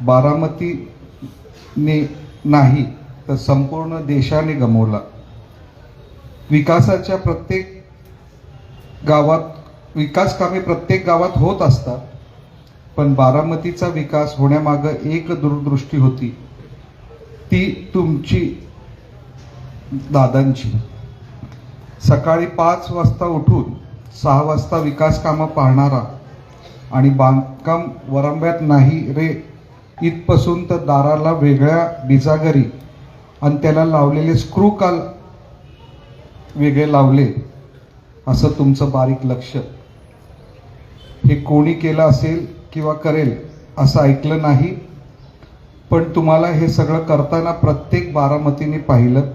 बारामतीने नाही तर संपूर्ण देशाने गमावला. विकासाच्या प्रत्येक गावात विकास कामे प्रत्येक गावात होत असतात, पण बारामतीचा विकास होण्यामागं एक दूरदृष्टी होती, ती तुमची दादांची. सकाळी 5 वाजता उठून 6 वाजता विकास कामं पाहणारा आणि बांधकाम वरंब्यात नाही रे इथपासून तर दाराला वेगळ्या बिजागरी आणि त्याला लावलेले स्क्रू काल वेगळे लावले, असं तुमचं बारीक लक्ष. हे कोणी केलं असेल किंवा करेल असं ऐकलं नाही, पण तुम्हाला हे सगळं करताना प्रत्येक बारामतीने पाहिलं,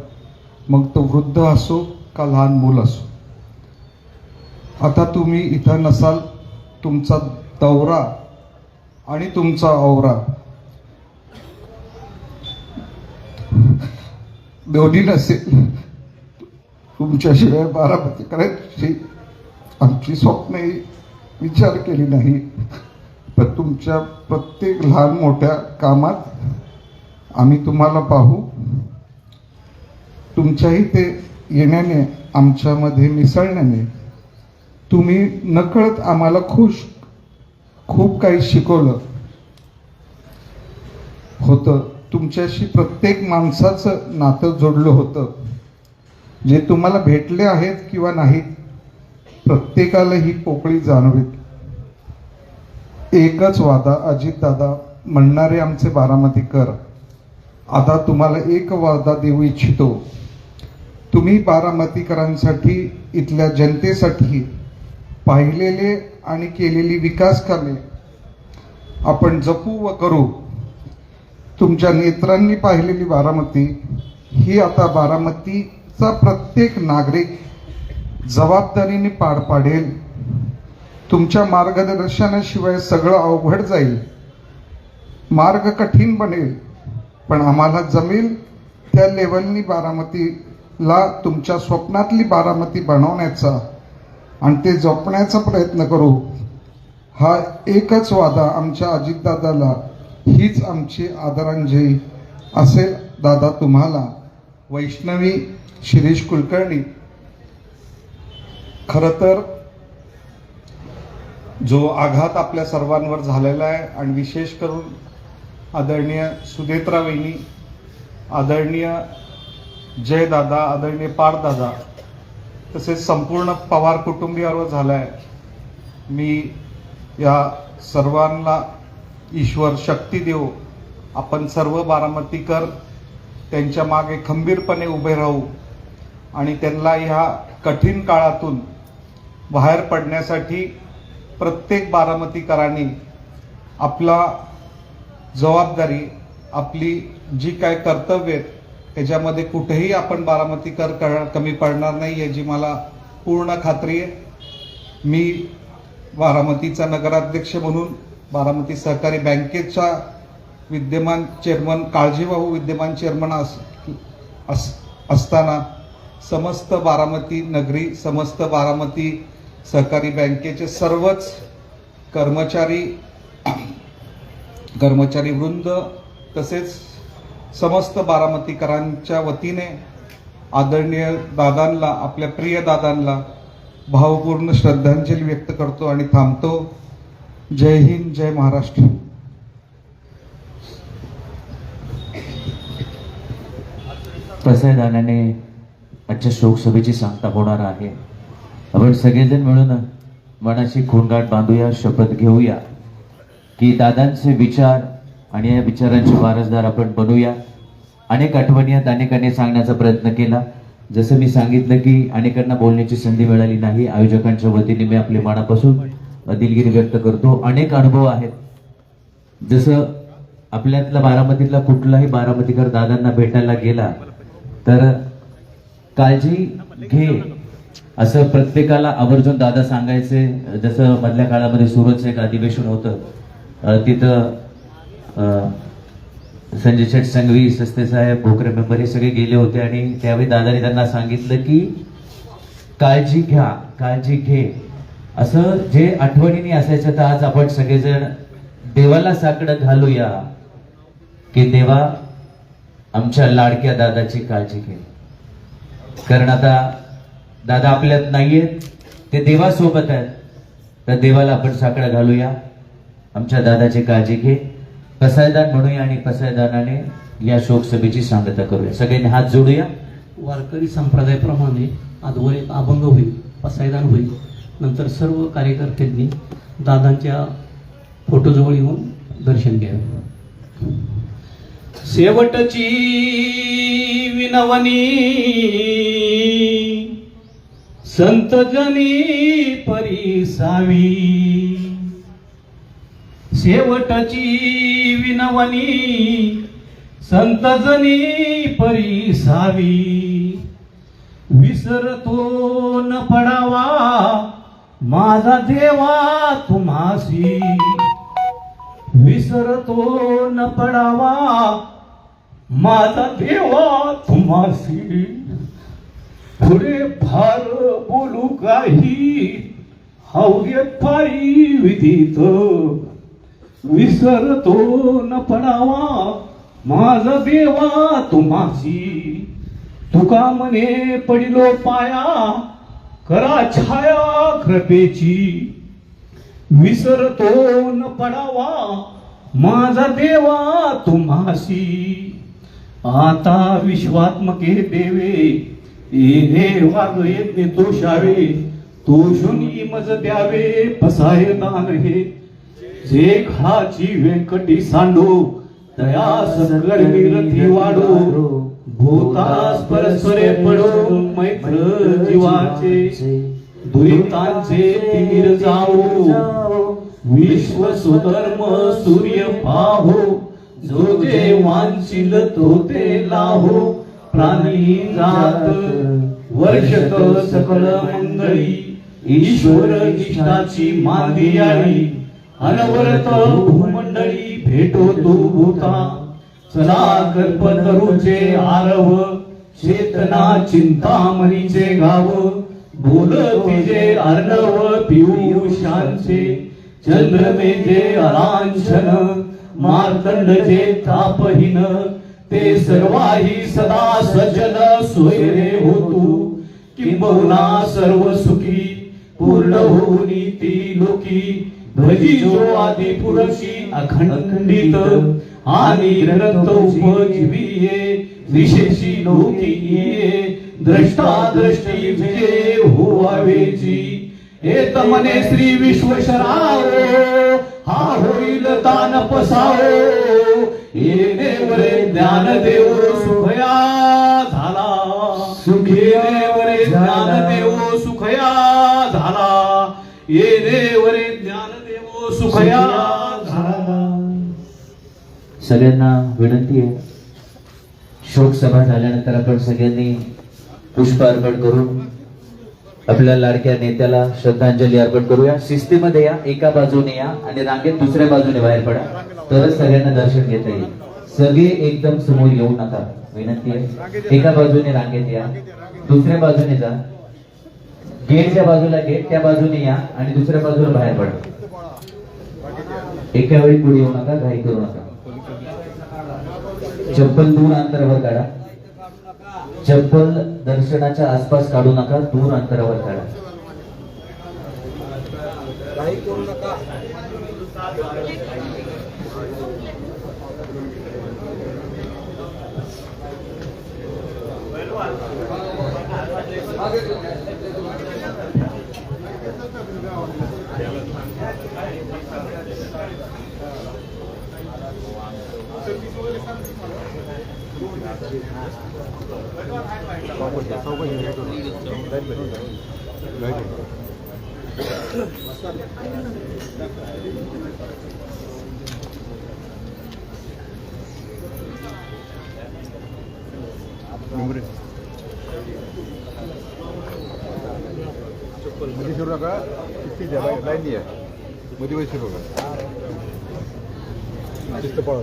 मग तो वृद्ध असो का लहान मूल असो. आता तुम्ही इथं नसाल, तुमचा दौरा आणि तुमचा औरा दोन्ही नसेल. तुमच्याशिवाय बारामतीकरांची आमची स्वप्नही विचार केली नाही, पण तुमच्या प्रत्येक लहान मोठ्या कामात आम्ही तुम्हाला पाहू. तुमच्याही ते येण्याने, आमच्यामध्ये मिसळण्याने तुम्ही नकळत आम्हाला खूप काही शिकवलं होतं. तुमच्याशी प्रत्येक माणसाचं नातं जोडलं होतं. जे तुम्हाला भेटले आहेत किंवा नाहीत प्रत्येकाला ही पोकळी जाणवेल. एकच वादा अजितदादा म्हणणारे आमचे बारामतीकर, आता तुम्हाला एक वादा देऊ इच्छितो. तुम्ही बारामतीकरांसाठी, इथल्या जनतेसाठी पाहिलेले आणि केलेली विकास कामे आपण जपू व करू. तुमच्या नेत्रांनी पाहिलेली बारामती ही आता बारामतीचा प्रत्येक नागरिक जबाबदारीने पार पाडेल. तुमच्या मार्गदर्शनाशिवाय सगळं अवघड जाईल, मार्ग कठीण बनेल, पण आम्हाला जमेल त्या लेवलनी बारामतीला तुमच्या स्वप्नातली बारामती बनवण्याचा आणि ते जपण्याचा प्रयत्न करू. हा एकच वादा आमच्या अजितदादाला, हीच आमची आदरांजली असेल. दादा तुम्हाला. वैष्णवी शिरीष कुलकर्णी. खरं तर जो आघात आपल्या सर्वांवर झालेला आहे आणि विशेष करून आदरणीय सुदेत्रा वहिनी, आदरणीय जयदादा, आदरणीय पारदादा तसेच संपूर्ण पवार कुटुंबियांवर झाला आहे. मी या सर्वांना ईश्वर शक्ती देव. आपण सर्व बारामतीकर त्यांच्या मागे खंबीरपणे उभे राहू आणि त्यांना ह्या कठीण काळातून बाहेर पडण्यासाठी प्रत्येक बारामतीकरांनी आपला जबाबदारी, आपली जी काय कर्तव्य आहेत त्याच्यामध्ये कुठेही आपण बारामतीकर कमी पडणार नाही याची मला पूर्ण खात्री आहे. मी बारामतीचा नगराध्यक्ष म्हणून बारामती सहकारी बँकेचा विद्यमान चेअरमन, काळजीवाहू विद्यमान चेअरमन असताना समस्त बारामती नगरी, समस्त बारामती सहकारी बँकेचे सर्वच कर्मचारी वृंद तसेच समस्त बारामतीकरांच्या वतीने आदरणीय दादांना, आपल्या प्रिय दादांना भावपूर्ण श्रद्धांजली व्यक्त करतो आणि थांबतो. जय हिंद, जय महाराष्ट्र. पसायदानाने आजच्या शोकसभेची सांगता होणार आहे. आपण सगळेजण मिळून मनाची खूणगाठ बांधूया, शपथ घेऊया की दादांचे विचार आणि या विचारांचे वारसदार आपण बनूया. अनेक आठवणी आहेत, अनेकांनी सांगण्याचा प्रयत्न केला. जसं मी सांगितलं की अनेकांना बोलण्याची संधी मिळाली नाही. आयोजकांच्या वतीने मी आपले मनापासून दिलगिरी व्यक्त करतो. अनेक अनुभव आहेत. जसं आपल्यातला बारामतीतला कुठलाही बारामतीकर दादांना भेटायला गेला तर काळजी घे असं प्रत्येकाला आवर्जून दादा सांगायचे. जसं मधल्या काळामध्ये सुरतचं एक अधिवेशन होतं, तिथं संजय शेठ संघवी, सस्ते साहेब, भोकरे मेंबर हे सगळे गेले होते आणि त्यावेळी दादाने त्यांना सांगितलं की काळजी घ्या, काळजी घे असं जे आठवणीने असायचं. तर आज आपण सगळेजण देवाला साकडं घालूया की देवा आमच्या लाडक्या दादाची काळजी घे. कारण आता दादा आपल्यात नाहीयेत, ते देवासोबत आहेत. तर देवाला आपण साकडं घालूया, आमच्या दादाची काळजी घे, पसायदान म्हणूया आणि पसायदानाने या शोकसभेची सांगता करूया. सगळ्यांनी हात जोडूया. वारकरी संप्रदायाप्रमाणे आजवर एक अभंग होईल, पसायदान होईल. नंतर सर्व कार्यकर्त्यांनी दादांच्या फोटोजवळ येऊन दर्शन घ्यावे. शेवटची विनवणी संत जनी परिसावी, शेवटची विनवणी संत जनी परिसावी, विसरतो न पडावा माझा देवा तुम्हासी, विसरतो न पडावा माझा देवा तुम्हासी. पुढे फार बोलू काही हौर्यात फारी विधित, विसरतो न पडावा माझा देवा तुम्हासी. तुका म्हणे पडिलो पाया करा छाया कृपेची, विसरतो न पडावा माझा देवा तुम्हासी. आता विश्वात्मके देवे येणे वाग येते दोषावे, तोषुनी मज द्यावे पसाय दान हे जे खाची व्यंकटी सांडो तया सकळ विरथी वाढो भूतास परस्परे पडो मैत्र जीवाचे दुरितांचे तिमिर जावो विश्व स्वधर्म सूर्य पाहो जो जे वांछिल तो ते लाहो प्राणी जात वर्षत सकळ मंगळी ईश्वर निष्ठाची मांदी आली अनवरत भूमंडळी भेटो तो भूता चला कल्पतरूचे आरव चेतना चिंतामणीचे गाव बोलतिजे अर्णव पियुषांचे चंद्रमेजे अलांछन मार्तंडजे तापहीन ते सर्वाही सदा सज्जन सोयरे होतू किंबहुना सर्व सुखी पूर्ण होऊनी ती लोकी भजी जो आदि पुरुषी अखंडित आणि रक्त उपजीविये विशेषी लोकी ये द्रष्टा दृष्टी विजय होवावेची एत मने श्री विश्वशराव हा होईल दान पसावो येणेवरे ज्ञानदेव सुखया झाला सुखेवरे ज्ञानदेव सुखया झाला येणेवरे ज्ञानदेव सुखया झाला. सगळ्यांना विनंती आहे, शोक सभा झाल्यानंतर आपण सगळ्यांनी पुष्प अर्पण करून आपल्या लाडक्या नेत्याला श्रद्धांजली अर्पण करूया. शिस्तीमध्ये या, एका बाजूने या आणि रांगेत दुसऱ्या बाजूने बाहेर पडा, तरच सगळ्यांना दर्शन घेता येईल. सगळे एकदम समोर येऊ नका, विनंती आहे. एका बाजूने रांगेत या, दुसऱ्या बाजूने जा, गेटच्या बाजूला गेट त्या बाजूने या आणि दुसऱ्या बाजूला बाहेर पडा. एका वेळी पुढे येऊ नका, घाई करू नका. चप्पल दूर अंतरावर काढा, चप्पल दर्शनाच्या आसपास काढू नका, दूर अंतरावर काढा. मध्ये शिरू नका, किती लाईन आहे मध्ये मध्ये शिरू नका, शिस्त पाळा.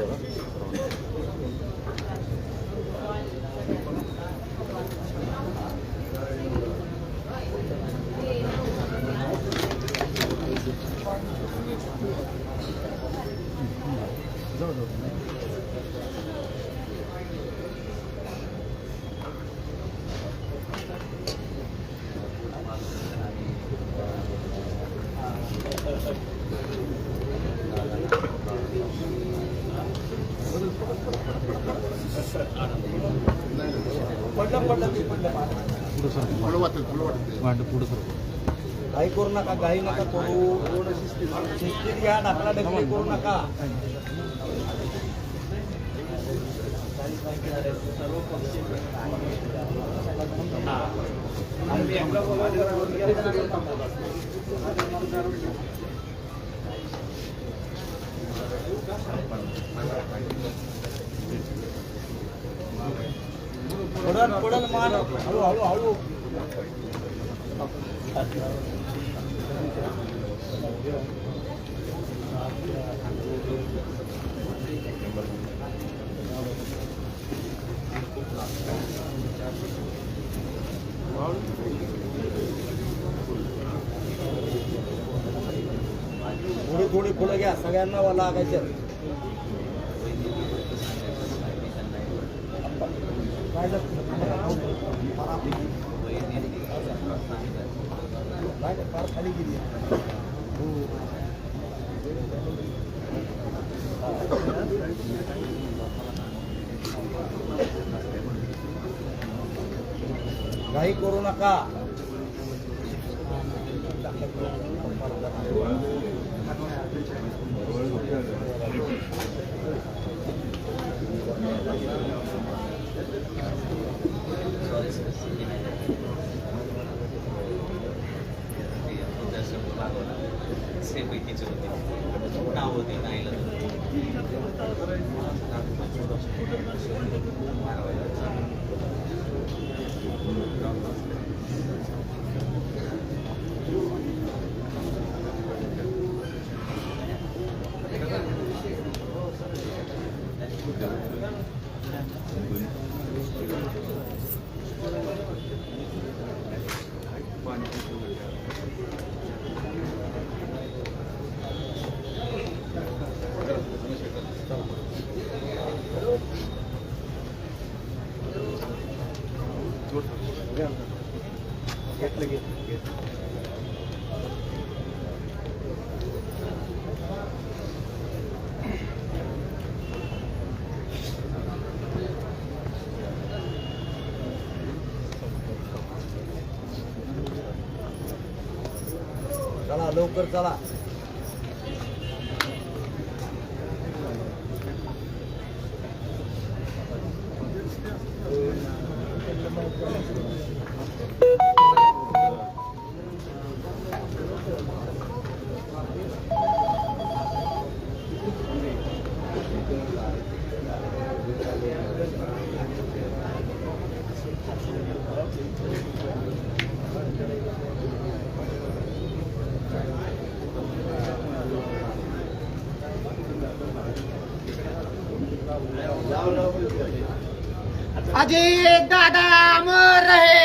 घाई करू नका, घाई नका करू, शिस्तीत घ्या, ढकला ढकली करू नका. पडल पडल मान, हळू हळू हळू. थोडी थोडी पुढे घ्या, सगळ्यांना वाला लागायचं. खाली गेली. घाई करू नका. चला लवकर चला. अजित दादा अमर रहे.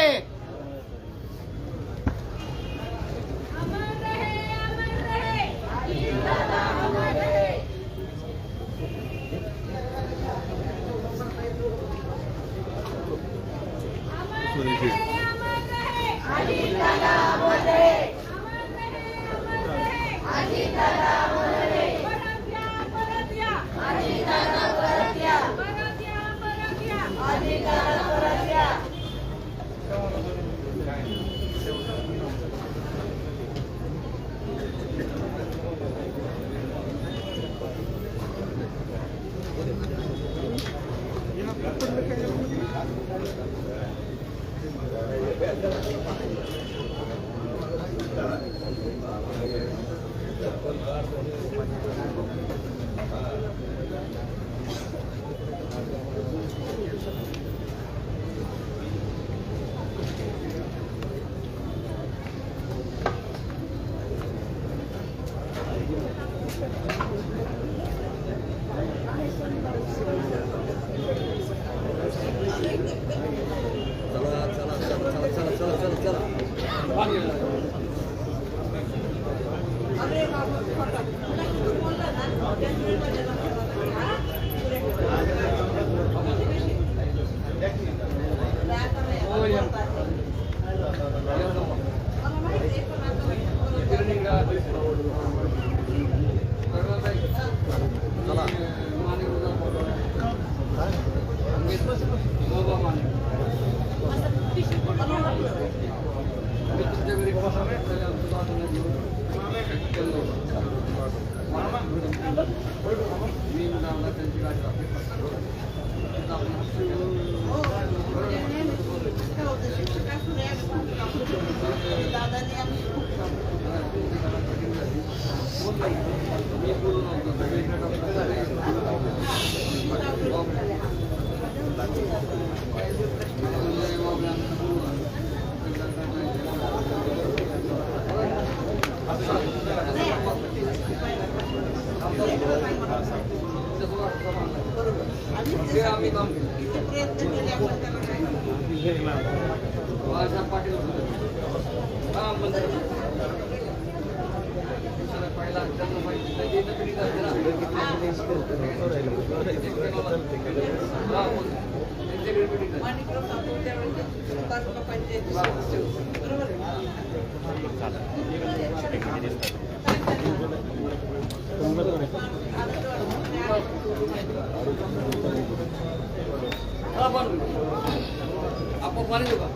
आपण पाणी देऊ का?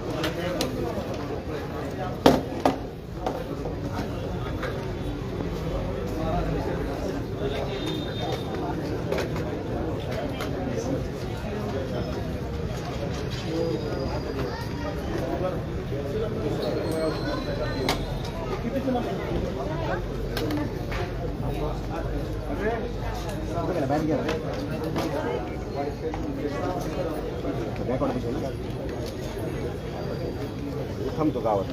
थांबतो गावात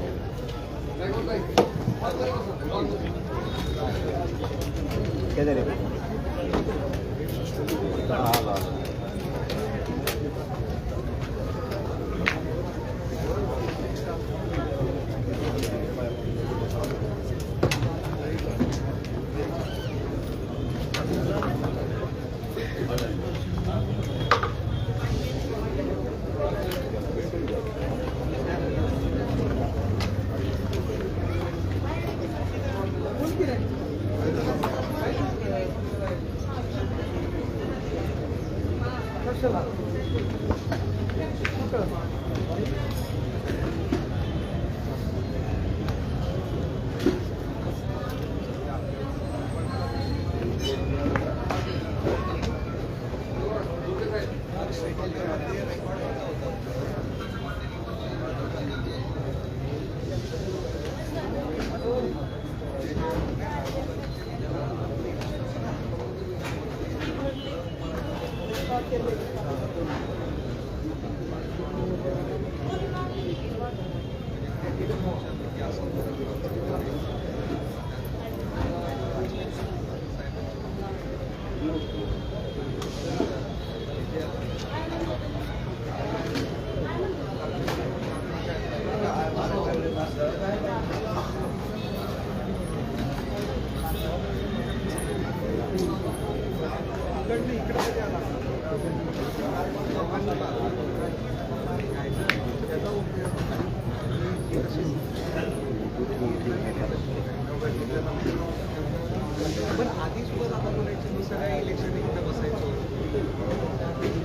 पण आधी सुद्धा आता बोलायचं मी सगळ्या इलेक्शन इकडे बसायचो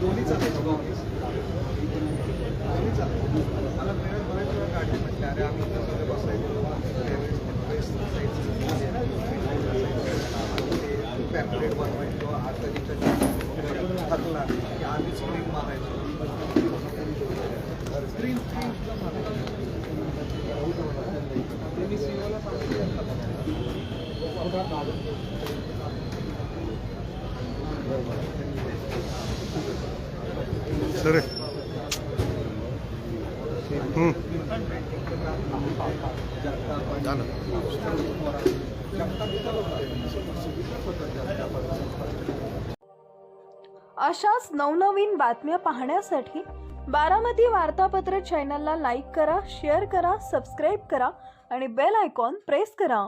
दोन्ही चालायचो काँग्रेस दोन्ही चालायचं मला प्रेरणा बऱ्याच वेळा काढली म्हटलं अरे आम्ही इथं सगळं बसायचो पॅम्पलेट बनवायचो आता तिच्या थकला की आम्ही स्क्रीन मारायचो स्क्रीन सुद्धा मारायचो ते मी सीओला सर अशाच नवनवीन बातम्या पाहण्यासाठी बारामती वार्तापत्र चॅनलला लाईक करा, शेअर करा, सबस्क्राईब करा आणि बेल आयकॉन प्रेस करा.